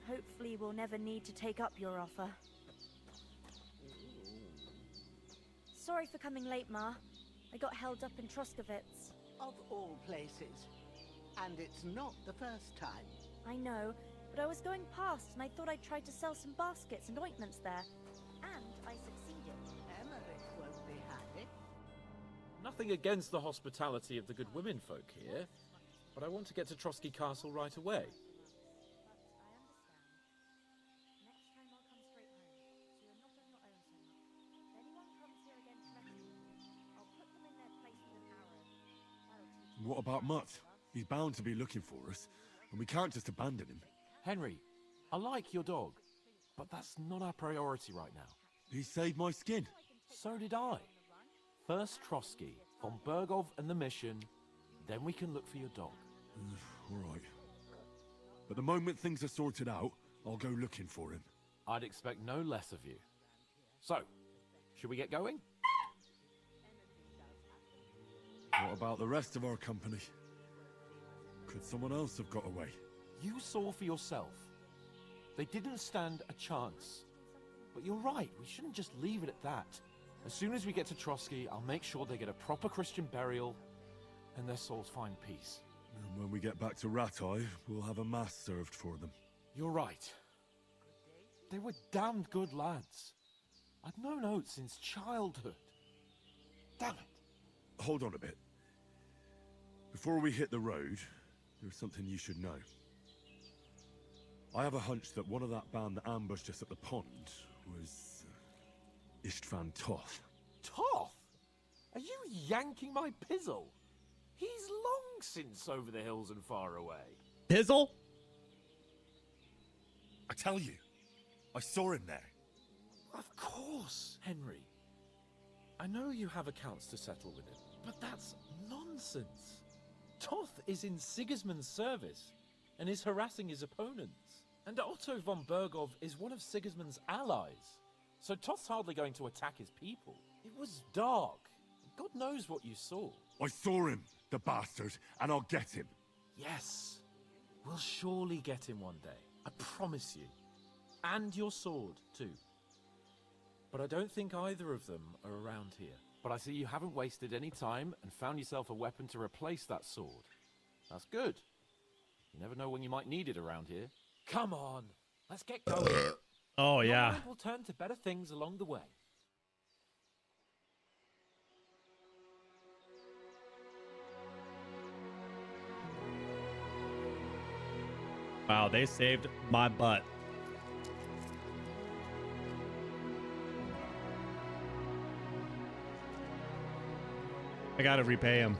Hopefully we'll never need to take up your offer. Sorry for coming late, Ma. I got held up in Troskowitz. Of all places. And it's not the first time. I know, but I was going past and I thought I'd try to sell some baskets and ointments there. And I succeeded. Emmerich won't be happy. Nothing against the hospitality of the good womenfolk here, but I want to get to Trotsky Castle right away. What about Mutt? He's bound to be looking for us, and we can't just abandon him. Henry, I like your dog, but that's not our priority right now. He saved my skin. So did I. First Trotsky, von Bergov and the mission, then we can look for your dog. All right. But the moment things are sorted out, I'll go looking for him. I'd expect no less of you. So, should we get going? What about the rest of our company? Could someone else have got away? You saw for yourself. They didn't stand a chance. But you're right, we shouldn't just leave it at that. As soon as we get to Trotsky, I'll make sure they get a proper Christian burial and their souls find peace. And when we get back to Ratai, we'll have a mass served for them. You're right. They were damned good lads. I'd known Oates since childhood. Damn it. Hold on a bit. Before we hit the road, there's something you should know. I have a hunch that one of that band that ambushed us at the pond was Istvan Toth. Toth? Are you yanking my pizzle? He's long since over the hills and far away. Pizzle? I tell you, I saw him there. Of course, Henry. I know you have accounts to settle with him, but that's nonsense. Toth is in Sigismund's service and is harassing his opponents. And Otto von Bergov is one of Sigismund's allies. So Toth's hardly going to attack his people. It was dark. God knows what you saw. I saw him, the bastard, and I'll get him. Yes. We'll surely get him one day. I promise you. And your sword, too. But I don't think either of them are around here. But I see you haven't wasted any time and found yourself a weapon to replace that sword. That's good. You never know when you might need it around here. Come on, let's get going. Oh, yeah. Your mind will turn to better things along the way. Wow, they saved my butt. I gotta repay him.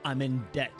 I'm in debt.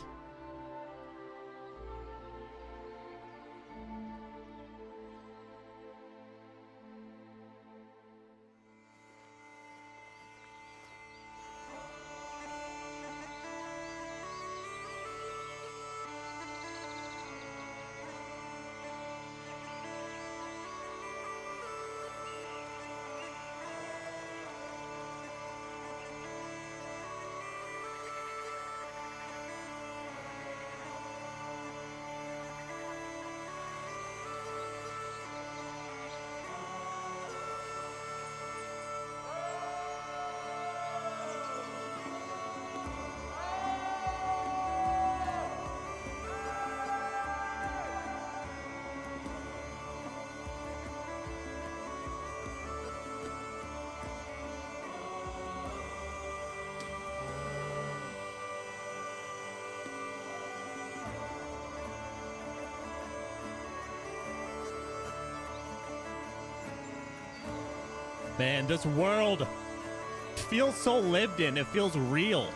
Man, this world feels so lived in. It feels real.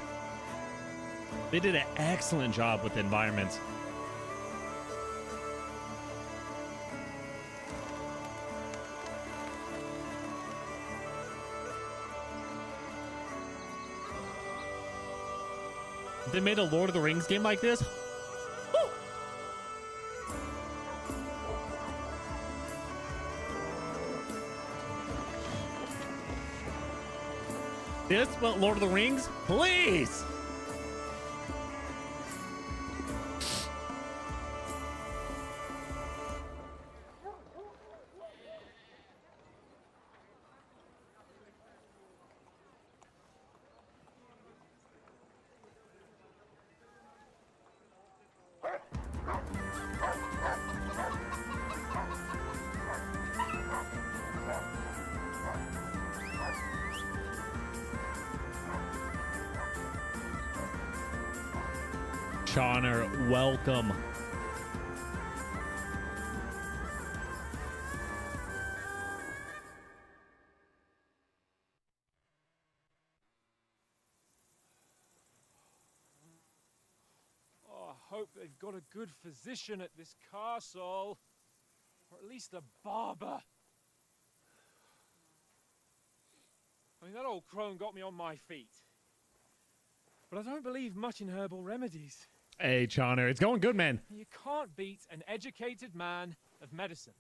They did an excellent job with the environment. If they made a Lord of the Rings game like this, this, but Lord of the Rings, please. Connor, welcome. Oh, I hope they've got a good physician at this castle. Or at least a barber. I mean, that old crone got me on my feet. But I don't believe much in herbal remedies. Hey, Connor, it's going good, man. You can't beat an educated man of medicine.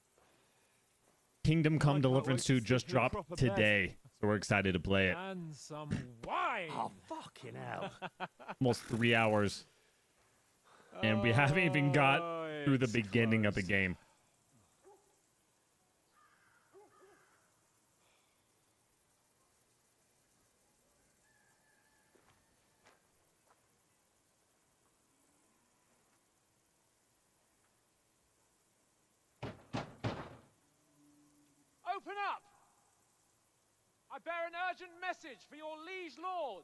Kingdom Come Deliverance 2 just dropped today, so we're excited to play it. And some wine. Oh, fucking hell. Almost 3 hours. And we haven't even got through the beginning of the game. Open up! I bear an urgent message for your liege lord.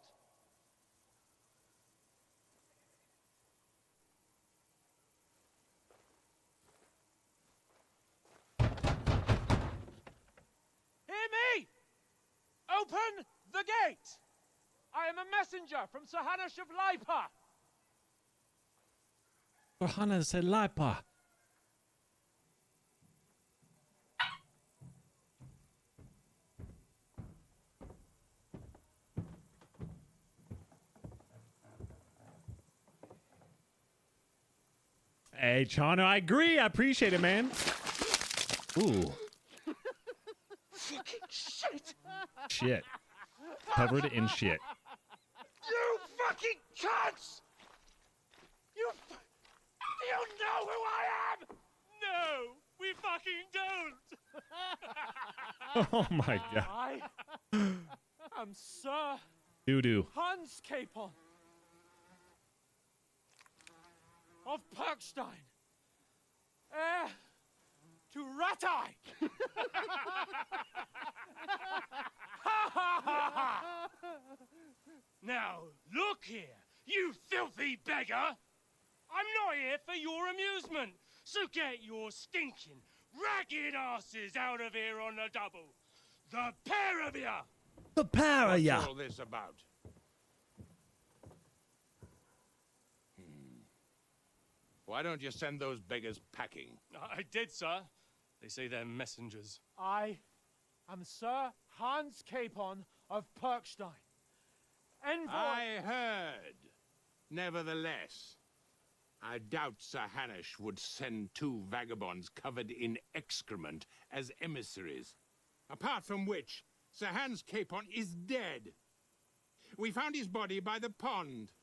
Hear me! Open the gate! I am a messenger from Sir Hanush of Lipa. Johanna said Lipa. Hey, Chano, I agree. I appreciate it, man. Ooh. Shit! Shit. Covered in shit. cunts! Do you know who I am? No, we fucking don't. Oh my god. I am Sir Doo-doo. Hans Capon of Perkstein, heir to Ratai. Now, look here, you filthy beggar! I'm not here for your amusement, so get your stinking, ragged asses out of here on the double. The pair of ya! The pair of ya! What's all this about? Why don't you send those beggars packing? I did, sir. They say they're messengers. I am Sir Hans Capon of Perkstein. Envoy... I heard. Nevertheless, I doubt Sir Hanush would send two vagabonds covered in excrement as emissaries. Apart from which, Sir Hans Capon is dead. We found his body by the pond.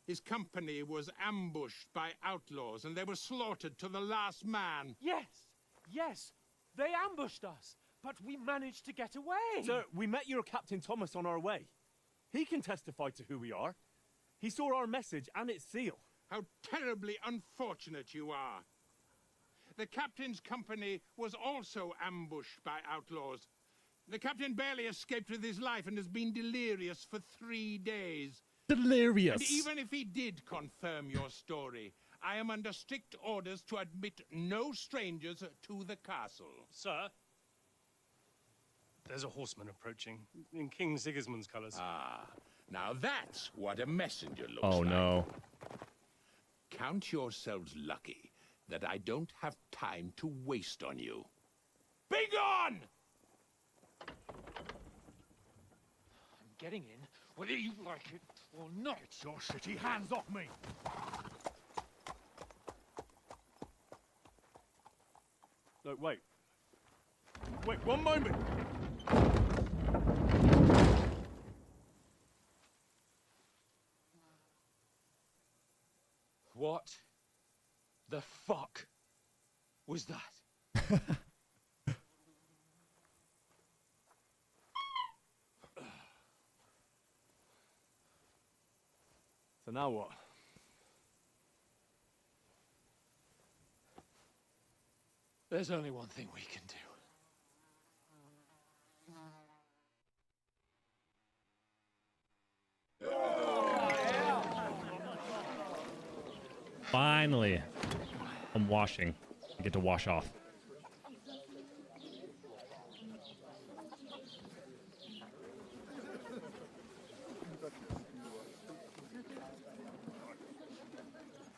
His company was ambushed by outlaws, and they were slaughtered to the last man. Yes, they ambushed us, but we managed to get away. Sir, we met your Captain Thomas on our way. He can testify to who we are. He saw our message and its seal. How terribly unfortunate you are. The captain's company was also ambushed by outlaws. The captain barely escaped with his life and has been delirious for 3 days. Delirious. And even if he did confirm your story, I am under strict orders to admit no strangers to the castle. Sir, there's a horseman approaching in King Sigismund's colours. Ah, now that's what a messenger looks Oh like. no. Count yourselves lucky that I don't have time to waste on you. Be gone! I'm getting in, whether you like it or not. Get your shitty hands off me! No, wait. Wait, one moment! What the fuck was that? So now what? There's only one thing we can do. Finally. I'm washing. I get to wash off.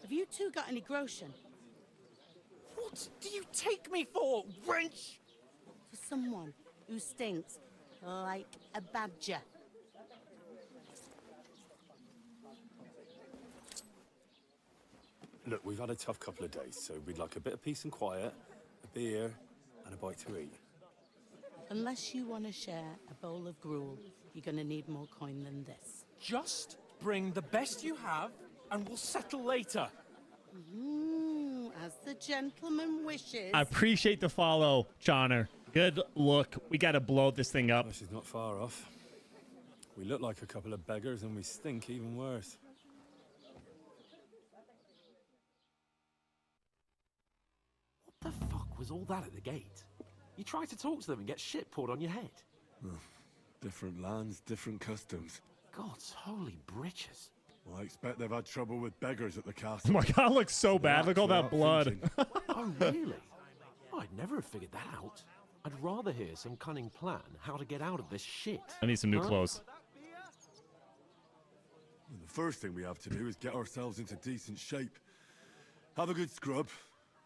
Have you two got any groschen? What do you take me for, wench? For someone who stinks like a badger. Look, we've had a tough couple of days, so we'd like a bit of peace and quiet, a beer, and a bite to eat. Unless you want to share a bowl of gruel, you're going to need more coin than this. Just bring the best you have, and we'll settle later. As the gentleman wishes. I appreciate the follow, Johnner. Good look. We got to blow this thing up. Well, she's not far off. We look like a couple of beggars, and we stink even worse. What the fuck was all that at the gate? You try to talk to them and get shit poured on your head. Different lands, different customs. God's holy britches. Well, I expect they've had trouble with beggars at the Oh castle. my god, it looks so bad. Look at all that blood. Oh, really? I'd never have figured that out. I'd rather hear some cunning plan how to get out of this shit. I need some new clothes. Well, the first thing we have to do is get ourselves into decent shape. Have a good scrub,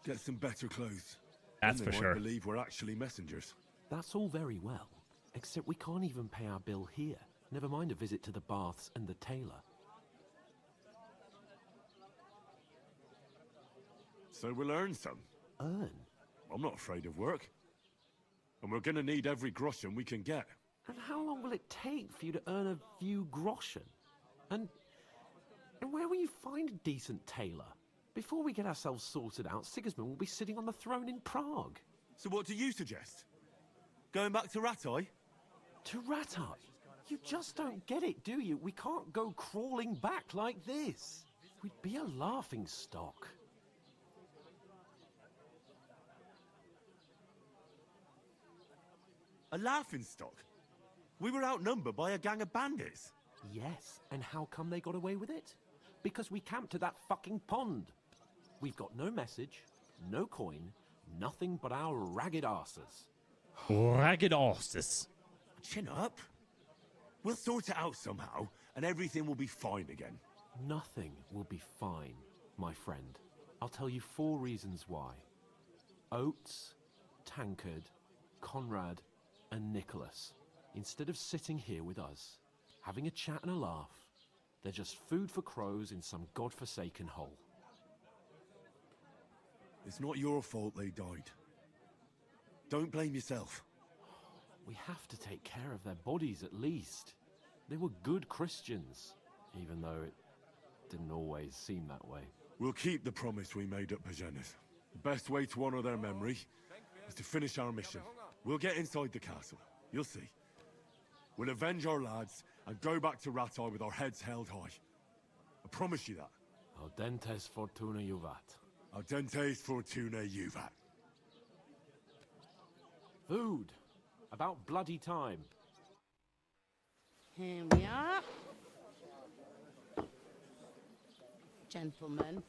get some better clothes. That's Then for they sure. might believe we're actually messengers. That's all very well, except we can't even pay our bill here. Never mind a visit to the baths and the tailor. So we'll earn some. Earn? I'm not afraid of work. And we're gonna need every groschen we can get. And how long will it take for you to earn a few groschen? And And where will you find a decent tailor? Before we get ourselves sorted out, Sigismund will be sitting on the throne in Prague. So what do you suggest? Going back to Ratai? To Ratai? You just don't get it, do you? We can't go crawling back like this. We'd be a laughing stock. A laughingstock? We were outnumbered by a gang of bandits. Yes, and how come they got away with it? Because we camped at that fucking pond. We've got no message, no coin, nothing but our ragged arses. Ragged arses. Chin up. We'll sort it out somehow, and everything will be fine again. Nothing will be fine, my friend. I'll tell you 4 reasons why. Oates, Tankard, Conrad, and Nicholas, instead of sitting here with us, having a chat and a laugh, they're just food for crows in some godforsaken hole. It's not your fault they died. Don't blame yourself. We have to take care of their bodies at least. They were good Christians, even though it didn't always seem that way. We'll keep the promise we made at Pagenes. The best way to honor their memory is to finish our mission. We'll get inside the castle. You'll see. We'll avenge our lads and go back to Ratai with our heads held high. I promise you that. Audentes fortuna juvat. Audentes fortuna juvat. Food. About bloody time. Here we are. Gentlemen.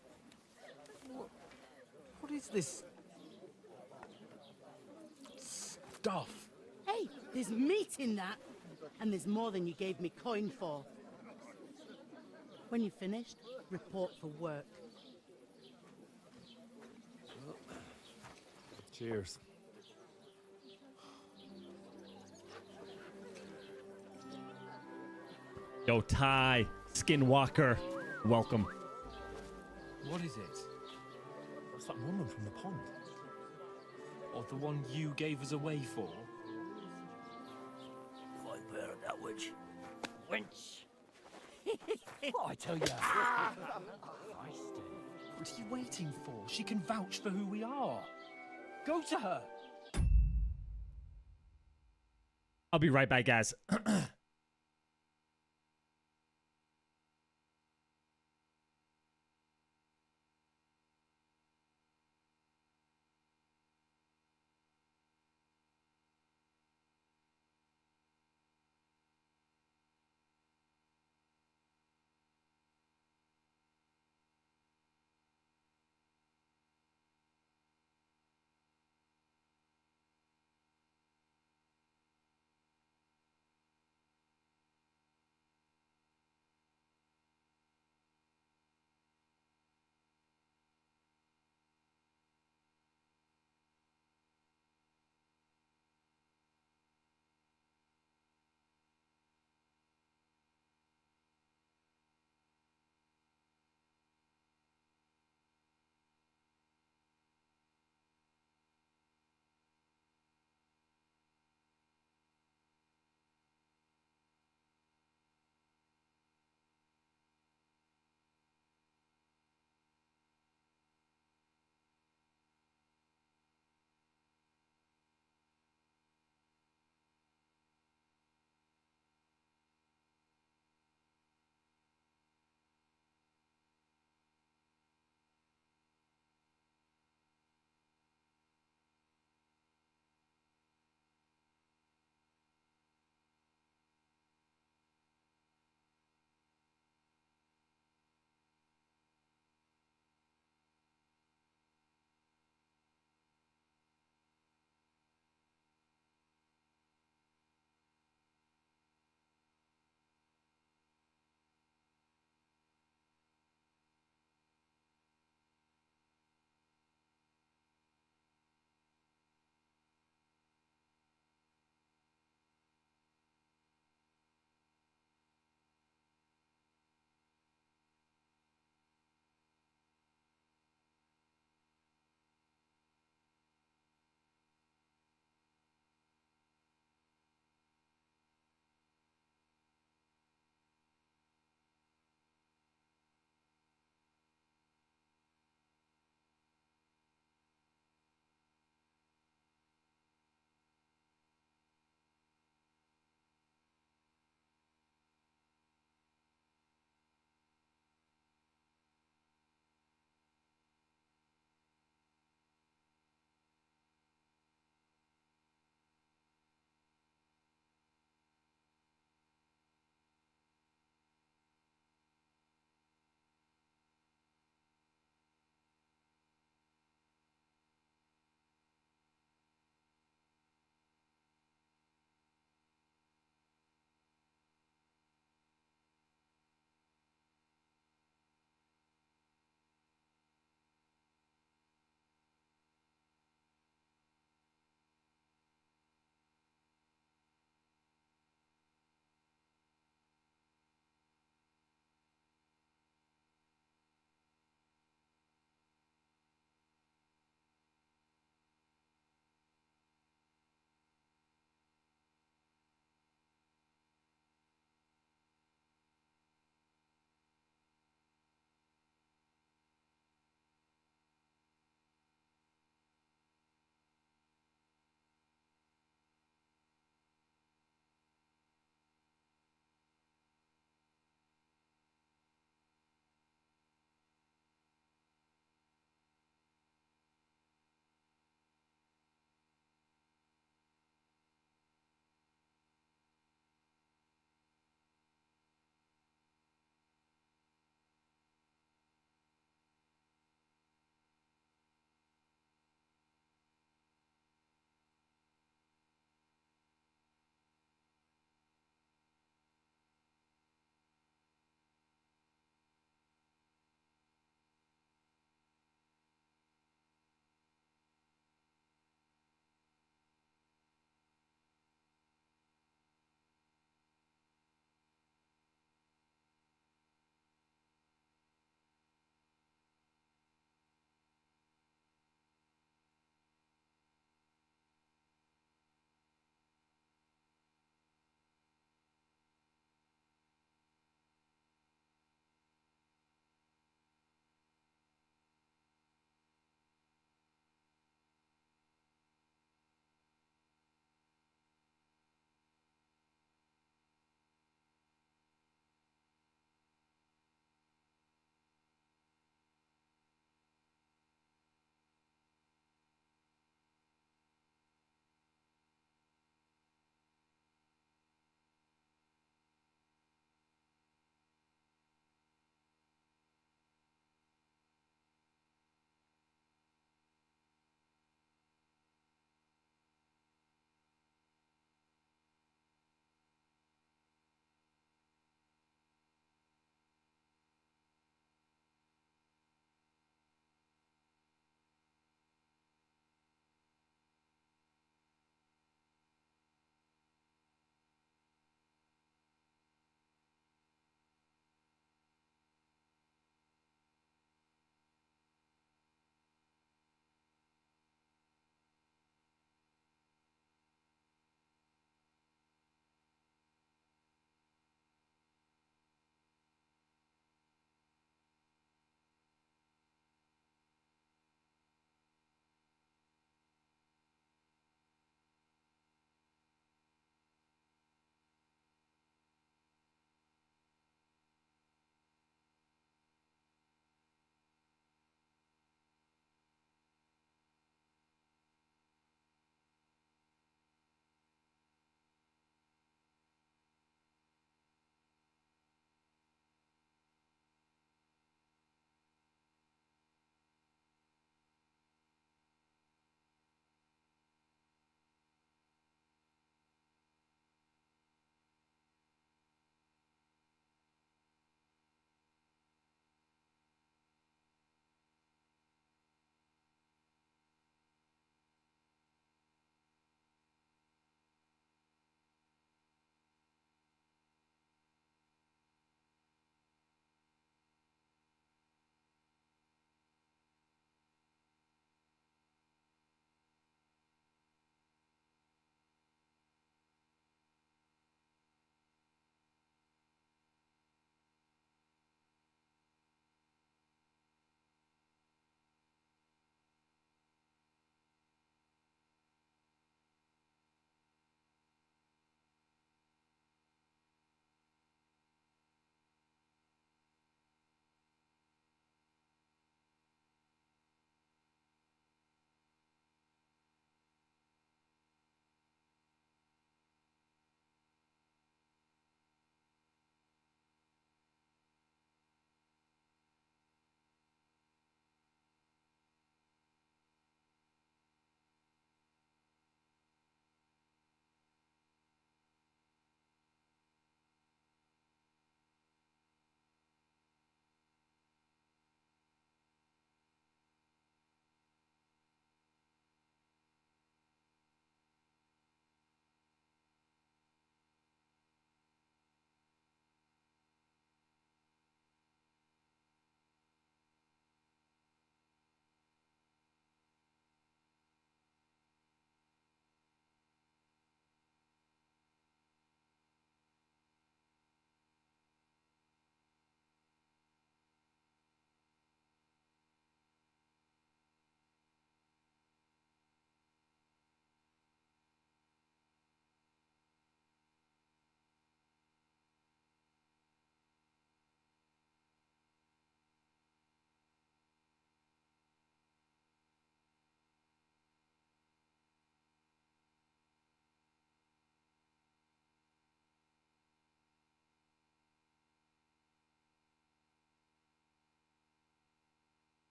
What is this stuff? Hey, there's meat in that. And there's more than you gave me coin for. When you're finished, report for work. Cheers. Yo, Ty, Skinwalker, welcome. What is it? What's that woman from the pond? Or the one you gave us away for? Viper, that witch. Wench. Oh, I tell you. What are you waiting for? She can vouch for who we are. Go to her. I'll be right back, guys.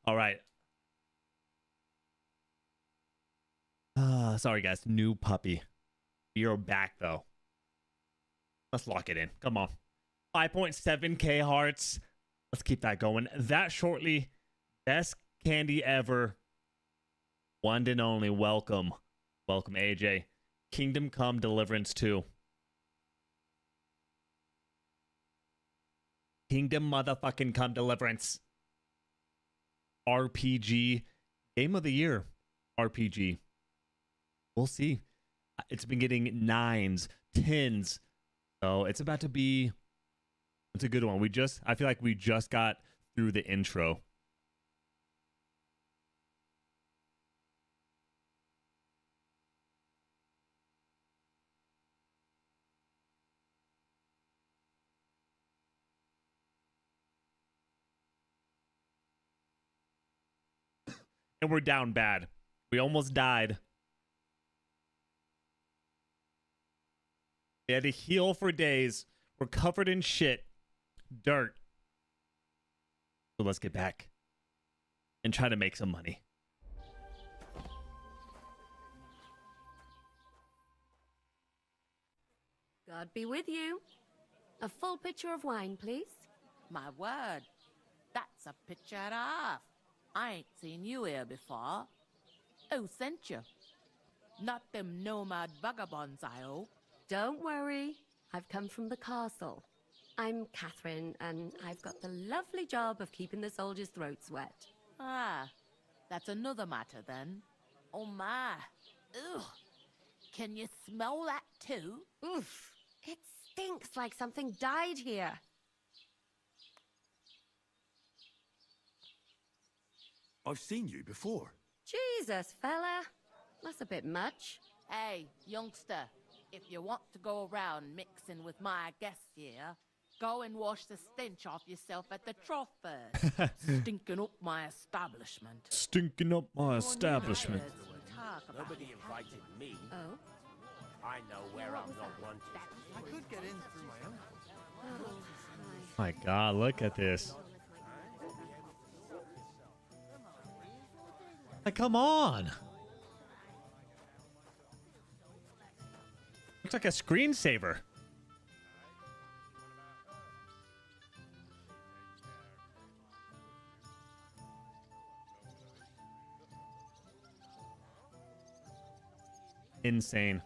All right. Sorry, guys. New puppy. You're back, though. Let's lock it in. Come on. 5.7k hearts. Let's keep that going. That shortly. Best candy ever. One and only. Welcome. Welcome, AJ. Kingdom Come Deliverance 2. Kingdom motherfucking Come Deliverance. RPG. Game of the Year. RPG. We'll see. It's been getting 9s, 10s. So it's about to be... It's a good one. I feel like we just got through the intro. And we're down bad. We almost died. We had to heal for days. We're covered in shit. Dirt. So let's get back. And try to make some money. God be with you. A full pitcher of wine, please. My word. That's a picture and a half. I ain't seen you here before. Who sent you? Not them nomad vagabonds, I hope. Don't worry. I've come from the castle. I'm Catherine, and I've got the lovely job of keeping the soldiers' throats wet. Ah, that's another matter then. Oh my. Ugh. Can you smell that too? Oof. It stinks like something died here. I've seen you before. Jesus, fella. That's a bit much. Hey, youngster, if you want to go around mixing with my guests here, go and wash the stench off yourself at the trough first. Stinking up my establishment. Stinking up my establishment. Nobody invited me. Oh? I know where I'm not wanted. I could get in through my own. Oh, My God, look at this. Like, come on. Looks like a screensaver. Insane.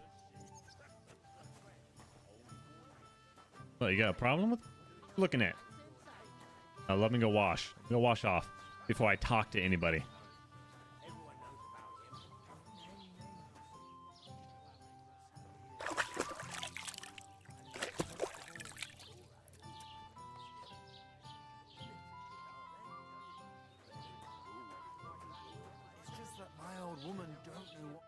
Well, you got a problem with looking at? Let me go wash. Go wash off before I talk to anybody. It's just that my old woman don't know what...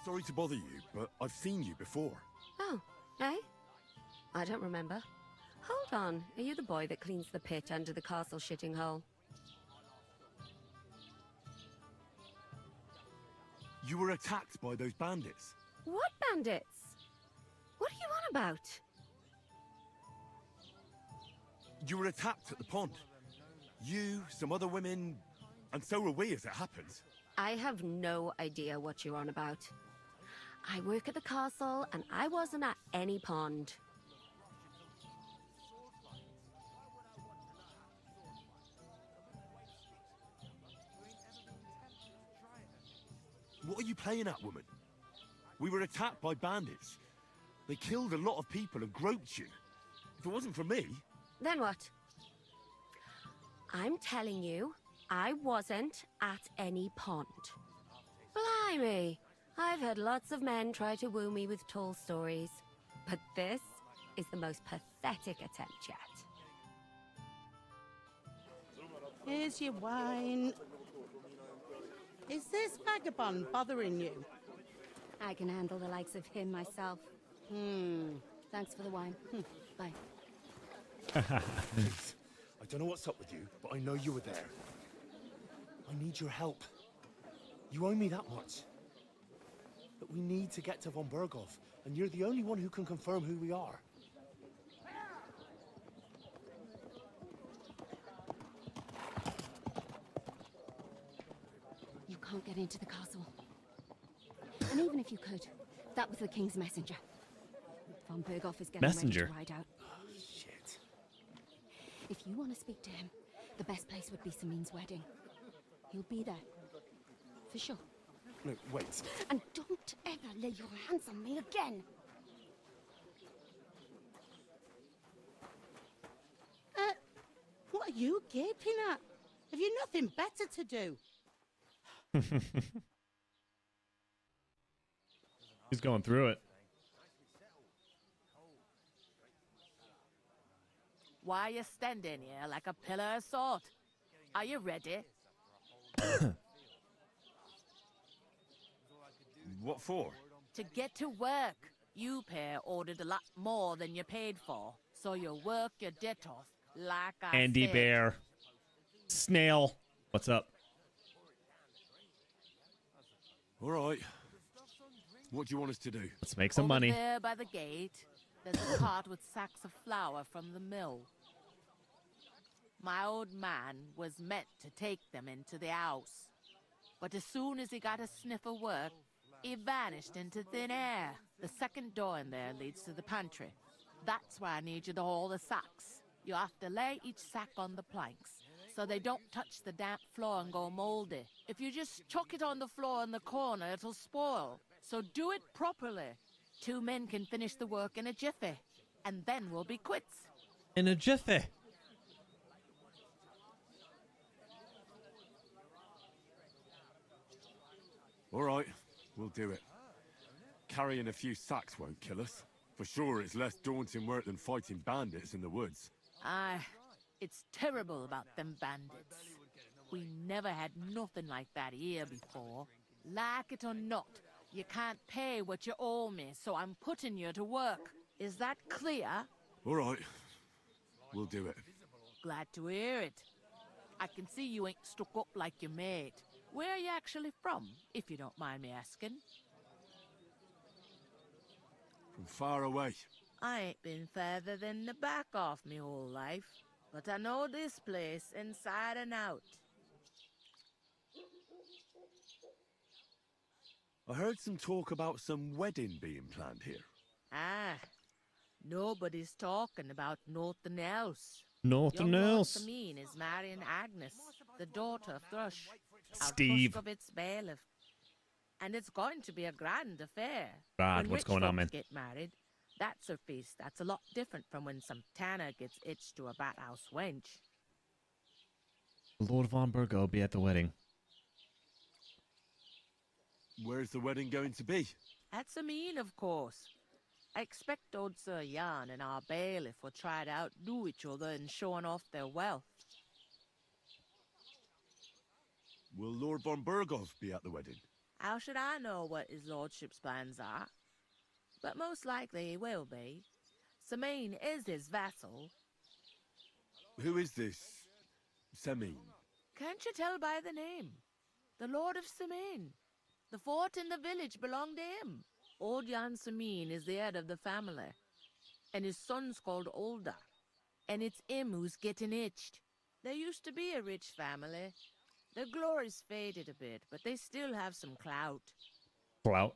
Sorry to bother you, but I've seen you before. Oh, eh? I don't remember. Hold on. Are you the boy that cleans the pit under the castle shitting hole? You were attacked by those bandits. What bandits? What are you on about? You were attacked at the pond. You, some other women, and so were we, as it happens. I have no idea what you're on about. I work at the castle, and I wasn't at any pond. What are you playing at, woman? We were attacked by bandits. They killed a lot of people and groped you. If it wasn't for me... Then what? I'm telling you, I wasn't at any pond. Blimey! I've had lots of men try to woo me with tall stories, but this is the most pathetic attempt yet. Here's your wine. Is this vagabond bothering you? I can handle the likes of him myself. Thanks for the wine. Bye. Please, I don't know what's up with you, but I know you were there. I need your help. You owe me that much. But we need to get to von Berghoff, and you're the only one who can confirm who we are. can't get into the castle. And even if you could, that was the king's messenger. Von Berghoff is getting Messenger? ready to ride out. Shit. If you want to speak to him, the best place would be Samin's wedding. He'll be there. For sure. No, wait. And don't ever lay your hands on me again! What are you gaping at? Have you nothing better to do? He's going through it. Why are you standing here like a pillar of salt? Are you ready? What for? To get to work. You pair ordered a lot more than you paid for, so you work your debt off, like I Andy said. Bear. Snail. What's up? All right. What do you want us to do? Let's make some Over money. there by the gate, there's a cart with sacks of flour from the mill. My old man was meant to take them into the house, but as soon as he got a sniff of work, he vanished into thin air. The second door in there leads to the pantry. That's where I need you to haul the sacks. You have to lay each sack on the planks, so they don't touch the damp floor and go moldy. If you just chuck it on the floor in the corner, it'll spoil. So do it properly. 2 men can finish the work in a jiffy, and then we'll be quits. In a jiffy. All right, we'll do it. Carrying a few sacks won't kill us. For sure, it's less daunting work than fighting bandits in the woods. Aye, it's terrible about them bandits. We never had nothing like that here before. Like it or not, you can't pay what you owe me, so I'm putting you to work. Is that clear? All right, we'll do it. Glad to hear it. I can see you ain't stuck up like your mate. Where are you actually from, if you don't mind me asking? From far away. I ain't been further than the back off me whole life, but I know this place inside and out. I heard some talk about some wedding being planned here. Ah, nobody's talking about nothing else. Nothing Young Lord else. Sameen is marrying Agnes, the daughter of Thrush, our Steve. Truscovitz bailiff. And it's going to be a grand affair. God, When what's rich going on, folks man? get married, that's a feast that's a lot different from when some tanner gets hitched to a bathouse wench. Lord von Burgo will be at the wedding. Where's the wedding going to be? At Sameen, of course. I expect old Sir Jan and our bailiff will try to outdo each other in showing off their wealth. Will Lord von Burgov be at the wedding? How should I know what his lordship's plans are? But most likely he will be. Sameen is his vassal. Who is this Semin? Can't you tell by the name? The Lord of Sameen. The fort and the village belong to him. Old Jan Sameen is the head of the family, and his son's called Olda, and it's him who's getting itched. There used to be a rich family. Their glory's faded a bit, but they still have some clout. Clout.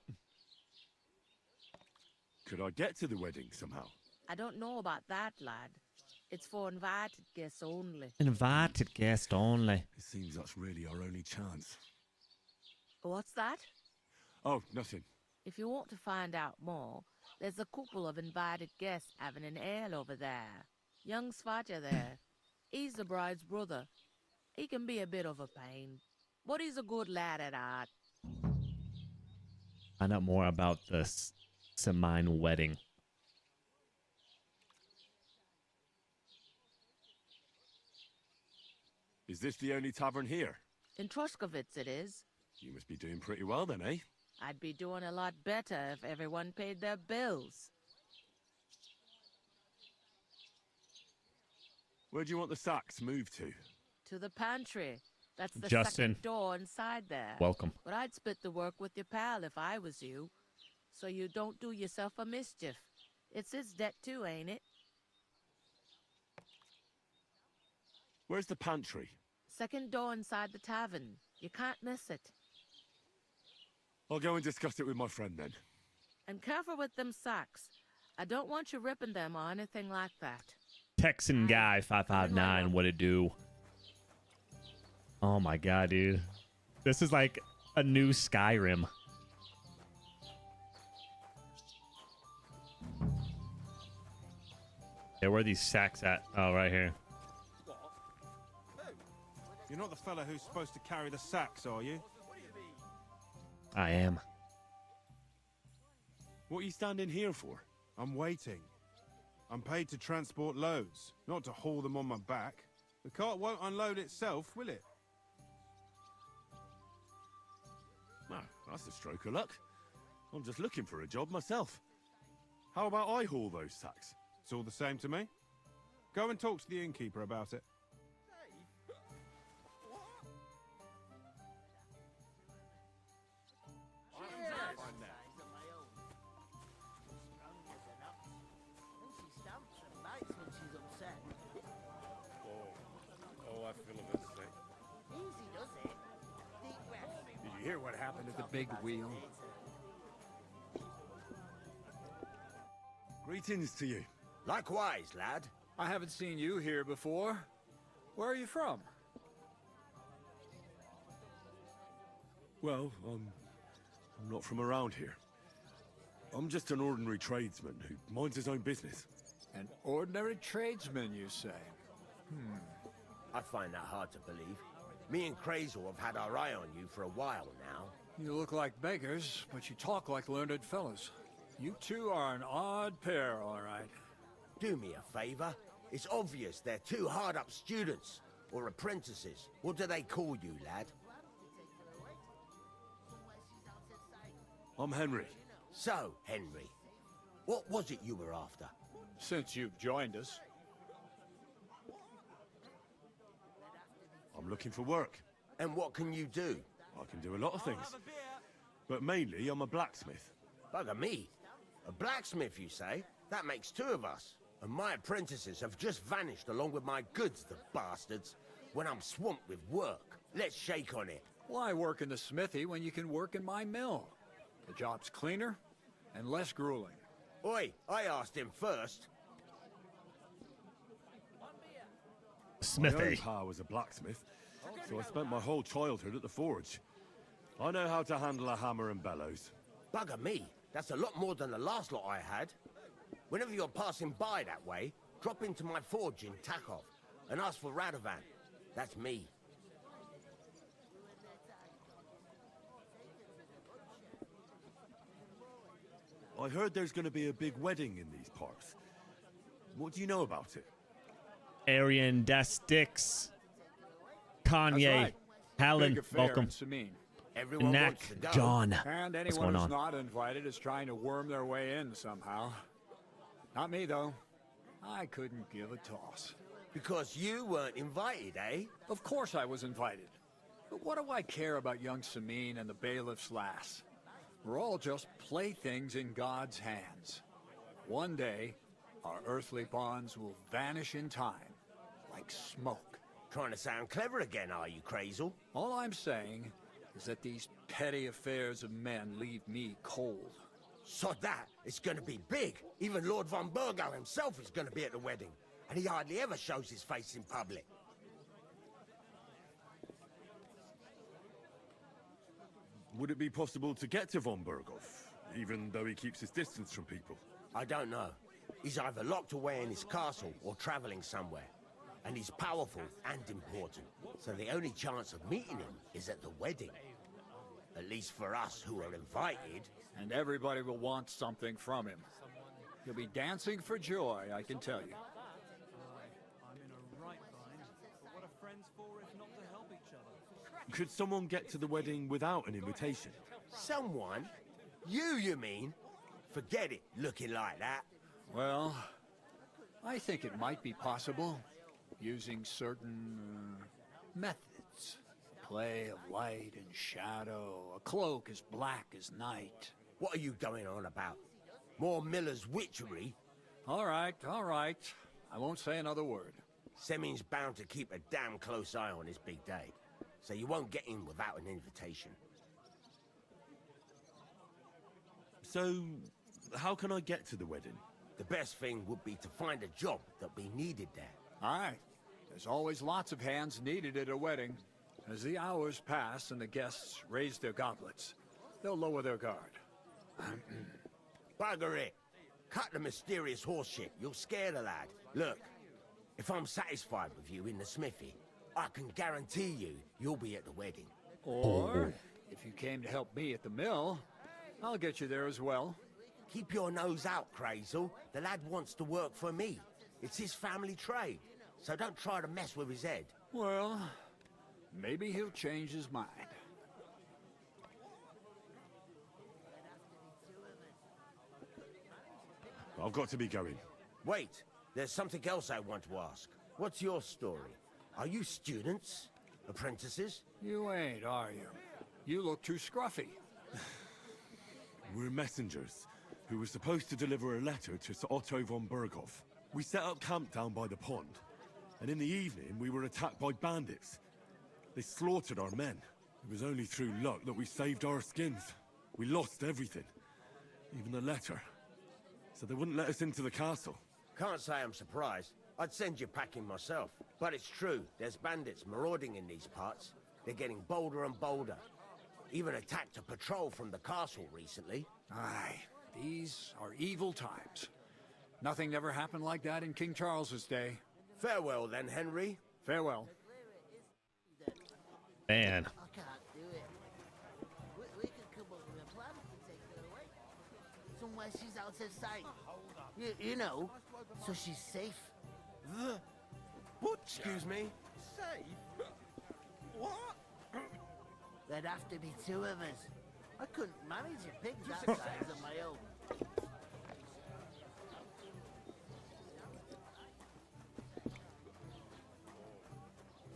Could I get to the wedding somehow? I don't know about that, lad. It's for invited guests only. Invited guest only. It seems that's really our only chance. What's that? Oh, nothing. If you want to find out more, there's a couple of invited guests having an ale over there. Young Svatja there. He's the bride's brother. He can be a bit of a pain, but he's a good lad at heart. Find out more about the Samine wedding. Is this the only tavern here? In Truscovitz it is. You must be doing pretty well then, eh? I'd be doing a lot better if everyone paid their bills. Where do you want the sacks moved to? To the pantry. That's the Justin. second door inside there. Welcome. But I'd split the work with your pal if I was you, so you don't do yourself a mischief. It's his debt too, ain't it? Where's the pantry? Second door inside the tavern. You can't miss it. I'll go and discuss it with my friend then. And careful with them sacks. I don't want you ripping them or anything like that. Texan guy 559, what it do? Oh my god, dude. This is like a new Skyrim. Yeah, where are these sacks at? Oh, right here. You're not the fella who's supposed to carry the sacks, are you? I am. What are you standing here for? I'm waiting. I'm paid to transport loads, not to haul them on my back. The cart won't unload itself, will it? Well, that's a stroke of luck. I'm just looking for a job myself. How about I haul those sacks? It's all the same to me. Go and talk to the innkeeper about it. Oh, I feel a bit sick. Did you hear what happened at the big wheel? Greetings to you. Likewise, lad. I haven't seen you here before. Where are you from? Well, I'm not from around here. I'm just an ordinary tradesman who minds his own business. An ordinary tradesman, you say? I find that hard to believe. Me and Crazel have had our eye on you for a while now. You look like beggars, but you talk like learned fellows. You two are an odd pair, all right. Do me a favor. It's obvious they're two hard-up students, or apprentices. What do they call you, lad? I'm Henry. So, Henry, what was it you were after? Since you've joined us. I'm looking for work. And what can you do? I can do a lot of things. But mainly, I'm a blacksmith. Bugger me. A blacksmith, you say? That makes two of us. And my apprentices have just vanished along with my goods, the bastards. When I'm swamped with work. Let's shake on it. Why work in the smithy when you can work in my mill? The job's cleaner and less grueling. Oi, I asked him first. My own Smithy. pa was a blacksmith, so I spent my whole childhood at the forge. I know how to handle a hammer and bellows. Bugger me. That's a lot more than the last lot I had. Whenever you're passing by that way, drop into my forge in Takov and ask for Radovan. That's me. I heard there's going to be a big wedding in these parts. What do you know about it? Arian Destix. Kanye. That's right. Helen, Big affair welcome. in Samine. Everyone Knack, wants to go. John. And What's anyone going who's on? not invited is trying to worm their way in somehow. Not me, though. I couldn't give a toss. Because you weren't invited, eh? Of course I was invited. But what do I care about young Samine and the bailiff's lass? We're all just playthings in God's hands. One day, our earthly bonds will vanish in time, like smoke. Trying to sound clever again, are you, Crazel? All I'm saying is that these petty affairs of men leave me cold. Sod that. It's gonna be big. Even Lord von Burgo himself is gonna be at the wedding. And he hardly ever shows his face in public. Would it be possible to get to von Berghoff, even though he keeps his distance from people? I don't know. He's either locked away in his castle or traveling somewhere. And he's powerful and important. So the only chance of meeting him is at the wedding. At least for us who are invited. And everybody will want something from him. He'll be dancing for joy, I can tell you. Could someone get to the wedding without an invitation? Someone? You mean? Forget it, looking like that. Well, I think it might be possible, using certain methods. Play of light and shadow, a cloak as black as night. What are you going on about? More Miller's witchery? All right. I won't say another word. Semin's bound to keep a damn close eye on his big day. So you won't get in without an invitation. So, how can I get to the wedding? The best thing would be to find a job that be needed there. Aye. There's always lots of hands needed at a wedding. As the hours pass and the guests raise their goblets, they'll lower their guard. Bugger it. Cut the mysterious horseshit. You'll scare the lad. Look, if I'm satisfied with you in the smithy, I can guarantee you'll be at the wedding. Or, if you came to help me at the mill, I'll get you there as well. Keep your nose out, Crazel. The lad wants to work for me. It's his family trade, so don't try to mess with his head. Well, maybe he'll change his mind. I've got to be going. Wait, there's something else I want to ask. What's your story? Are you students? Apprentices? You ain't, are you? You look too scruffy. We're messengers who were supposed to deliver a letter to Sir Otto von Berghoff. We set up camp down by the pond, and in the evening we were attacked by bandits. They slaughtered our men. It was only through luck that we saved our skins. We lost everything, even the letter. So they wouldn't let us into the castle. Can't say I'm surprised. I'd send you packing myself. But it's true, there's bandits marauding in these parts. They're getting bolder and bolder. Even attacked a patrol from the castle recently. Aye, these are evil times. Nothing ever happened like that in King Charles's day. Farewell then, Henry. Farewell. Man. I can't do it. We could come up with a plan to take her away. Somewhere she's out of sight. You know, so she's safe. What? Excuse me? Safe? What? There'd have to be two of us. I couldn't manage a pig that size on my own.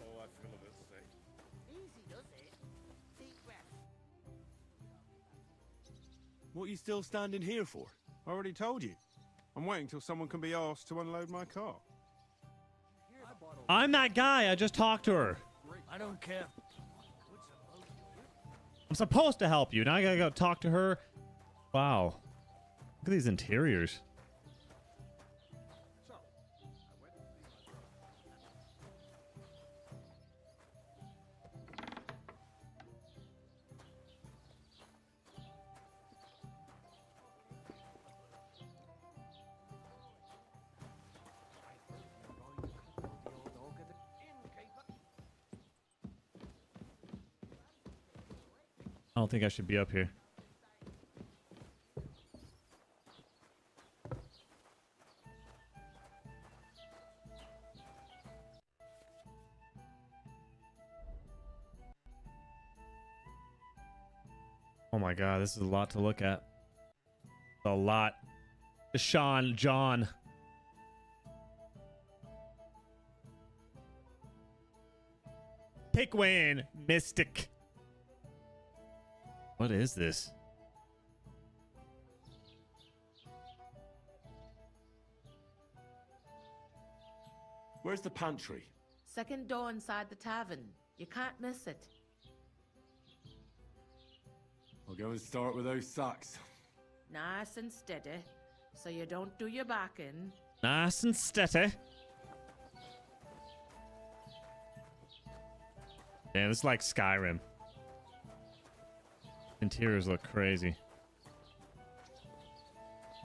Oh, I feel a bit sick. Easy does it. Deep breath. What are you still standing here for? I already told you. I'm waiting till someone can be asked to unload my car. I'm that guy. I just talked to her. I don't care. I'm supposed to help you. Now I gotta go talk to her. Wow. Look at these interiors. I don't think I should be up here. Oh my god, this is a lot to look at. A lot. Deshaun, John. Pickwin, Mystic. What is this? Where's the pantry? Second door inside the tavern. You can't miss it. I'll go and start with those sacks. Nice and steady, so you don't do your back in. Nice and steady. Damn, this is like Skyrim. Interiors look crazy.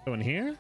Go in here?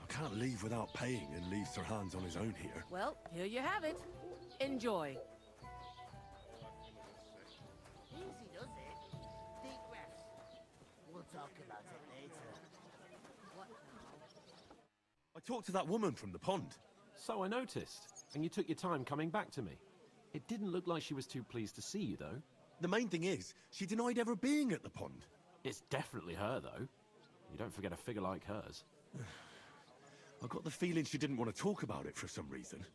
I can't leave without paying and leave Sir Hans on his own here. Well, here you have it. Enjoy. Easy does it. Deep breaths. We'll talk I talked to that woman from the pond. So I noticed, and you took your time coming back to me. It didn't look like she was too pleased to see you, though. The main thing is, she denied ever being at the pond. It's definitely her, though. You don't forget a figure like hers. I got the feeling she didn't want to talk about it for some reason.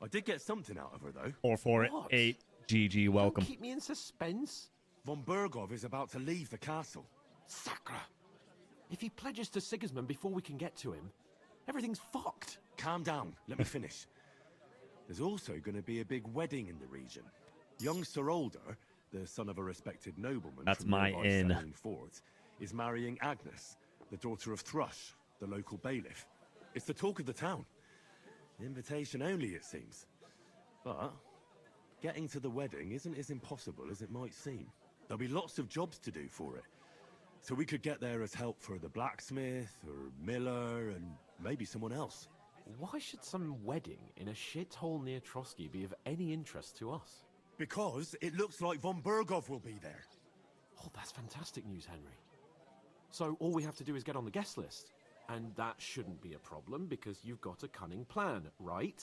I did get something out of her, though. 448 GG, welcome. Don't keep me in suspense. Von Bergov is about to leave the castle. Sacre! If he pledges to Sigismund before we can get to him, everything's fucked. Calm down. Let me finish. There's also going to be a big wedding in the region. Young Sir Older, the son of a respected nobleman That's from my nearby in. Selling Fort, is marrying Agnes, the daughter of Thrush, the local bailiff. It's the talk of the town. Invitation only, it seems. But getting to the wedding isn't as impossible as it might seem. There'll be lots of jobs to do for it. So we could get there as help for the blacksmith, or miller, and maybe someone else. Why should some wedding in a shithole near Trotsky be of any interest to us? Because it looks like Von Bergov will be there. Oh, that's fantastic news, Henry. So all we have to do is get on the guest list. And that shouldn't be a problem because you've got a cunning plan, right?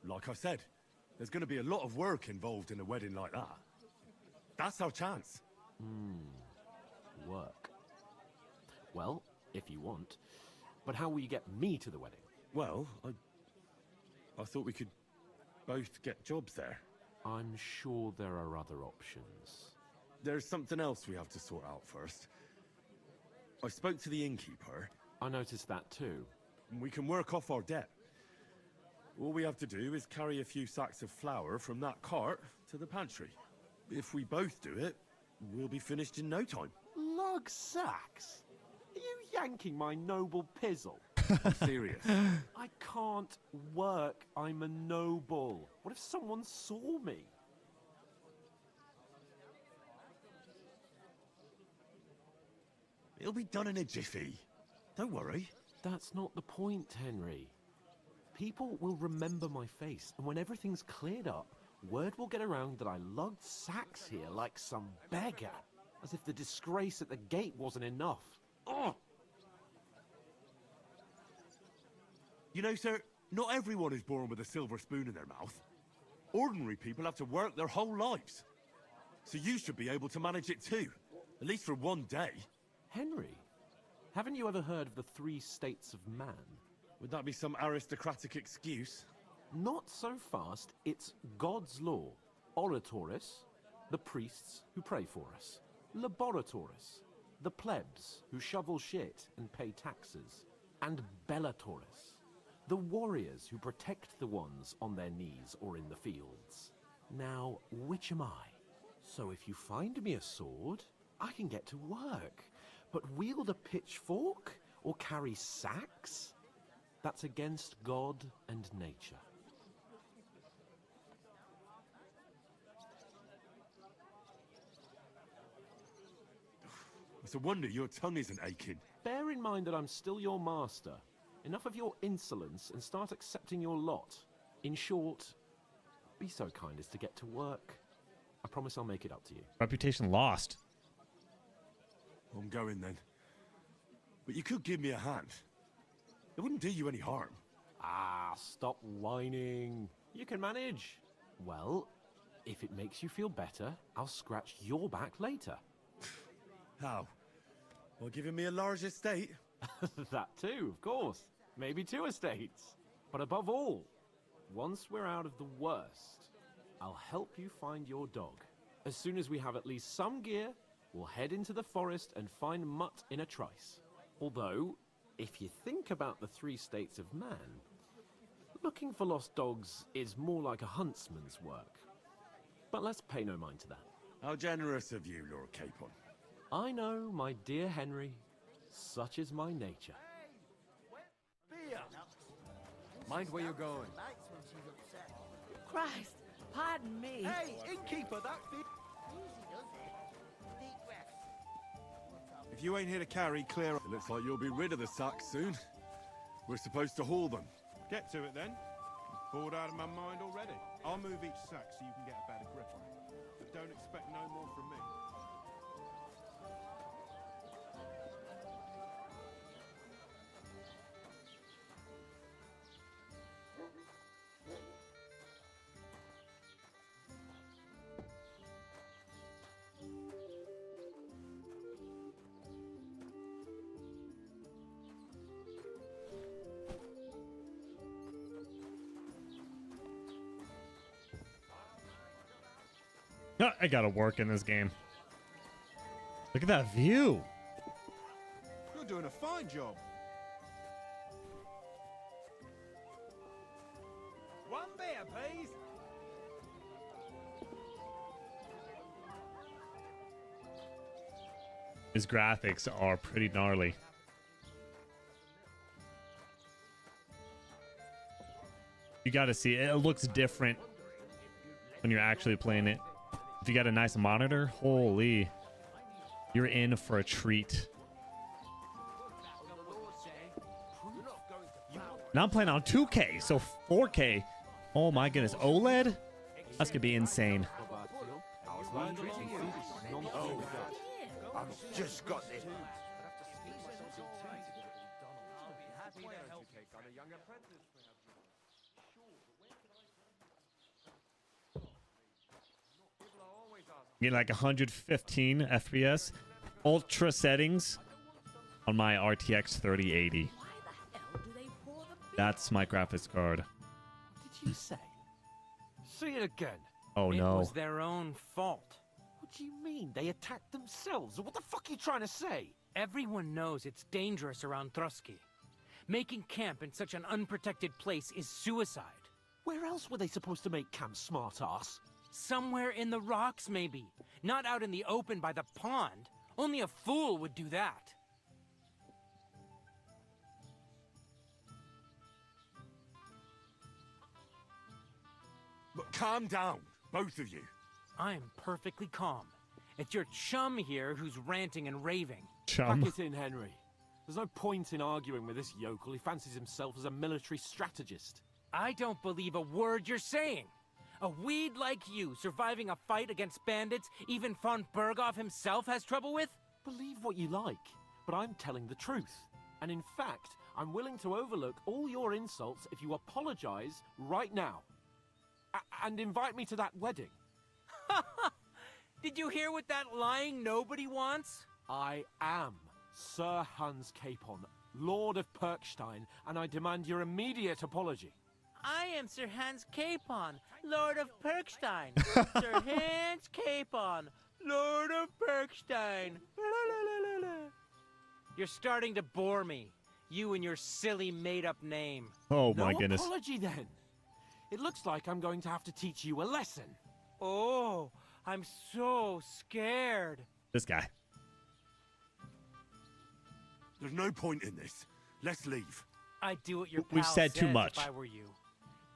Like I said, there's going to be a lot of work involved in a wedding like that. That's our chance. Work. Well, if you want. But how will you get me to the wedding? Well, I thought we could both get jobs there. I'm sure there are other options. There's something else we have to sort out first. I spoke to the innkeeper. I noticed that too. We can work off our debt. All we have to do is carry a few sacks of flour from that cart to the pantry. If we both do it, we'll be finished in no time. Lug sacks? Are you yanking my noble pizzle? I'm serious. I can't work. I'm a noble. What if someone saw me? It'll be done in a jiffy. Don't worry. That's not the point, Henry. People will remember my face, and when everything's cleared up, word will get around that I lugged sacks here like some beggar. As if the disgrace at the gate wasn't enough. Ugh! You know, sir, not everyone is born with a silver spoon in their mouth. Ordinary people have to work their whole lives. So you should be able to manage it too. At least for one day. Henry, haven't you ever heard of the 3 states of man? Would that be some aristocratic excuse? Not so fast. It's God's law. Oratoris, the priests who pray for us. Laboratoris, the plebs who shovel shit and pay taxes. And Bellatoris, the warriors who protect the ones on their knees or in the fields. Now, which am I? So if you find me a sword, I can get to work. But wield a pitchfork or carry sacks? That's against God and nature. It's a wonder your tongue isn't aching. Bear in mind that I'm still your master. Enough of your insolence and start accepting your lot. In short, be so kind as to get to work. I promise I'll make it up to you. Reputation lost. I'm going then. But you could give me a hand. It wouldn't do you any harm. Ah, stop whining. You can manage. Well, if it makes you feel better, I'll scratch your back later. How? Well, giving me a large estate? That too, of course. Maybe 2 estates. But above all, once we're out of the worst, I'll help you find your dog. As soon as we have at least some gear, we'll head into the forest and find Mutt in a trice. Although, if you think about the 3 states of man, looking for lost dogs is more like a huntsman's work. But let's pay no mind to that. How generous of you, Lord Capon. I know, my dear Henry. Such is my nature. Beer! Mind where you're going. Christ, pardon me. Hey, innkeeper, that beer... If you ain't here to carry, clear. It looks like you'll be rid of the sacks soon. We're supposed to haul them. Get to it then. Bored out of my mind already. I'll move each sack so you can get a better grip on it. But don't expect no more from me. I gotta work in this game. Look at that view. You're doing a fine job. One beer, please. His graphics are pretty gnarly. You gotta see it. It looks different when you're actually playing it. If you got a nice monitor, holy, you're in for a treat. Now I'm playing on 2K, so 4K. Oh my goodness, OLED? That's gonna be insane. I've just got this. Getting like 115 FPS, ultra settings on my RTX 3080. That's my graphics card. What did you say? Say it again. Oh no. It was their own fault. What do you mean? They attacked themselves? What the fuck are you trying to say? Everyone knows it's dangerous around Trotsky. Making camp in such an unprotected place is suicide. Where else were they supposed to make camp, smart-ass? Somewhere in the rocks, maybe. Not out in the open by the pond. Only a fool would do that. But calm down, both of you. I'm perfectly calm. It's your chum here who's ranting and raving. Chum. Pack it in, Henry. There's no point in arguing with this yokel. He fancies himself as a military strategist. I don't believe a word you're saying. A weed like you surviving a fight against bandits even von Berghoff himself has trouble with? Believe what you like, but I'm telling the truth. And in fact, I'm willing to overlook all your insults if you apologize right now. And invite me to that wedding. Did you hear what that lying nobody wants? I am Sir Hans Capon, Lord of Perkstein, and I demand your immediate apology. I am Sir Hans Capon, Lord of Perkstein. Sir Hans Capon, Lord of Perkstein. You're starting to bore me. You and your silly made-up name. Oh my goodness. No apology then. It looks like I'm going to have to teach you a lesson. Oh, I'm so scared. This guy. There's no point in this. Let's leave. I'd do what your pal We've said too says much. If I were you.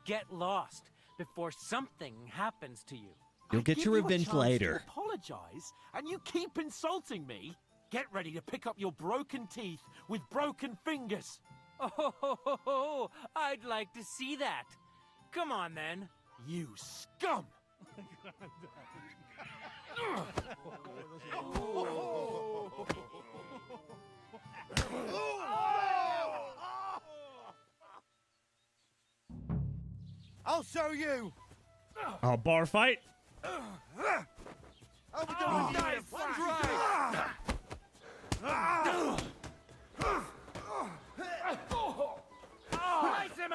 Get lost before something happens to you. You'll get your revenge later. To apologize, and you keep insulting me. Get ready to pick up your broken teeth with broken fingers. Oh, I'd like to see that. Come on, then. You scum! I'll show you. Oh, bar fight.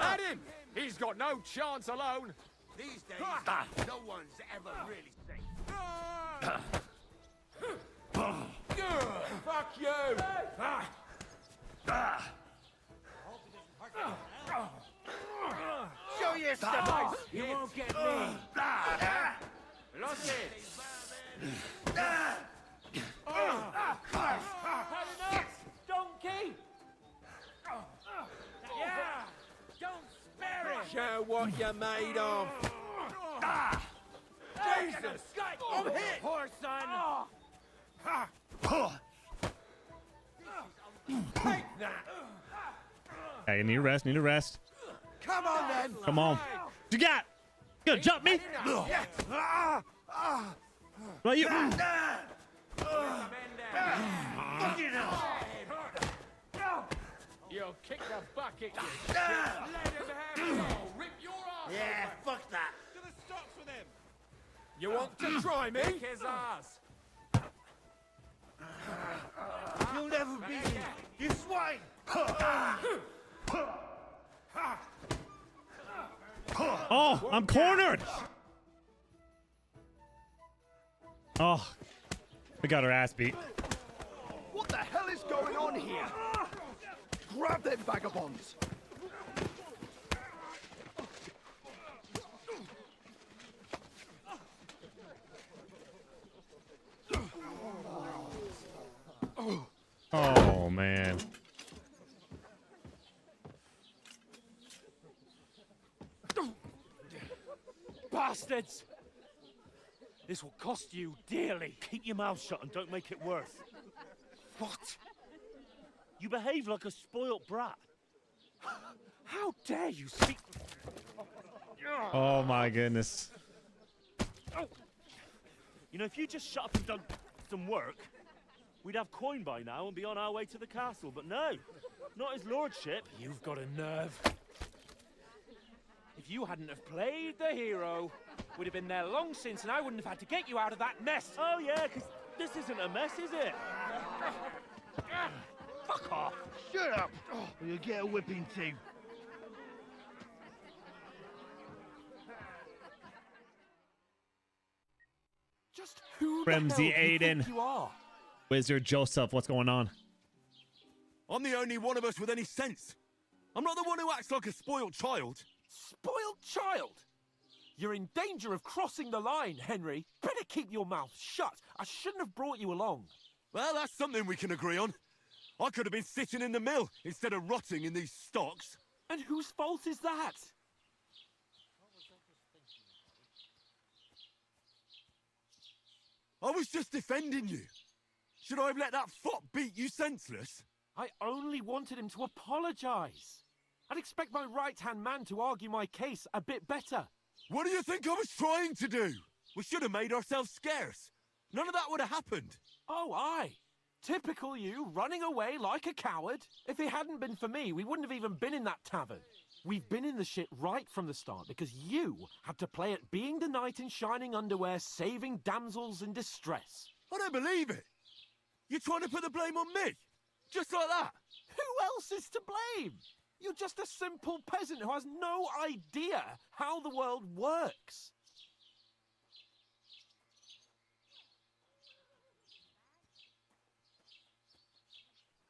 At him! He's got no chance alone. These days, no one's ever really safe. Fuck you! Show your stuff. You won't get me. Lost it! Donkey! Yeah! Don't spare it! Show what you're made of. Jesus! I'm hit! Poor son! Take that! Hey, you need a rest. Need a rest. Come on, then. Come on. You got? You gonna jump me? Well, you. You'll kick the bucket, you shit. Let him have it all. Rip your ass. Yeah, fuck that. To the stocks with him. You want to try me? Kick his ass. You'll never beat me, you swine. Oh, I'm cornered. Oh, we got our ass beat. What the hell is going on here? Grab them vagabonds! Oh, man. Bastards! This will cost you dearly. Keep your mouth shut and don't make it worse. What? You behave like a spoilt brat. How dare you speak... Oh, my goodness. You know, if you just shut up and done some work, we'd have coin by now and be on our way to the castle. But no, not his lordship. You've got a nerve. If you hadn't have played the hero, we'd have been there long since, and I wouldn't have had to get you out of that mess. Oh yeah, because this isn't a mess, is it? Fuck off. Shut up, or you'll get a whipping too. Just who Remsy the hell do you think Aiden. you are? Wizard Joseph, what's going on? I'm the only one of us with any sense. I'm not the one who acts like a spoiled child. Spoiled child? You're in danger of crossing the line, Henry. Better keep your mouth shut. I shouldn't have brought you along. Well, that's something we can agree on. I could have been sitting in the mill instead of rotting in these stocks. And whose fault is that? I was just defending you. Should I have let that fop beat you senseless? I only wanted him to apologize. I'd expect my right-hand man to argue my case a bit better. What do you think I was trying to do? We should have made ourselves scarce. None of that would have happened. Oh, aye. Typical you, running away like a coward. If it hadn't been for me, we wouldn't have even been in that tavern. We've been in the shit right from the start because you had to play at being the knight in shining underwear, saving damsels in distress. I don't believe it. You're trying to put the blame on me? Just like that? Who else is to blame? You're just a simple peasant who has no idea how the world works.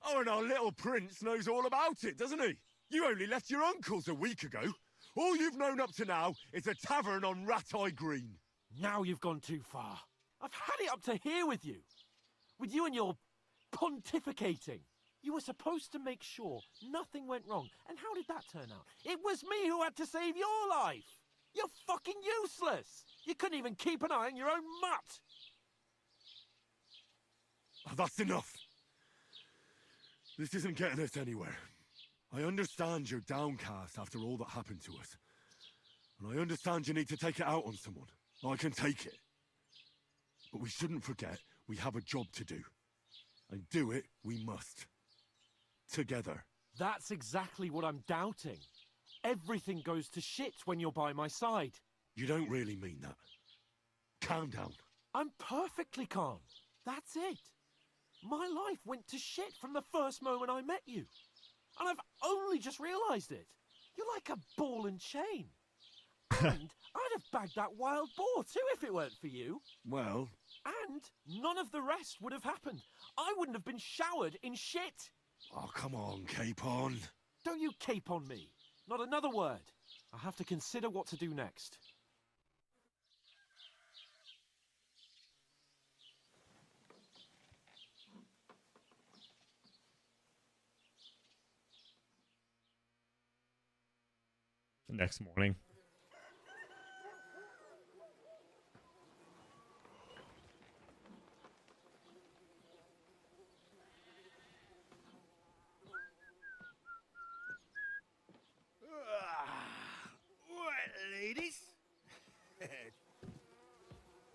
Oh, and our little prince knows all about it, doesn't he? You only left your uncle's a week ago. All you've known up to now is a tavern on Rat-Eye Green. Now you've gone too far. I've had it up to here with you. With you and your pontificating. You were supposed to make sure nothing went wrong. And how did that turn out? It was me who had to save your life. You're fucking useless. You couldn't even keep an eye on your own mutt. Oh, that's enough. This isn't getting us anywhere. I understand you're downcast after all that happened to us. And I understand you need to take it out on someone. I can take it. But we shouldn't forget we have a job to do. And do it we must. Together. That's exactly what I'm doubting. Everything goes to shit when you're by my side. You don't really mean that. Calm down. I'm perfectly calm. That's it. My life went to shit from the first moment I met you. And I've only just realised it. You're like a ball and chain. And I'd have bagged that wild boar too if it weren't for you. Well... And none of the rest would have happened. I wouldn't have been showered in shit. Oh, come on, Capon. Don't you cape on me. Not another word. I have to consider what to do next. The next morning. Right, ladies.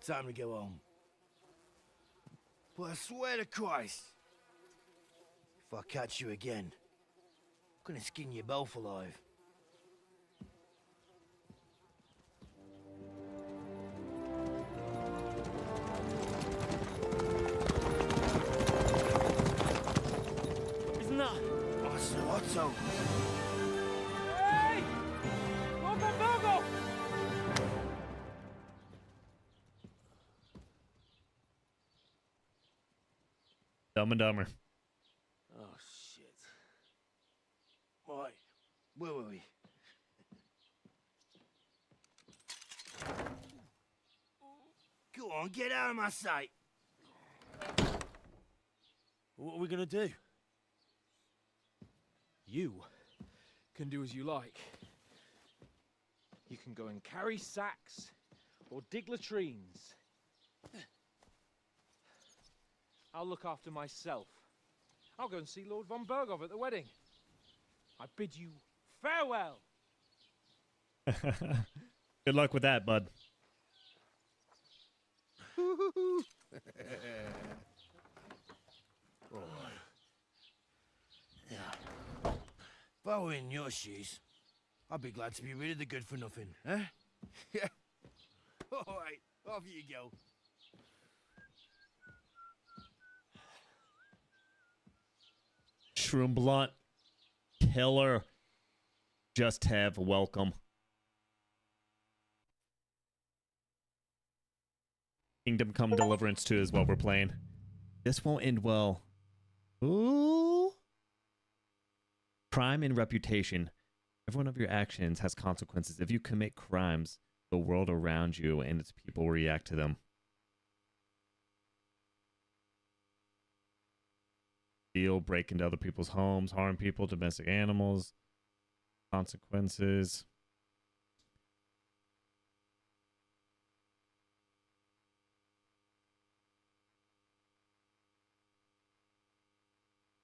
Time to go home. But I swear to Christ, if I catch you again, I'm gonna skin you both alive. Isn't that... Oh, it's an Otto. Hey! Uncle Virgo! Dumb and Dumber. Oh, shit. Right, where were we? Go on, get out of my sight. What are we gonna do? You can do as you like. You can go and carry sacks or dig latrines. I'll look after myself. I'll go and see Lord von Bergov at the wedding. I bid you farewell. Good luck with that, bud. Yeah. If I were in your shoes, I'd be glad to be rid of the good for nothing, eh? Yeah. All right, off you go. Shroom Blunt. Killer. Just have welcome. Kingdom Come Deliverance 2 is what we're playing. This won't end well. Ooh. Crime and reputation. Every one of your actions has consequences. If you commit crimes, the world around you and its people react to them. Steal, break into other people's homes, harm people, domestic animals. Consequences.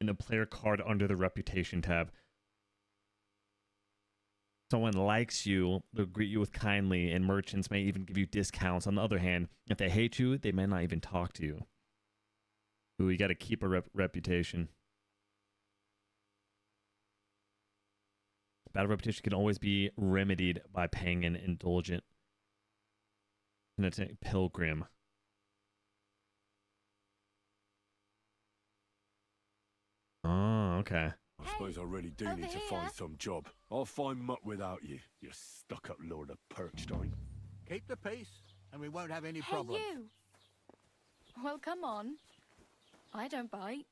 In a player card under the reputation tab. Someone likes you, they'll greet you with kindly, and merchants may even give you discounts. On the other hand, if they hate you, they may not even talk to you. Ooh, you got to keep a reputation. Bad reputation can always be remedied by paying an indulgent. Pilgrim. Oh, okay. I suppose I really do need to find some job. I'll find muck without you, you stuck-up lord of Perkstein. Keep the peace, and we won't have any Hey, problems. you! Well, come on. I don't bite.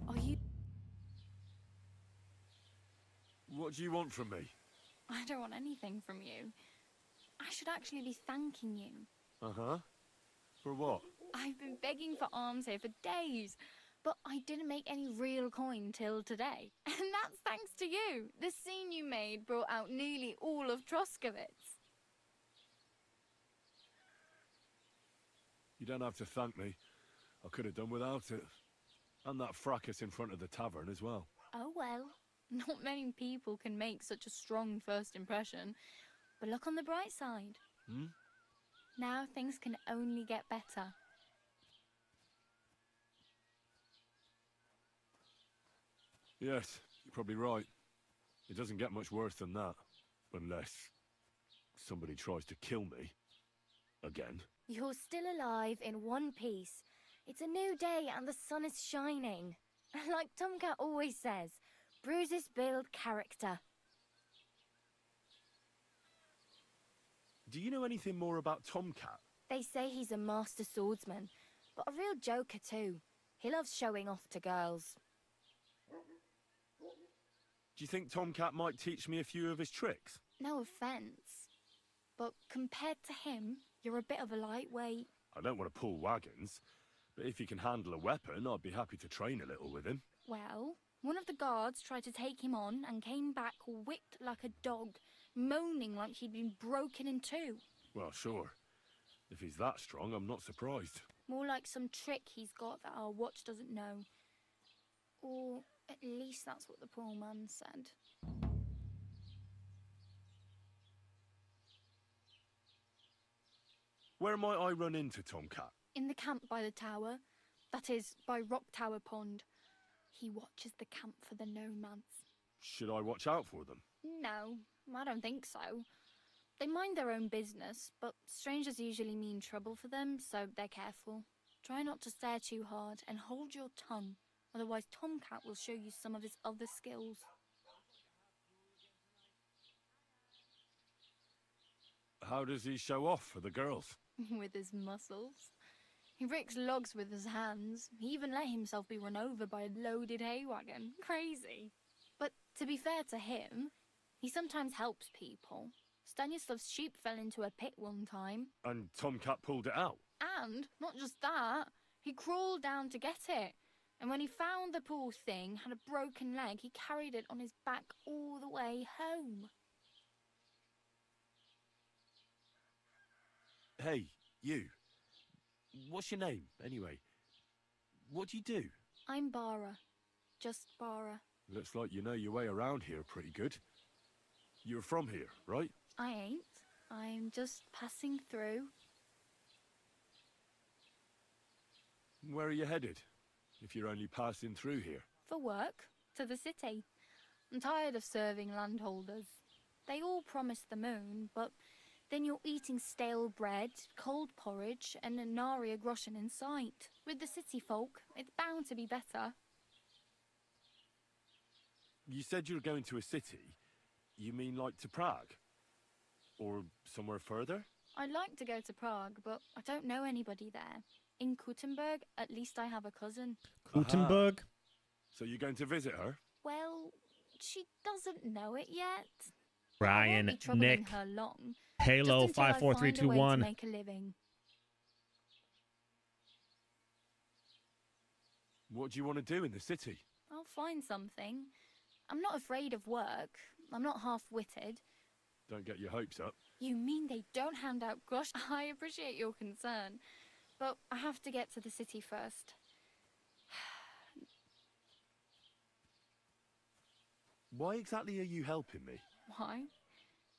Are you... What do you want from me? I don't want anything from you. I should actually be thanking you. Uh-huh. For what? I've been begging for alms here for days, but I didn't make any real coin till today. And that's thanks to you. The scene you made brought out nearly all of Troskowitz. You don't have to thank me. I could have done without it. And that fracas in front of the tavern as well. Oh well, not many people can make such a strong first impression. But look on the bright side. Hmm? Now things can only get better. Yes, you're probably right. It doesn't get much worse than that. Unless somebody tries to kill me. Again. You're still alive in one piece. It's a new day and the sun is shining. Like Tomcat always says, bruises build character. Do you know anything more about Tomcat? They say he's a master swordsman, but a real joker too. He loves showing off to girls. Do you think Tomcat might teach me a few of his tricks? No offense, but compared to him, you're a bit of a lightweight. I don't want to pull wagons, but if he can handle a weapon, I'd be happy to train a little with him. Well, one of the guards tried to take him on and came back whipped like a dog, moaning like he'd been broken in two. Well, sure. If he's that strong, I'm not surprised. More like some trick he's got that our watch doesn't know. Or at least that's what the poor man said. Where might I run into Tomcat? In the camp by the tower. That is, by Rock Tower Pond. He watches the camp for the nomads. Should I watch out for them? No, I don't think so. They mind their own business, but strangers usually mean trouble for them, so they're careful. Try not to stare too hard and hold your tongue, otherwise Tomcat will show you some of his other skills. How does he show off for the girls? With his muscles. He breaks logs with his hands. He even let himself be run over by a loaded hay wagon. Crazy. But to be fair to him, he sometimes helps people. Stanislav's sheep fell into a pit one time. And Tomcat pulled it out. And, not just that, he crawled down to get it. And when he found the poor thing had a broken leg, he carried it on his back all the way home. Hey, you. What's your name, anyway? What do you do? I'm Bara. Just Bara. Looks like you know your way around here pretty good. You're from here, right? I ain't. I'm just passing through. Where are you headed, if you're only passing through here? For work. To the city. I'm tired of serving landholders. They all promise the moon, but then you're eating stale bread, cold porridge, and a nary a groschen in sight. With the city folk, it's bound to be better. You said you were going to a city. You mean like to Prague? Or somewhere further? I'd like to go to Prague, but I don't know anybody there. In Kuttenberg, at least I have a cousin. Gutenberg? So you're going to visit her? Well, she doesn't know it yet. Ryan, Be troubling Nick, her long, Halo just until I find a way to 54321. make a living. What do you want to do in the city? I'll find something. I'm not afraid of work. I'm not half-witted. Don't get your hopes up. You mean they don't hand out grosh? I appreciate your concern, but I have to get to the city first. Why exactly are you helping me? Why?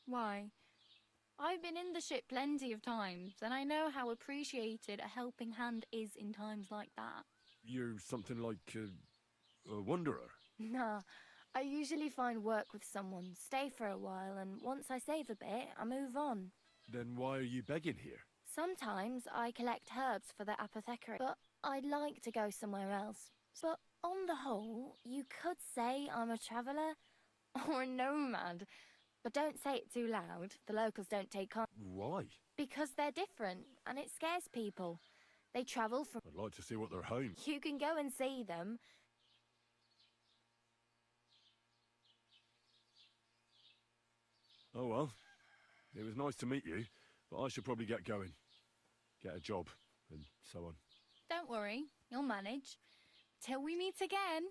Why? I've been in the ship plenty of times, and I know how appreciated a helping hand is in times like that. You're something like a wanderer. Nah, I usually find work with someone, stay for a while, and once I save a bit, I move on. Then why are you begging here? Sometimes I collect herbs for the apothecary, but I'd like to go somewhere else. But on the whole, you could say I'm a traveller or a nomad. But don't say it too loud. The locals don't take on. Why? Because they're different, and it scares people. They travel from... I'd like to see what their home. You can go and see them. Oh well. It was nice to meet you, but I should probably get going. Get a job, and so on. Don't worry, you'll manage. Till we meet again.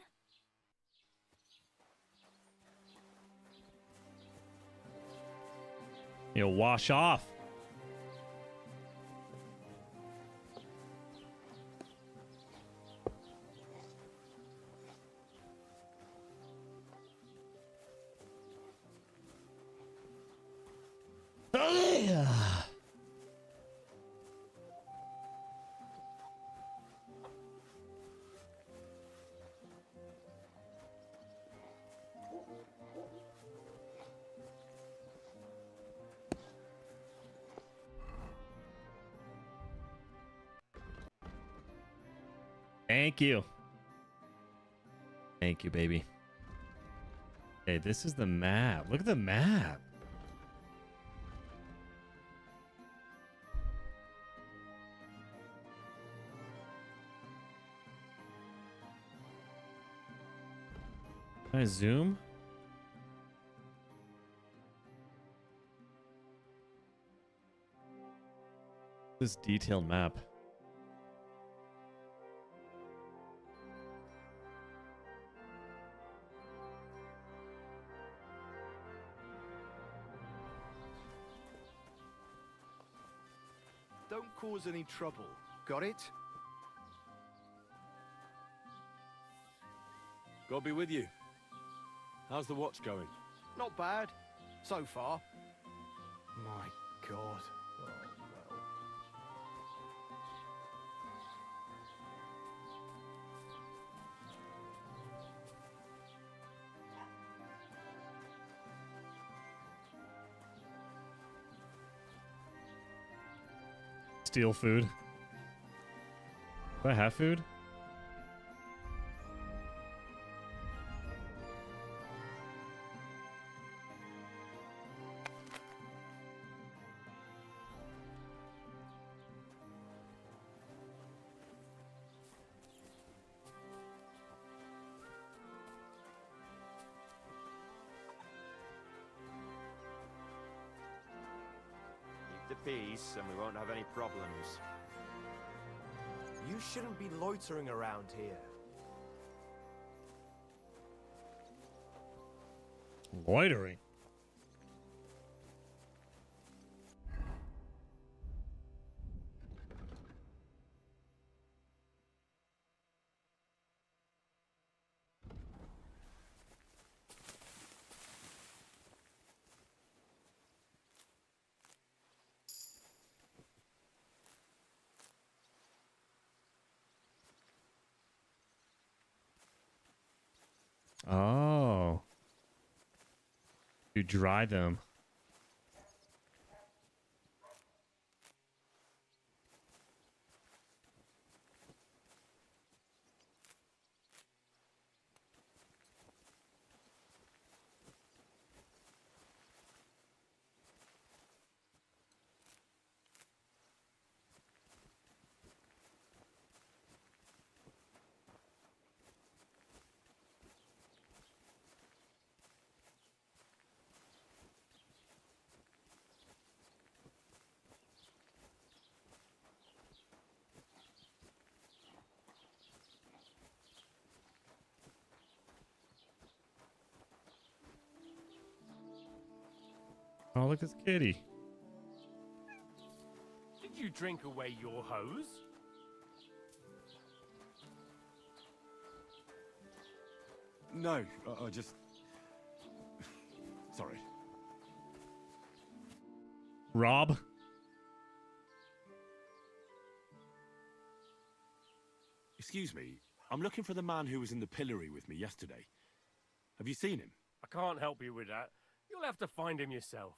You'll wash off. Thank you. Thank you, baby. Hey, this is the map. Look at the map. Can I zoom? This detailed map. Don't cause any trouble. Got it? God be with you. How's the watch going? Not bad. So far. My God. Steal food. Do I have food? peace, and we won't have any problems. You shouldn't be loitering around here. Loitering. Oh. You dry them. Oh, look at this kitty. Did you drink away your hose? No, I just... Sorry. Rob? Excuse me, I'm looking for the man who was in the pillory with me yesterday. Have you seen him? I can't help you with that. You'll have to find him yourself.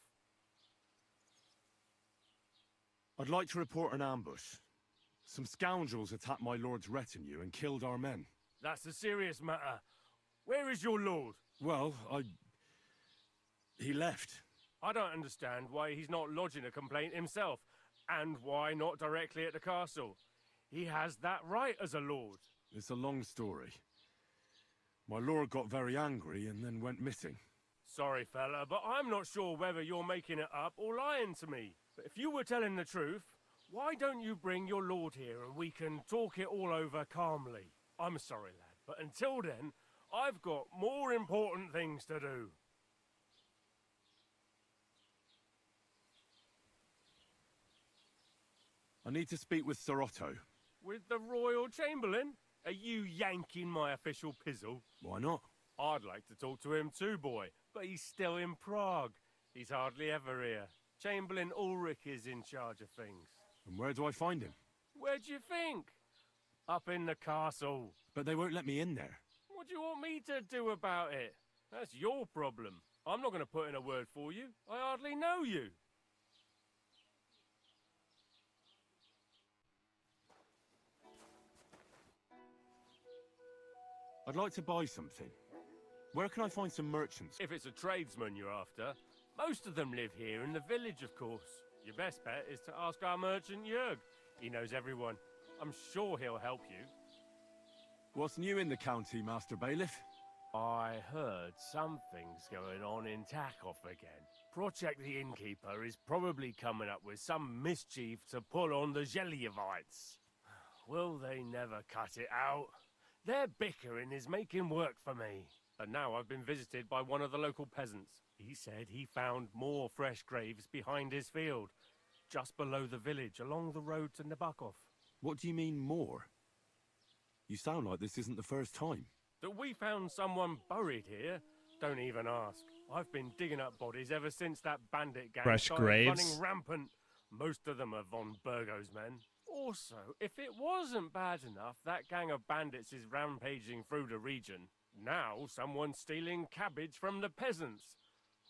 I'd like to report an ambush. Some scoundrels attacked my lord's retinue and killed our men. That's a serious matter. Where is your lord? Well, he left. I don't understand why he's not lodging a complaint himself, and why not directly at the castle. He has that right as a lord. It's a long story. My lord got very angry and then went missing. Sorry, fella, but I'm not sure whether you're making it up or lying to me. But if you were telling the truth, why don't you bring your lord here and we can talk it all over calmly? I'm sorry, lad, but until then, I've got more important things to do. I need to speak with Sir Otto. With the Royal Chamberlain? Are you yanking my official pizzle? Why not? I'd like to talk to him too, boy, but he's still in Prague. He's hardly ever here. Chamberlain Ulrich is in charge of things. And where do I find him? Where do you think? Up in the castle. But they won't let me in there. What do you want me to do about it? That's your problem. I'm not going to put in a word for you. I hardly know you. I'd like to buy something. Where can I find some merchants? If it's a tradesman you're after, most of them live here in the village, of course. Your best bet is to ask our merchant Jörg. He knows everyone. I'm sure he'll help you. What's new in the county, Master Bailiff? I heard something's going on in Takov again. Project the Innkeeper is probably coming up with some mischief to pull on the Zhelyevites. Will they never cut it out? Their bickering is making work for me. And now I've been visited by one of the local peasants. He said he found more fresh graves behind his field, just below the village, along the road to Nabokov. What do you mean, more? You sound like this isn't the first time. That we found someone buried here? Don't even ask. I've been digging up bodies ever since that bandit gang Fresh started graves? running rampant. Most of them are von Burgo's men. Also, if it wasn't bad enough, that gang of bandits is rampaging through the region. Now someone's stealing cabbage from the peasants.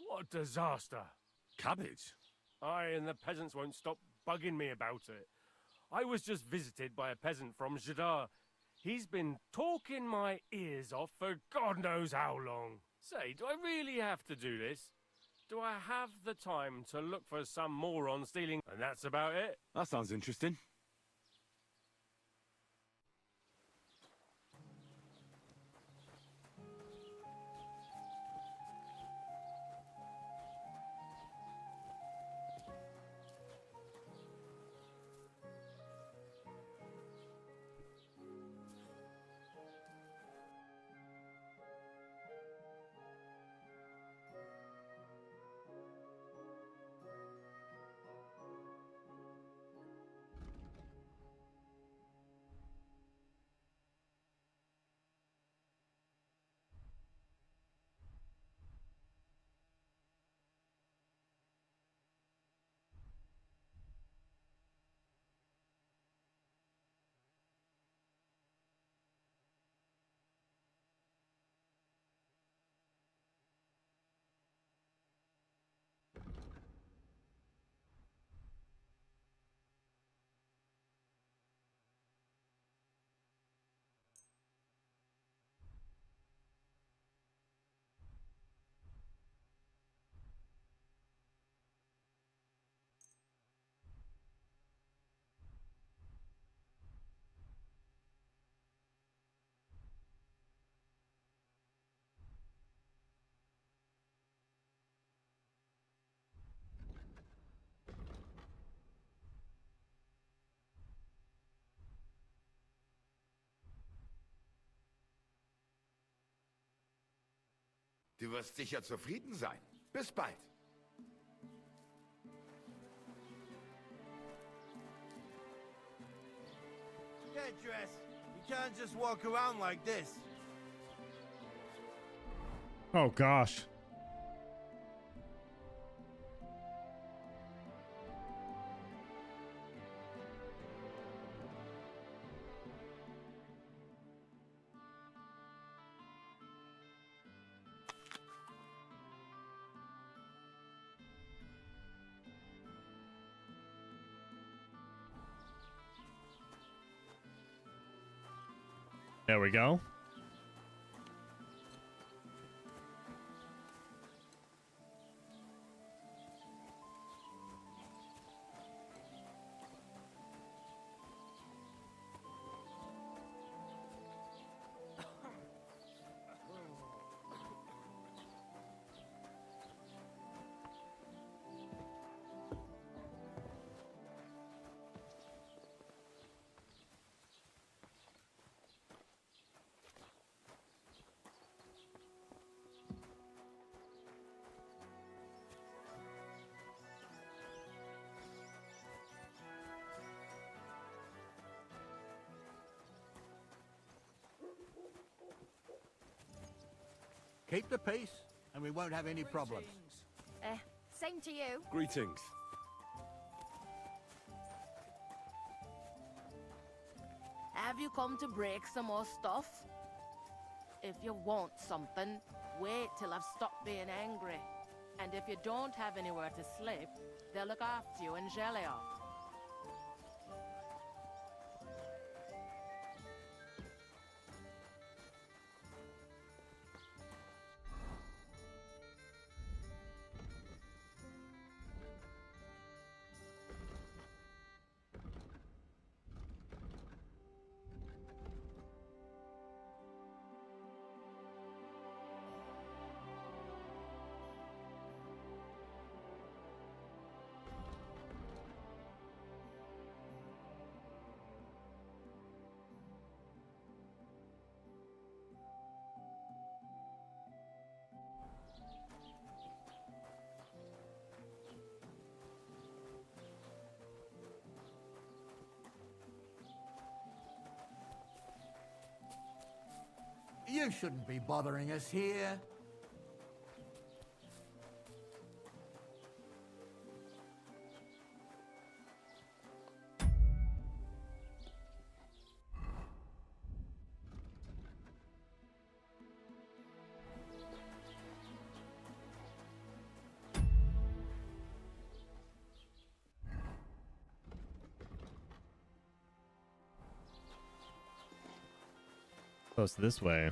What a disaster. Cabbage? Aye, and the peasants won't stop bugging me about it. I was just visited by a peasant from Jadar. He's been talking my ears off for God knows how long. Say, do I really have to do this? Do I have the time to look for some moron stealing? And that's about it? That sounds interesting. Du wirst sicher zufrieden sein. Bis bald. Get dressed. You can't just walk around like this. Oh gosh. There we go. Keep the peace, and we won't have any problems. Same to you. Greetings. Have you come to break some more stuff? If you want something, wait till I've stopped being angry. And if you don't have anywhere to sleep, they'll look after you in Jellia. You shouldn't be bothering us here. Close this way.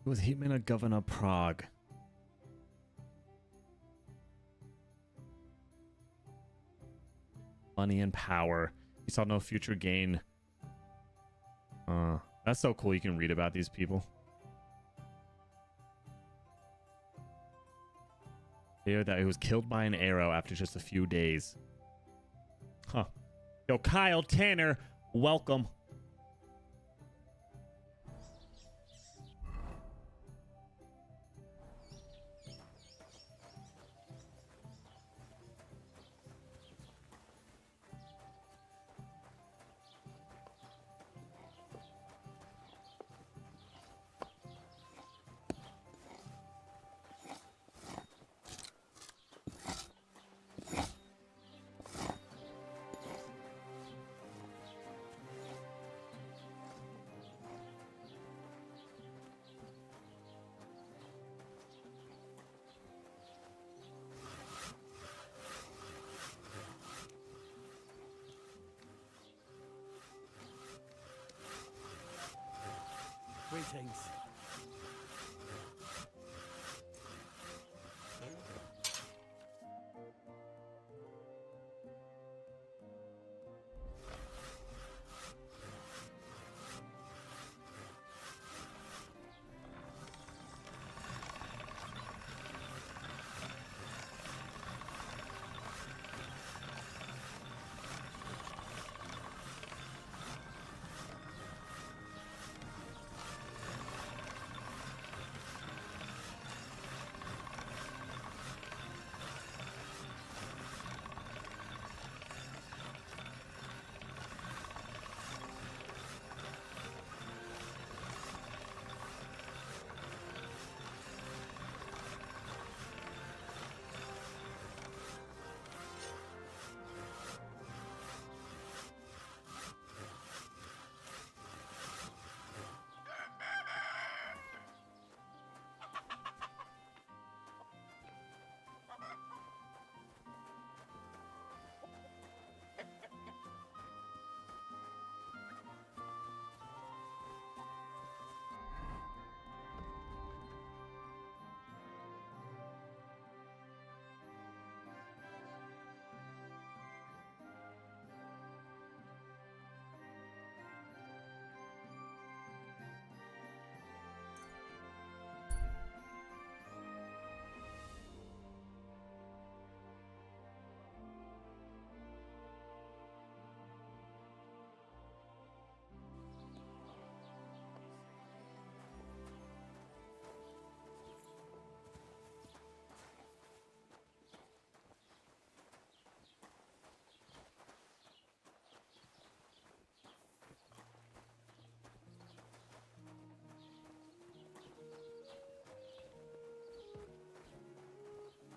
He was Hetman of Governor Prague. Money and power. He saw no future gain. That's so cool. You can read about these people. Here that he was killed by an arrow after just a few days. Huh. Yo, Kyle Tanner, welcome. Greetings.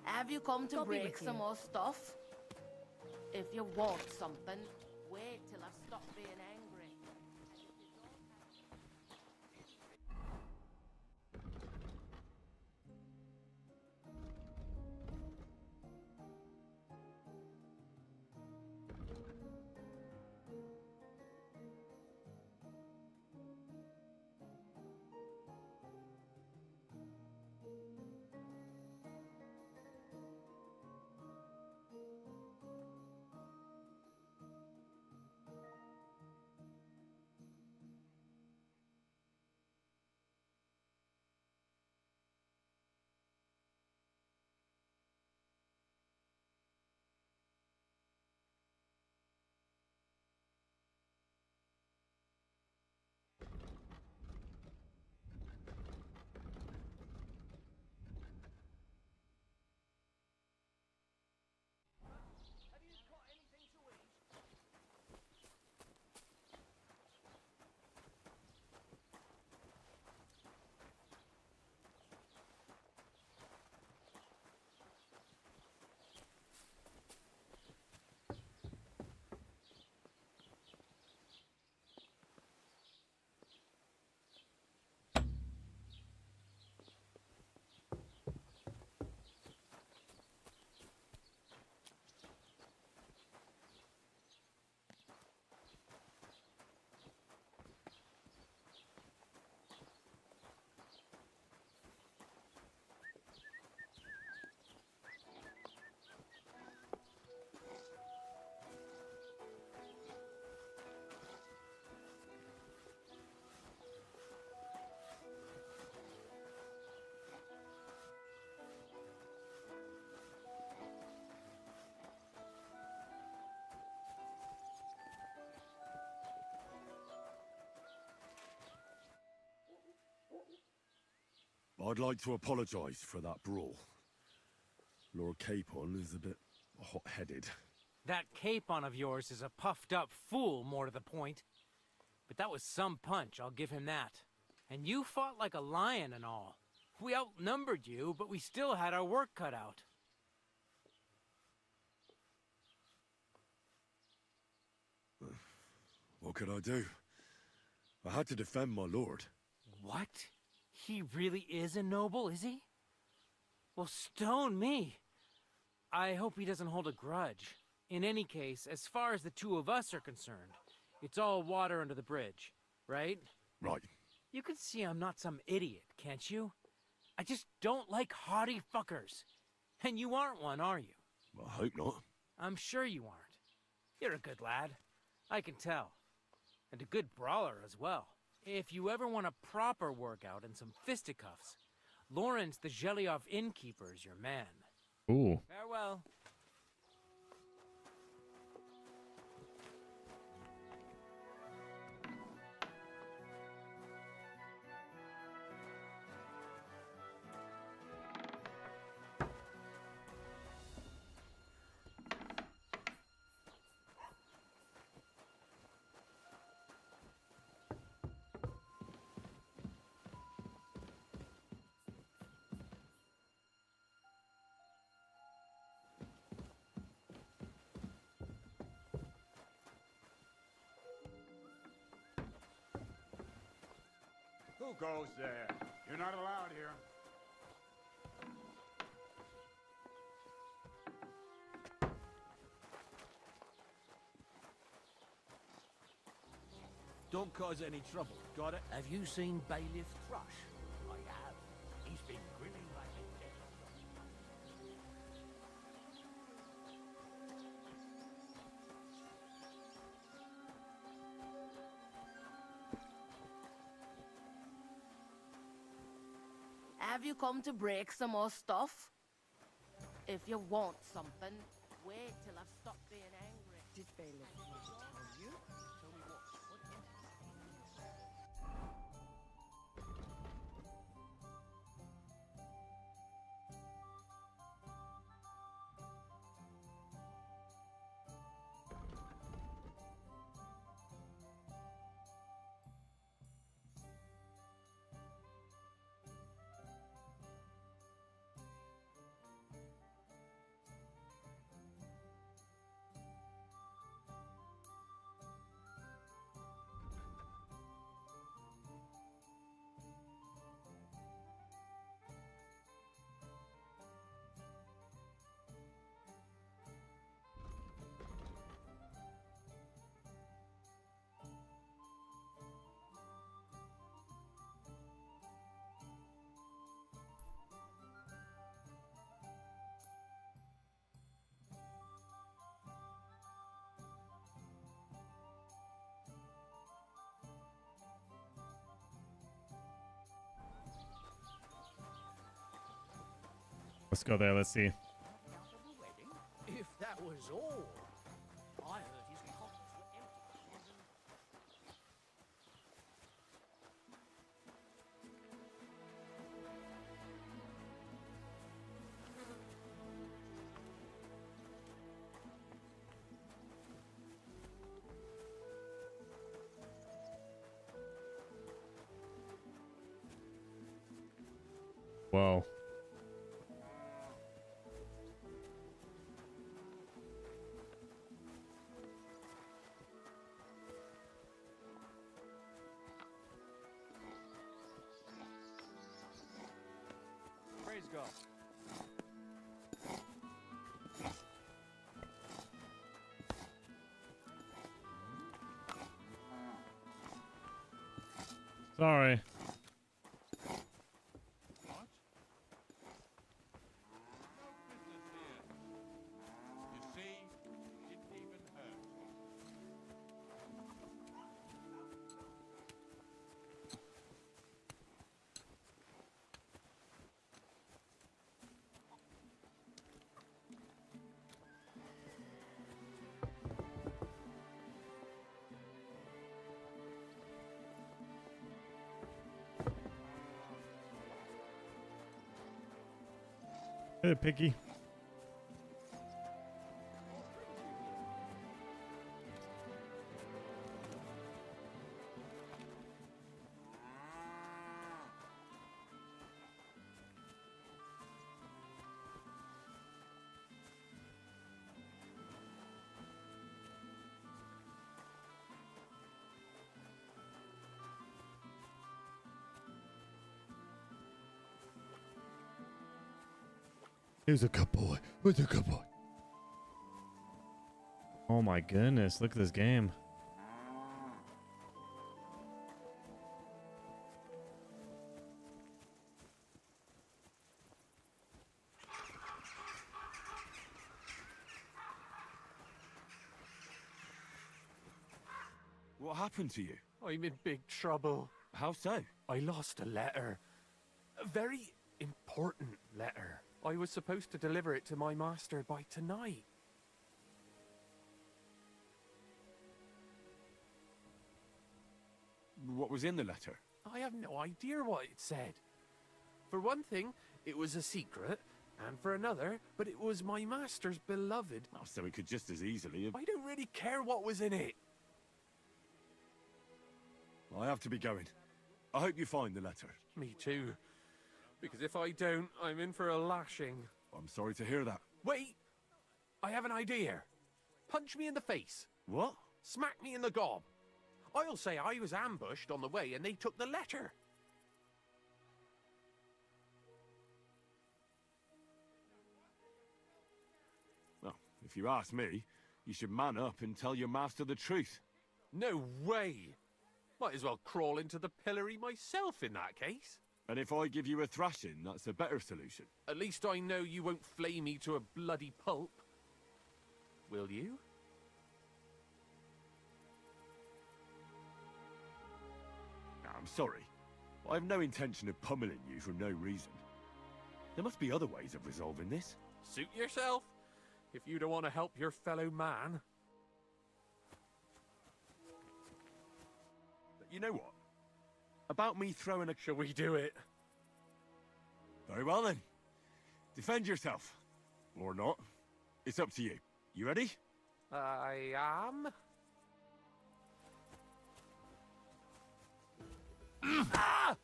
Have you come to God be break with some you. more stuff? If you want something, wait till I've stopped being angry. I'd like to apologize for that brawl. Lord Capon is a bit hot-headed. That Capon of yours is a puffed-up fool, more to the point. But that was some punch, I'll give him that. And you fought like a lion and all. We outnumbered you, but we still had our work cut out. What could I do? I had to defend my lord. What? He really is a noble, is he? Well, stone me. I hope he doesn't hold a grudge. In any case, as far as the two of us are concerned, it's all water under the bridge, right? Right. You can see I'm not some idiot, can't you? I just don't like haughty fuckers. And you aren't one, are you? I hope not. I'm sure you aren't. You're a good lad. I can tell. And a good brawler as well. If you ever want a proper workout and some fisticuffs, Lawrence the Zhelyov innkeeper is your man. Ooh. Farewell. Who goes there? You're not allowed here. Don't cause any trouble, got it? Have you seen Bailiff Thrush? I have. He's been grinning like a devil. Have you come to break some more stuff? If you want something, wait till I've stopped being angry. Did Bailiff not tell you? Tell me what? Let's go there. Let's see. If that was all, I heard his pockets were empty. Whoa. Praise God. Sorry. What? No business here. You see, didn't even hurt. Hey, Piggy. He's a good boy. Who's a good boy? Oh my goodness, look at this game. What happened to you? I'm in big trouble. How so? I lost a letter. A very important letter. I was supposed to deliver it to my master by tonight. What was in the letter? I have no idea what it said. For one thing, it was a secret, and for another, but it was my master's beloved. Oh, so it could just as easily have... I don't really care what was in it. I have to be going. I hope you find the letter. Me too. Because if I don't, I'm in for a lashing. I'm sorry to hear that. Wait! I have an idea. Punch me in the face. What? Smack me in the gob. I'll say I was ambushed on the way and they took the letter. Well, if you ask me, you should man up and tell your master the truth. No way! Might as well crawl into the pillory myself in that case. And if I give you a thrashing, that's a better solution. At least I know you won't flay me to a bloody pulp. Will you? I'm sorry. I have no intention of pummeling you for no reason. There must be other ways of resolving this. Suit yourself, if you don't want to help your fellow man. But you know what? About me throwing a... Shall we do it? Very well then. Defend yourself. Or not. It's up to you. You ready? I am. Ah!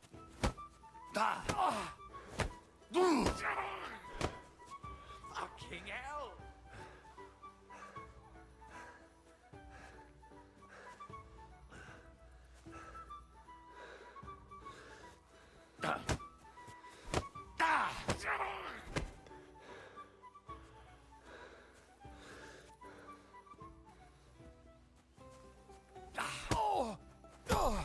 Ah! Ah! Fucking hell! Ah! Ah! Oh! Oh!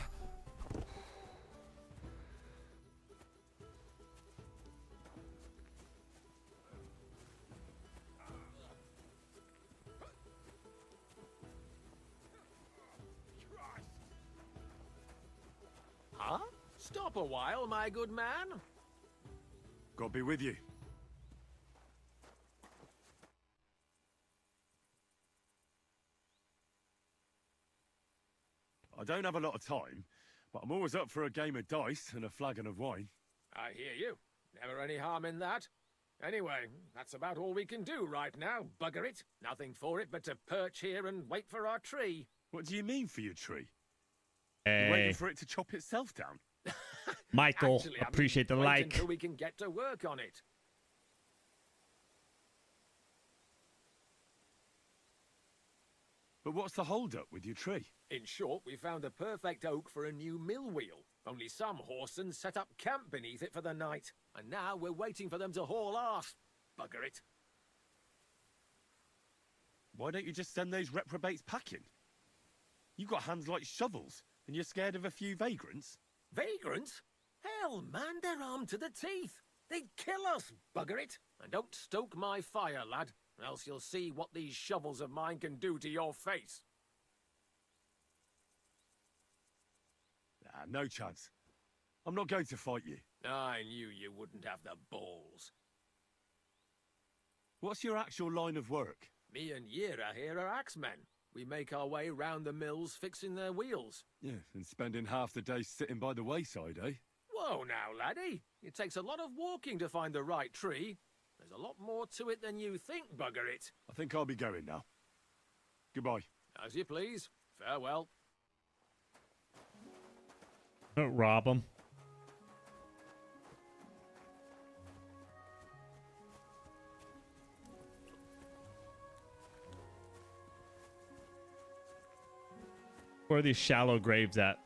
Huh? Stop a while, my good man. God be with you. I don't have a lot of time, but I'm always up for a game of dice and a flagon of wine. I hear you. Never any harm in that. Anyway, that's about all we can do right now, bugger it. Nothing for it but to perch here and wait for our tree. What do you mean for your tree? Hey. You're waiting for it to chop itself down? Michael, Actually, appreciate the wait like. until we can get to work on it. But what's the hold-up with your tree? In short, we found the perfect oak for a new mill wheel. Only some horsens set up camp beneath it for the night. And now we're waiting for them to haul arse. Bugger it. Why don't you just send those reprobates packing? You've got hands like shovels, and you're scared of a few vagrants? Vagrants? Hell, man, they're armed to the teeth. They'd kill us, bugger it. And don't stoke my fire, lad, or else you'll see what these shovels of mine can do to your face. No chance. I'm not going to fight you. I knew you wouldn't have the balls. What's your actual line of work? Me and Yira here are axemen. We make our way round the mills fixing their wheels. Yeah, and spending half the day sitting by the wayside, eh? Whoa now, laddie. It takes a lot of walking to find the right tree. There's a lot more to it than you think, bugger it. I think I'll be going now. Goodbye. As you please. Farewell. Don't rob him. Where are these shallow graves at?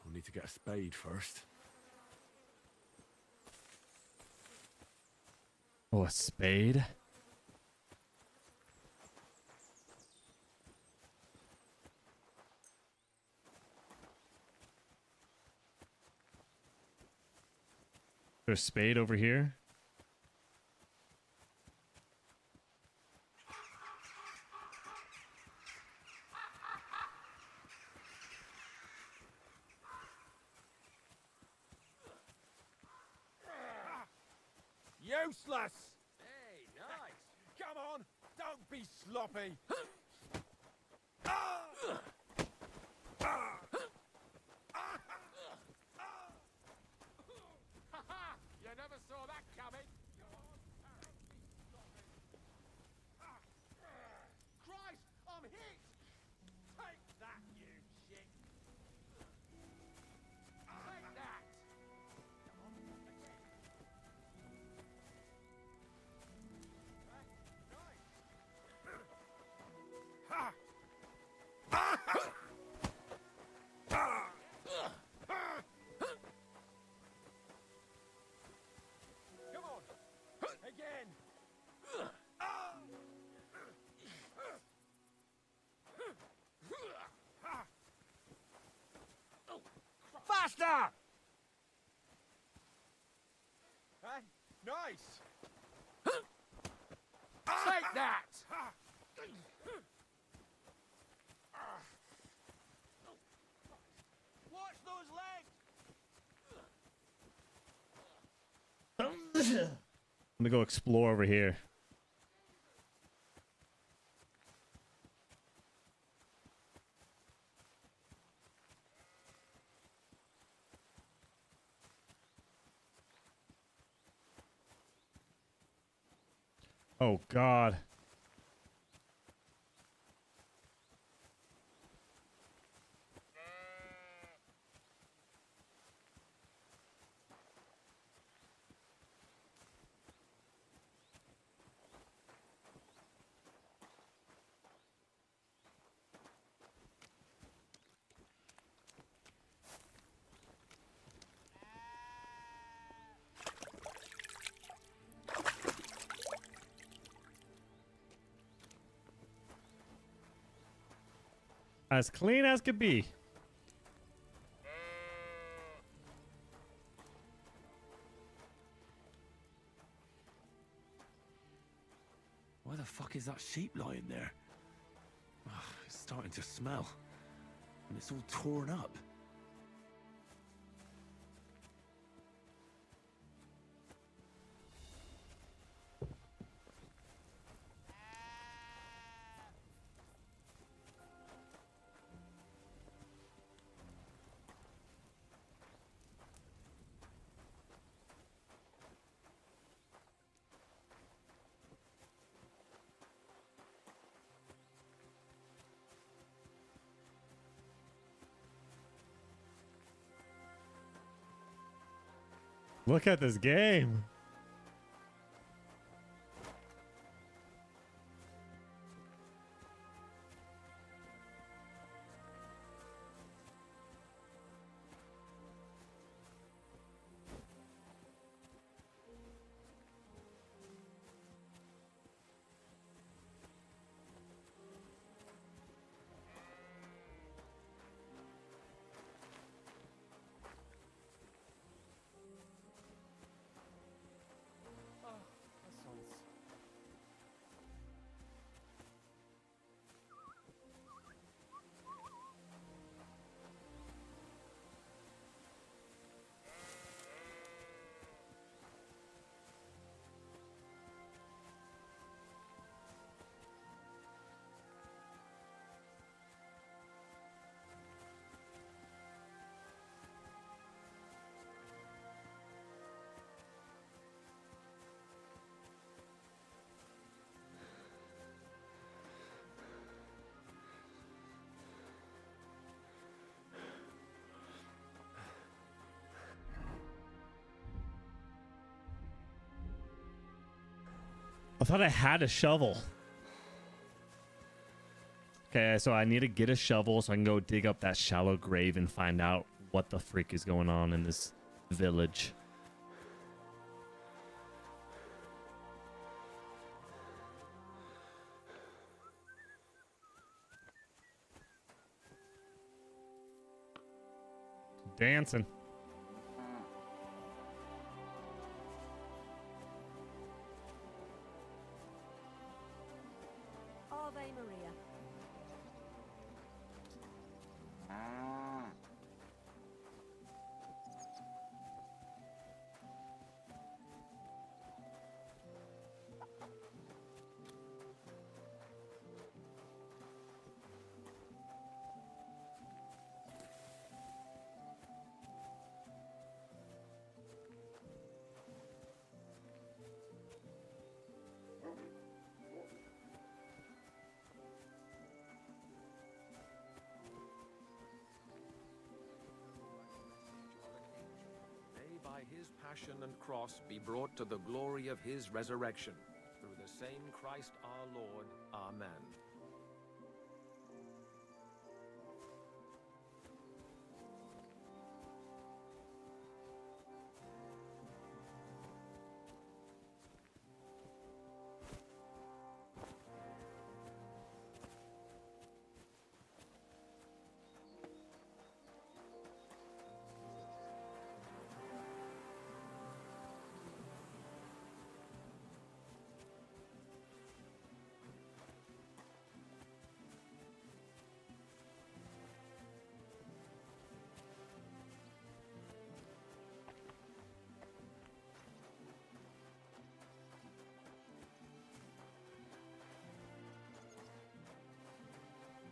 I'll need to get a spade first. Oh, a spade? There's a spade over here. Useless! Hey, nice. Come on, don't be sloppy. You never saw that coming. Christ, I'm hit! Take that, you shit! Take that! Come on, again. Faster! Hey, nice. Take that! Watch those legs! I'm gonna go explore over here. Oh, God. As clean as could be. Why the fuck is that sheep lying there? Ugh, it's starting to smell. And it's all torn up. Look at this game. I thought I had a shovel. Okay, so I need to get a shovel so I can go dig up that shallow grave and find out what the freak is going on in this village. Dancing. Ave Maria. May by his passion and cross be brought to the glory of his resurrection. Through the same Christ our Lord. Amen.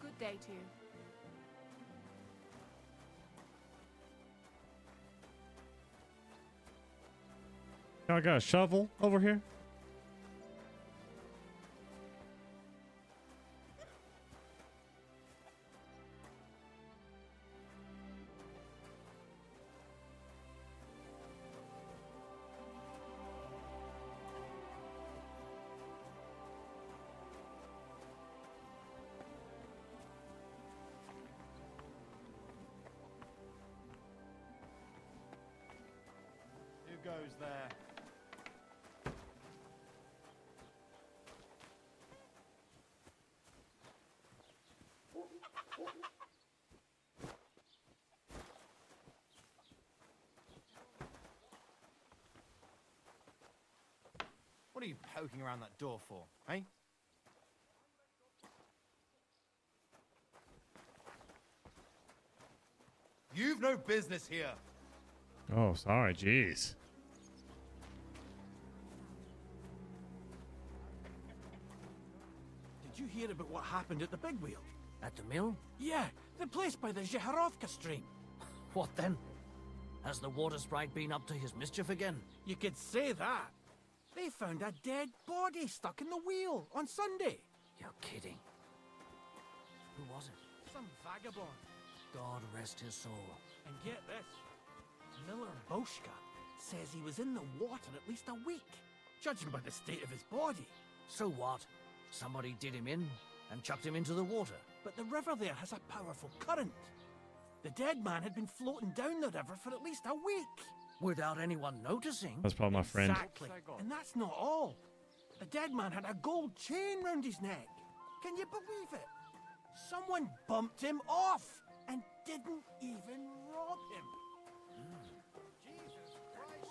Good day to you. I got a shovel over here. Who goes there? What are you poking around that door for, eh? You've no business here. Oh, sorry. Jeez. Did you hear about what happened at the big wheel? At the mill? Yeah, the place by the Zheharovka stream. What then? Has the water sprite been up to his mischief again? You could say that. They found a dead body stuck in the wheel on Sunday. You're kidding. Who was it? Some vagabond. God rest his soul. And get this. Miller Boschka says he was in the water at least a week, judging by the state of his body. So what? Somebody did him in and chucked him into the water. But the river there has a powerful current. The dead man had been floating down the river for at least a week. Without anyone noticing. That's probably my friend. Exactly. And that's not all. The dead man had a gold chain round his neck. Can you believe it? Someone bumped him off and didn't even rob him. Jesus Christ,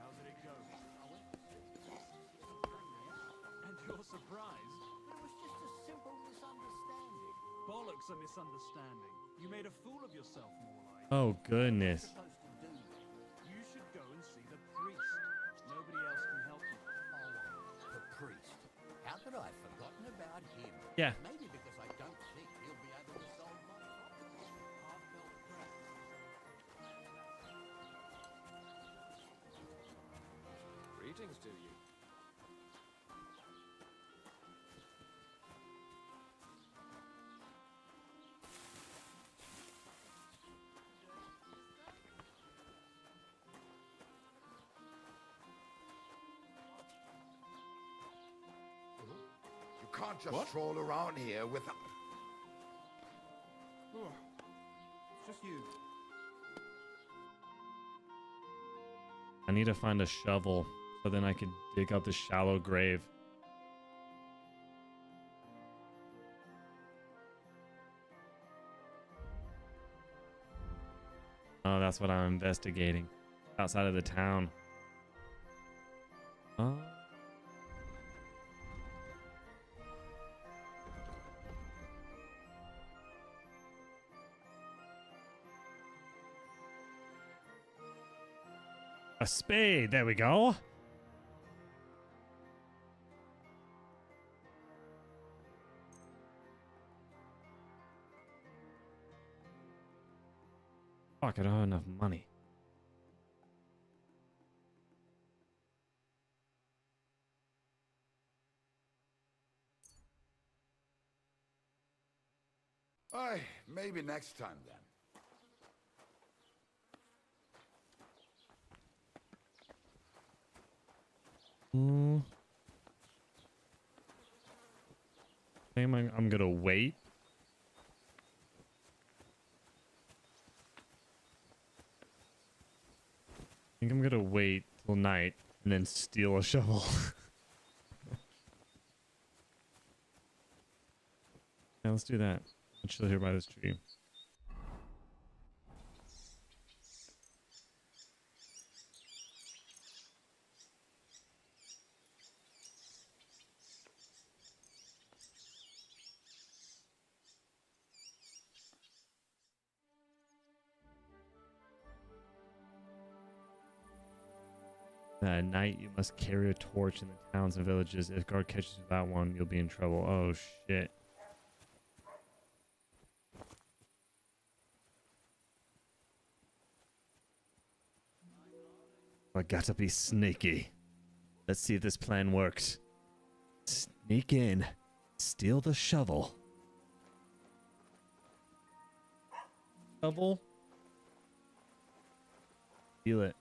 How did it go? And you're surprised? It was just a simple misunderstanding. Bollocks a misunderstanding. You made a fool of yourself, more like. Oh, goodness. You should go and see the priest. Nobody else can help you. Oh, the priest. How could I have forgotten about him? Yeah. Maybe because I don't think he'll be able to solve my problems. Heartfelt prayer. Greetings to you. can't just What? stroll around here without... Oh, it's just you. I need to find a shovel so then I can dig up the shallow grave. Oh, that's what I'm investigating. Outside of the town. Oh. A spade. There we go. Fuck, I don't have enough money. Aye, maybe next time then. I think I'm gonna wait. I think I'm gonna wait till night and then steal a shovel. Yeah, let's do that. I'll chill here by this tree. At night, you must carry a torch in the towns and villages. If guard catches you without one, you'll be in trouble. Oh, shit. I gotta be sneaky. Let's see if this plan works. Sneak in. Steal the shovel. Shovel? Steal it.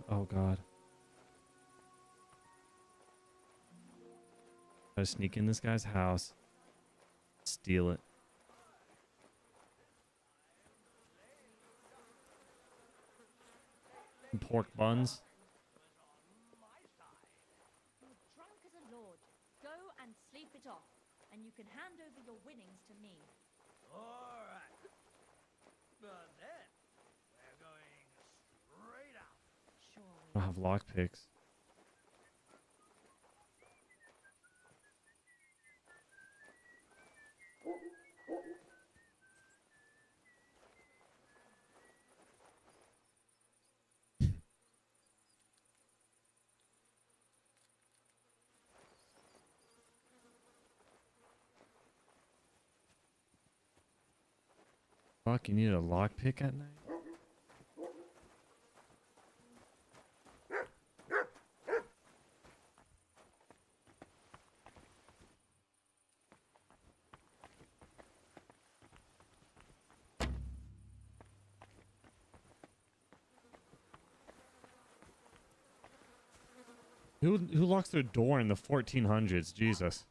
Oh, God. Gotta sneak in this guy's house. Steal it. Some pork buns. You're drunk as a lord. Go and sleep it off, and you can hand over your winnings to me. All right. But then, we're going straight out. Sure. I don't have lockpicks. Fuck, you need a lockpick at night? Who locks their door in the 1400s? Jesus.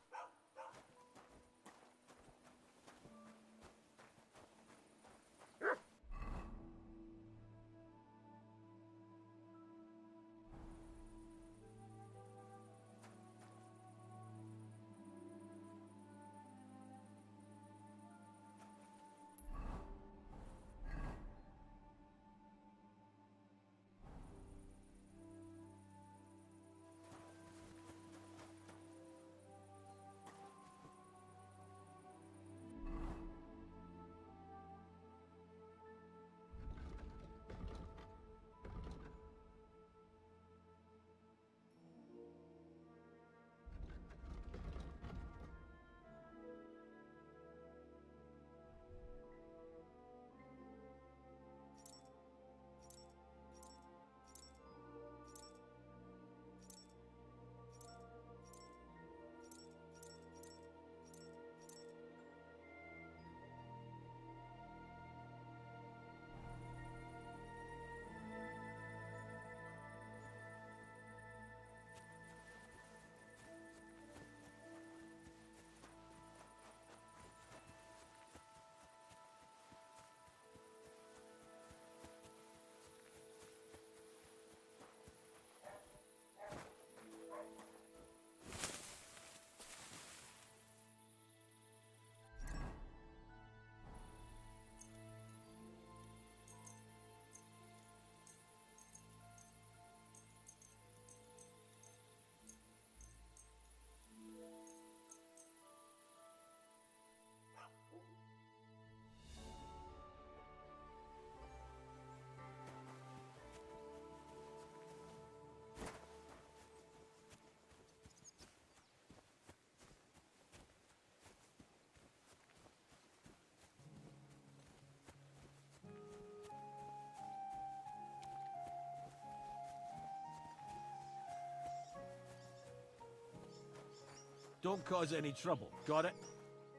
Don't cause any trouble. Got it?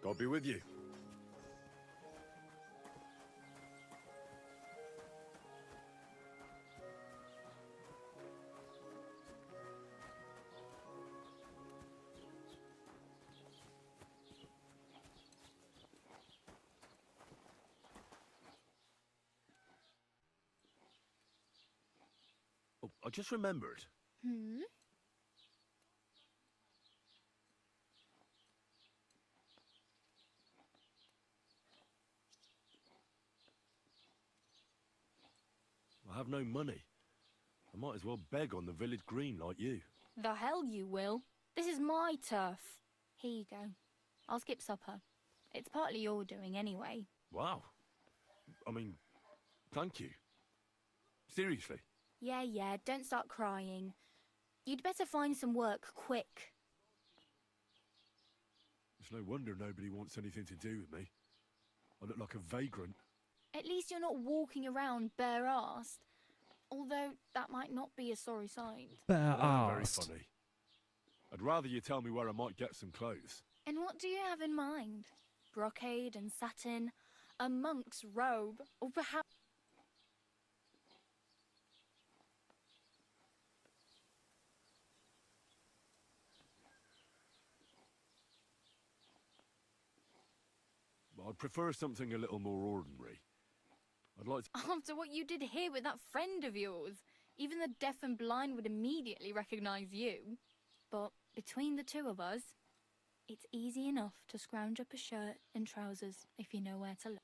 God be with you. Oh, I just remembered. Hmm? I have no money. I might as well beg on the village green like you. The hell you will. This is my turf. Here you go. I'll skip supper. It's partly your doing anyway. Wow. I mean, thank you. Seriously. Yeah, don't start crying. You'd better find some work quick. It's no wonder nobody wants anything to do with me. I look like a vagrant. At least you're not walking around bare-assed. Although, that might not be a sorry sight. Very Bare-assed. funny. I'd rather you tell me where I might get some clothes. And what do you have in mind? Brocade and satin? A monk's robe? Or perhaps... I'd prefer something a little more ordinary. I'd like to... After what you did here with that friend of yours, even the deaf and blind would immediately recognize you. But between the two of us, it's easy enough to scrounge up a shirt and trousers if you know where to look.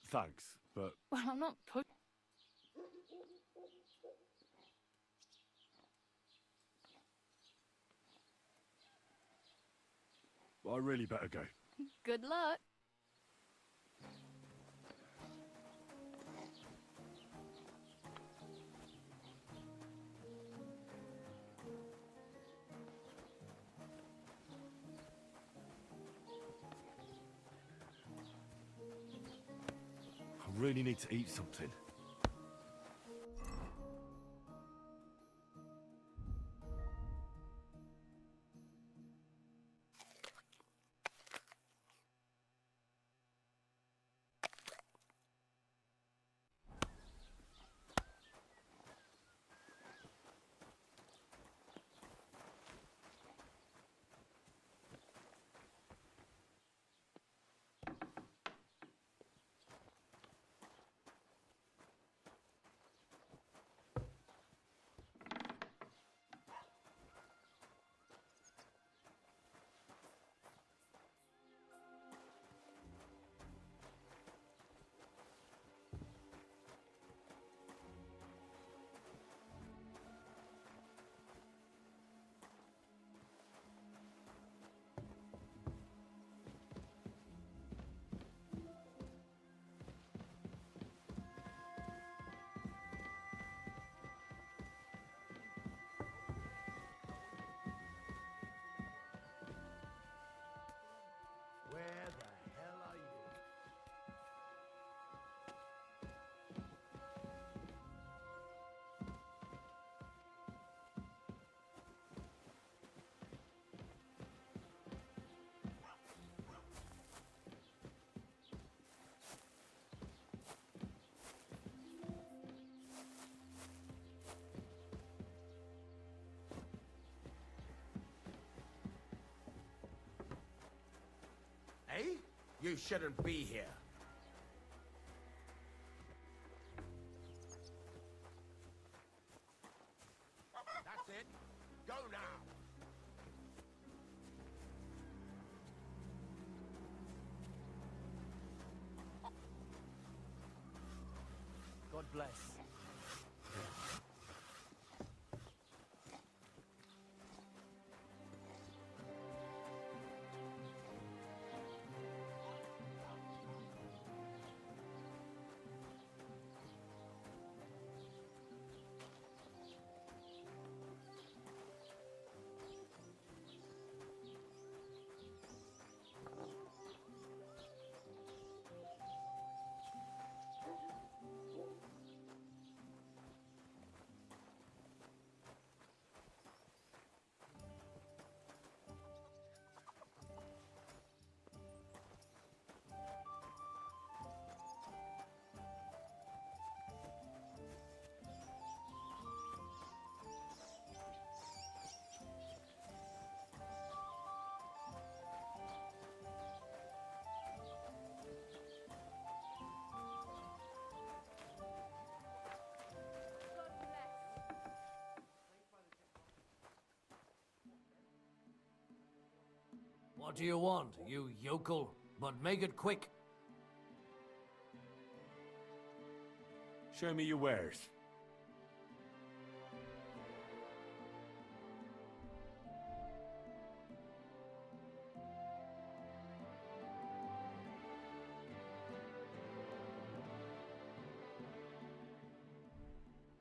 Thanks, but... Well, I'm not I really better go. Good luck. I really need to eat something. Where the hell are you? Hey? You shouldn't be here. That's it. Go now. God bless. What do you want, you yokel? But make it quick. Show me your wares.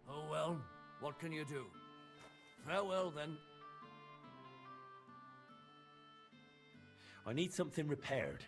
Oh well, what can you do? Farewell then. I need something repaired.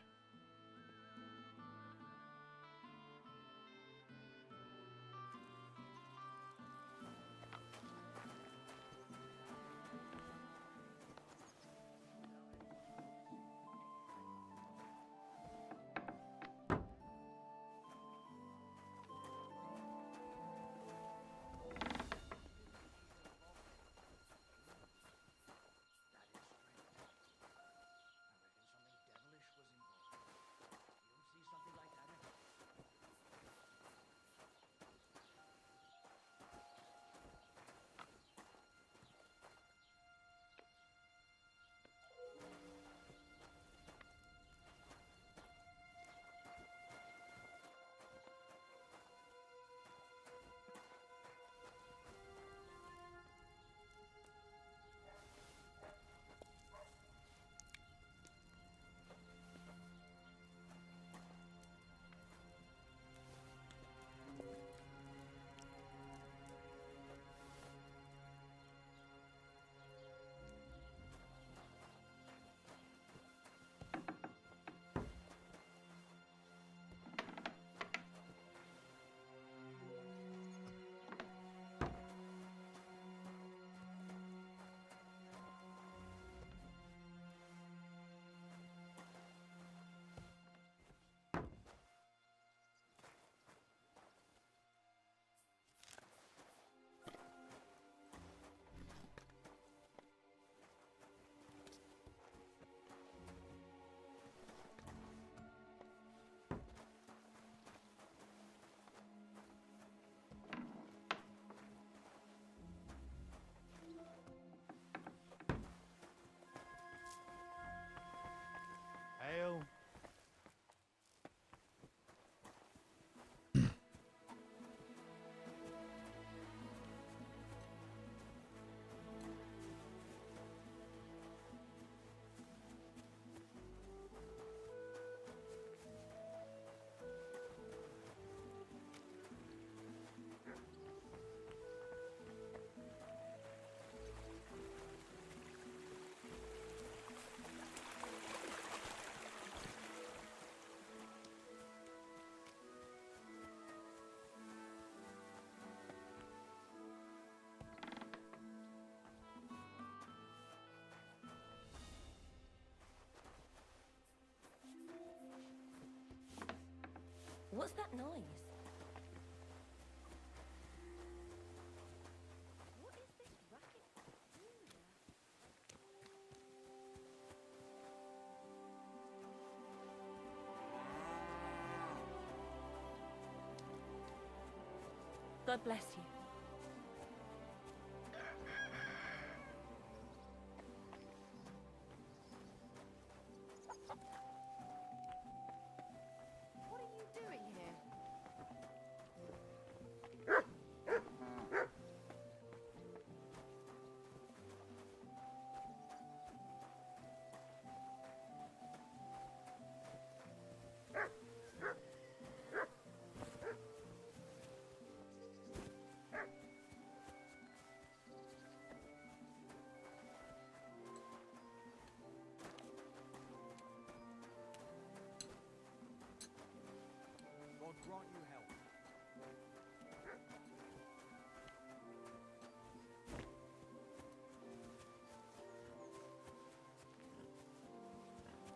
Ale. What's that noise? What is this racket? God bless you. What are you doing here? God grant you help.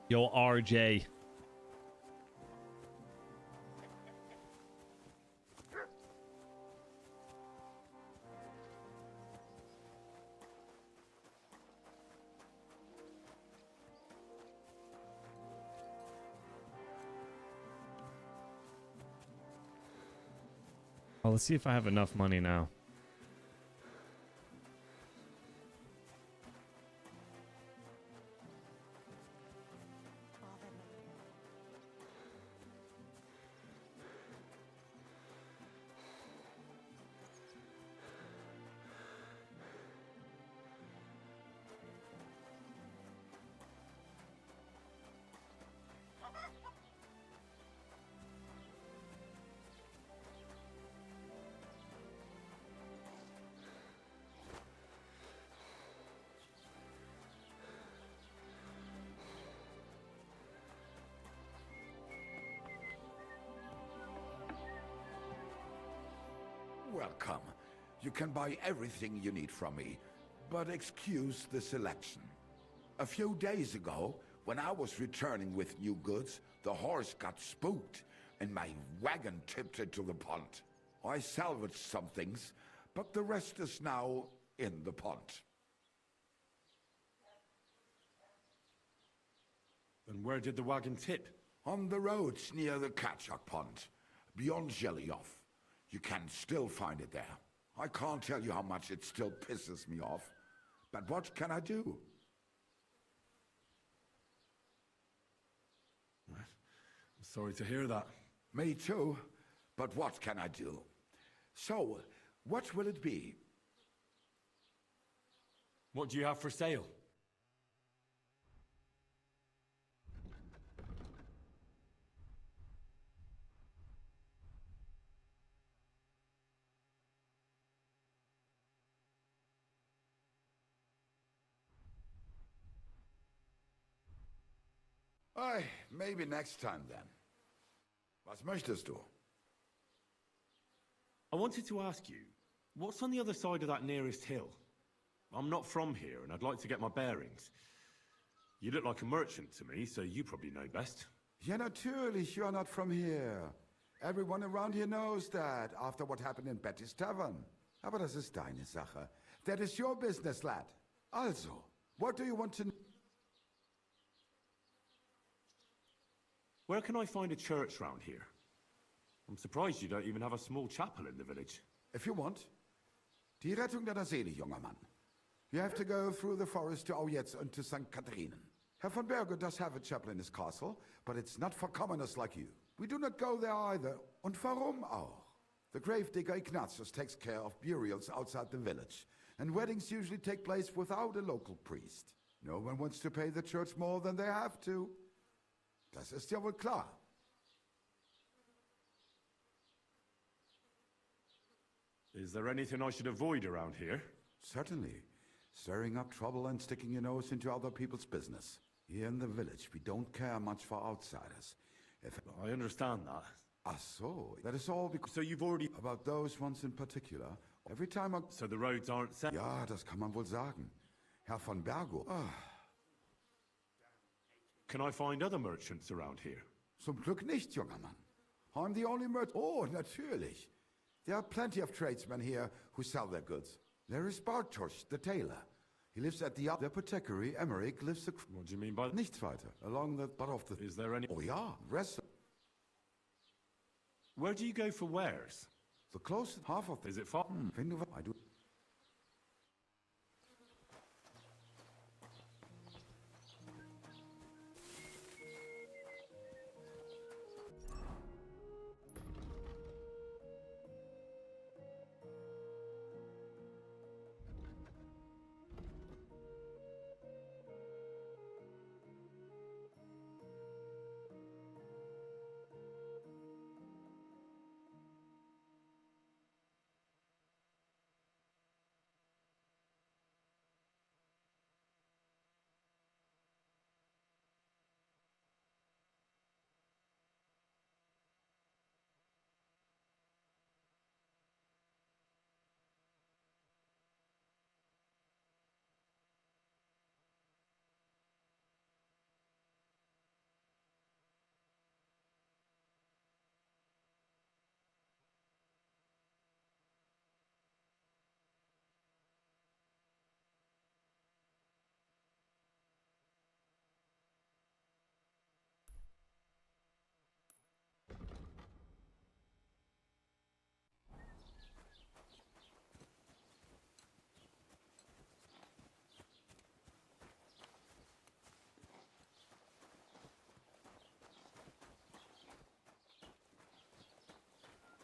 Yo, RJ. Well, let's see if I have enough money now. welcome. You can buy everything you need from me, but excuse the selection. A few days ago, when I was returning with new goods, the horse got spooked and my wagon tipped into the pond. I salvaged some things, but the rest is now in the pond. And where did the wagon tip? On the roads near the Katchak Pond, beyond Jellyov. You can still find it there. I can't tell you how much it still pisses me off, but what can I do? I'm sorry to hear that. Me too, but what can I do? So, what will it be? What do you have for sale? Maybe next time then. Was möchtest du? I wanted to ask you, what's on the other side of that nearest hill? I'm not from here, and I'd like to get my bearings. You look like a merchant to me, so you probably know best. Ja, natürlich, you are not from here. Everyone around here knows that, after what happened in Betty's Tavern. Aber das ist deine Sache. That is your business, lad. Also, what do you want to know? Where can I find a church round here? I'm surprised you don't even have a small chapel in the village. If you want. Die Rettung deiner Seele, junger Mann. You have to go through the forest to Aujetz and to St. Katharinen. Herr von Berge does have a chapel in his castle, but it's not for commoners like you. We do not go there either. Und warum auch? The gravedigger Ignatius takes care of burials outside the village, and weddings usually take place without a local priest. No one wants to pay the church more than they have to. Das ist ja wohl klar. Is there anything I should avoid around here? Certainly. Stirring up trouble and sticking your nose into other people's business. Here in the village, we don't care much for outsiders. I understand that. Ah, so. That is all because... So you've already... About those ones in particular. Every time I... So the roads aren't set? Ja, das kann man wohl sagen. Herr von Bergo. Can I find other merchants around here? Zum Glück nicht, junger Mann. I'm the only merchant. Oh, natürlich. There are plenty of tradesmen here who sell their goods. There is Bartosz, the tailor. He lives at the apothecary. Emmerich lives... What do you mean by... Nichts weiter. Along the... But of the... Is there any... Oh, ja. Rest... Where do you go for wares? The closest half of... Is it far? Wenn du... I do...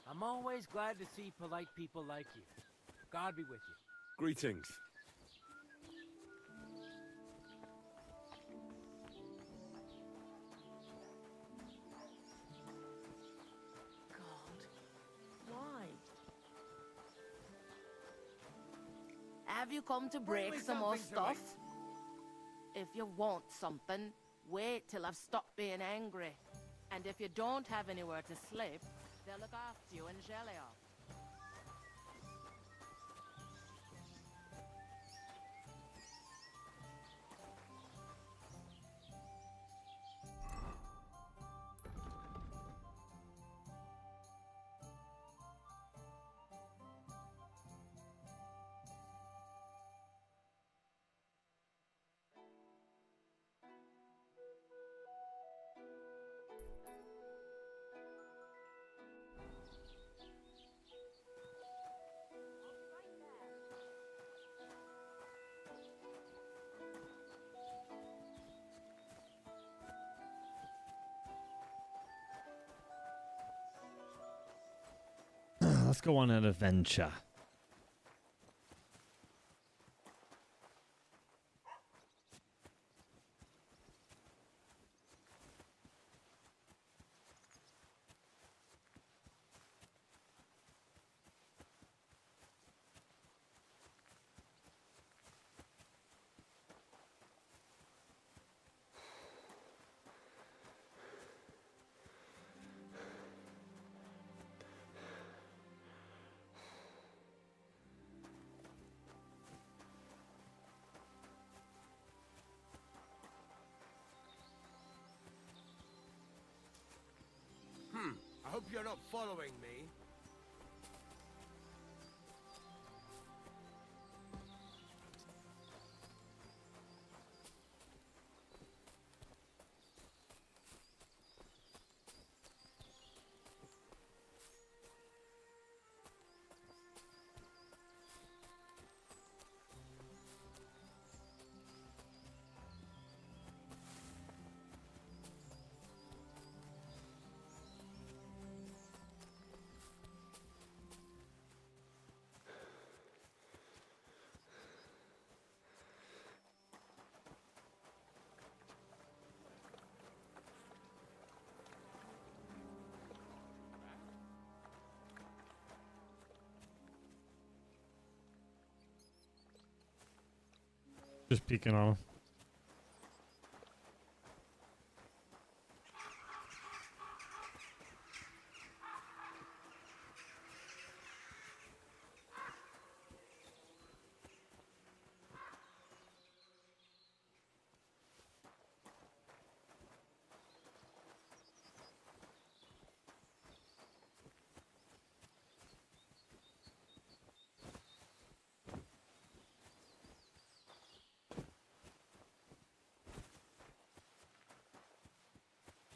I'm always glad to see polite people like you. God be with you. Greetings. Why? Have you come to break some more stuff? If you want something, wait till I've stopped being angry. And if you don't have anywhere to sleep, they'll look after you in Jellyov. Let's go on an adventure. I hope you're not following me. Just peeking on him.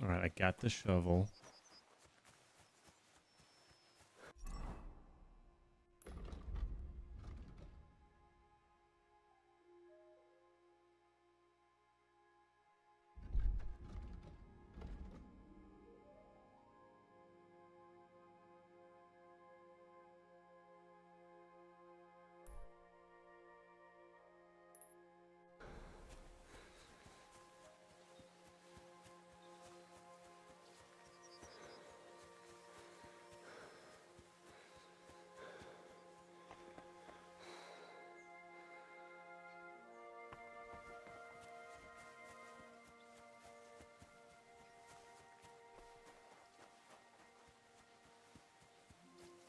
All right, I got the shovel.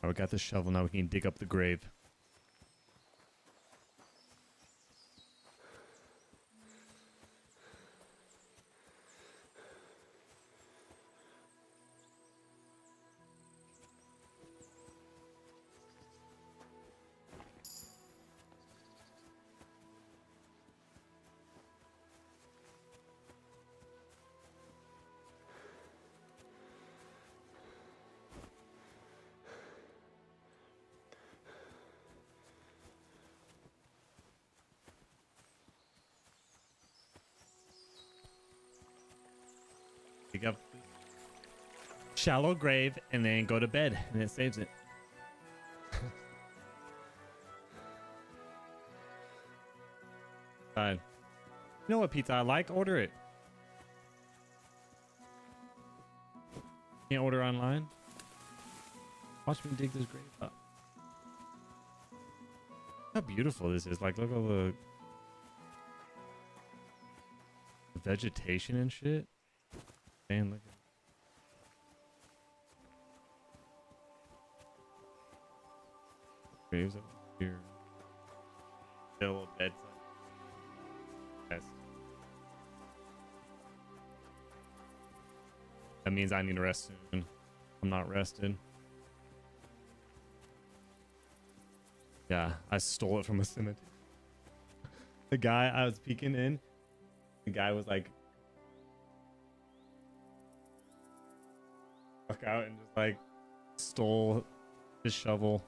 All right, we got the shovel. Now we can dig up the grave. Dig up shallow grave and then go to bed, and it saves it. Fine. You know what pizza I like? Order it. Can't order online. Watch me dig this grave up. How beautiful this is. Like, look at all the vegetation and shit. Man, look at graves up here. Still a bedside. Yes. That means I need to rest soon. I'm not rested. Yeah, I stole it from a cemetery. The guy I was peeking in, the guy was like, fuck out and just like stole his shovel.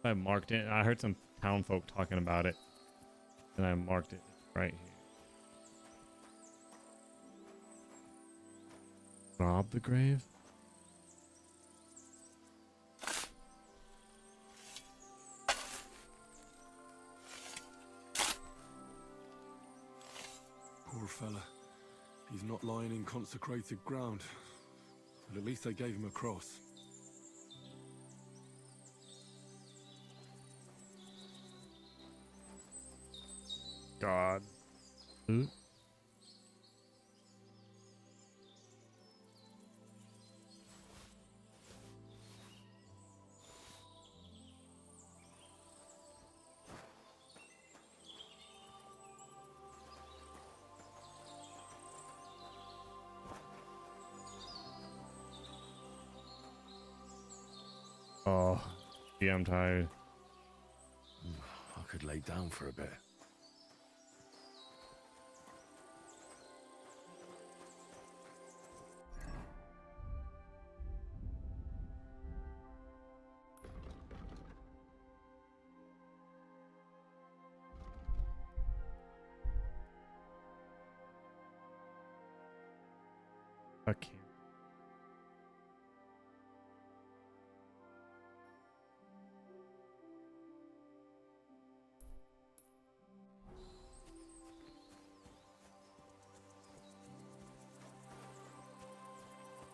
I marked it. I heard some town folk talking about it, and I marked it right here. Rob the grave? He's not lying in consecrated ground. But at least they gave him a cross. God. Ooh. Oh, yeah, I'm tired. I could lay down for a bit. Okay.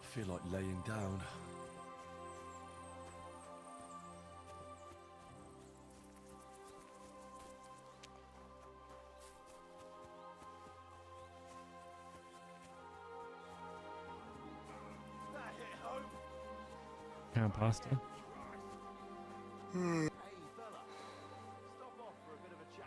I feel like laying down. Kind of pasta. Hey, fella. Stop off for a bit of a chat.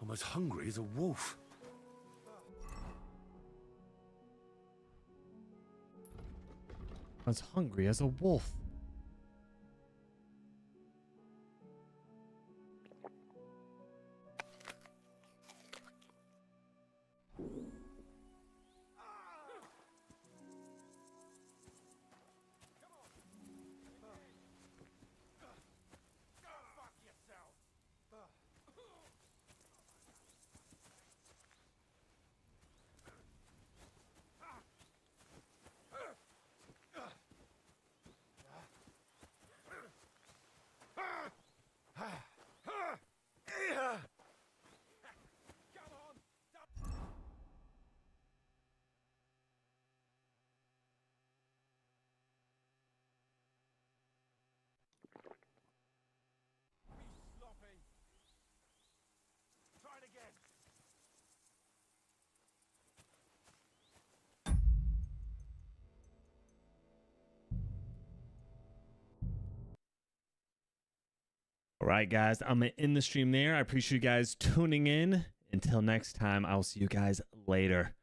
I'm as hungry as a wolf. As hungry as a wolf. Try it again. All right, guys, I'm going to end the stream there. I appreciate you guys tuning in. Until next time, I'll see you guys later.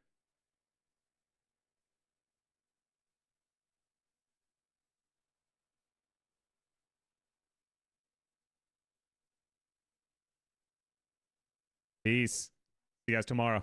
Peace. See you guys tomorrow.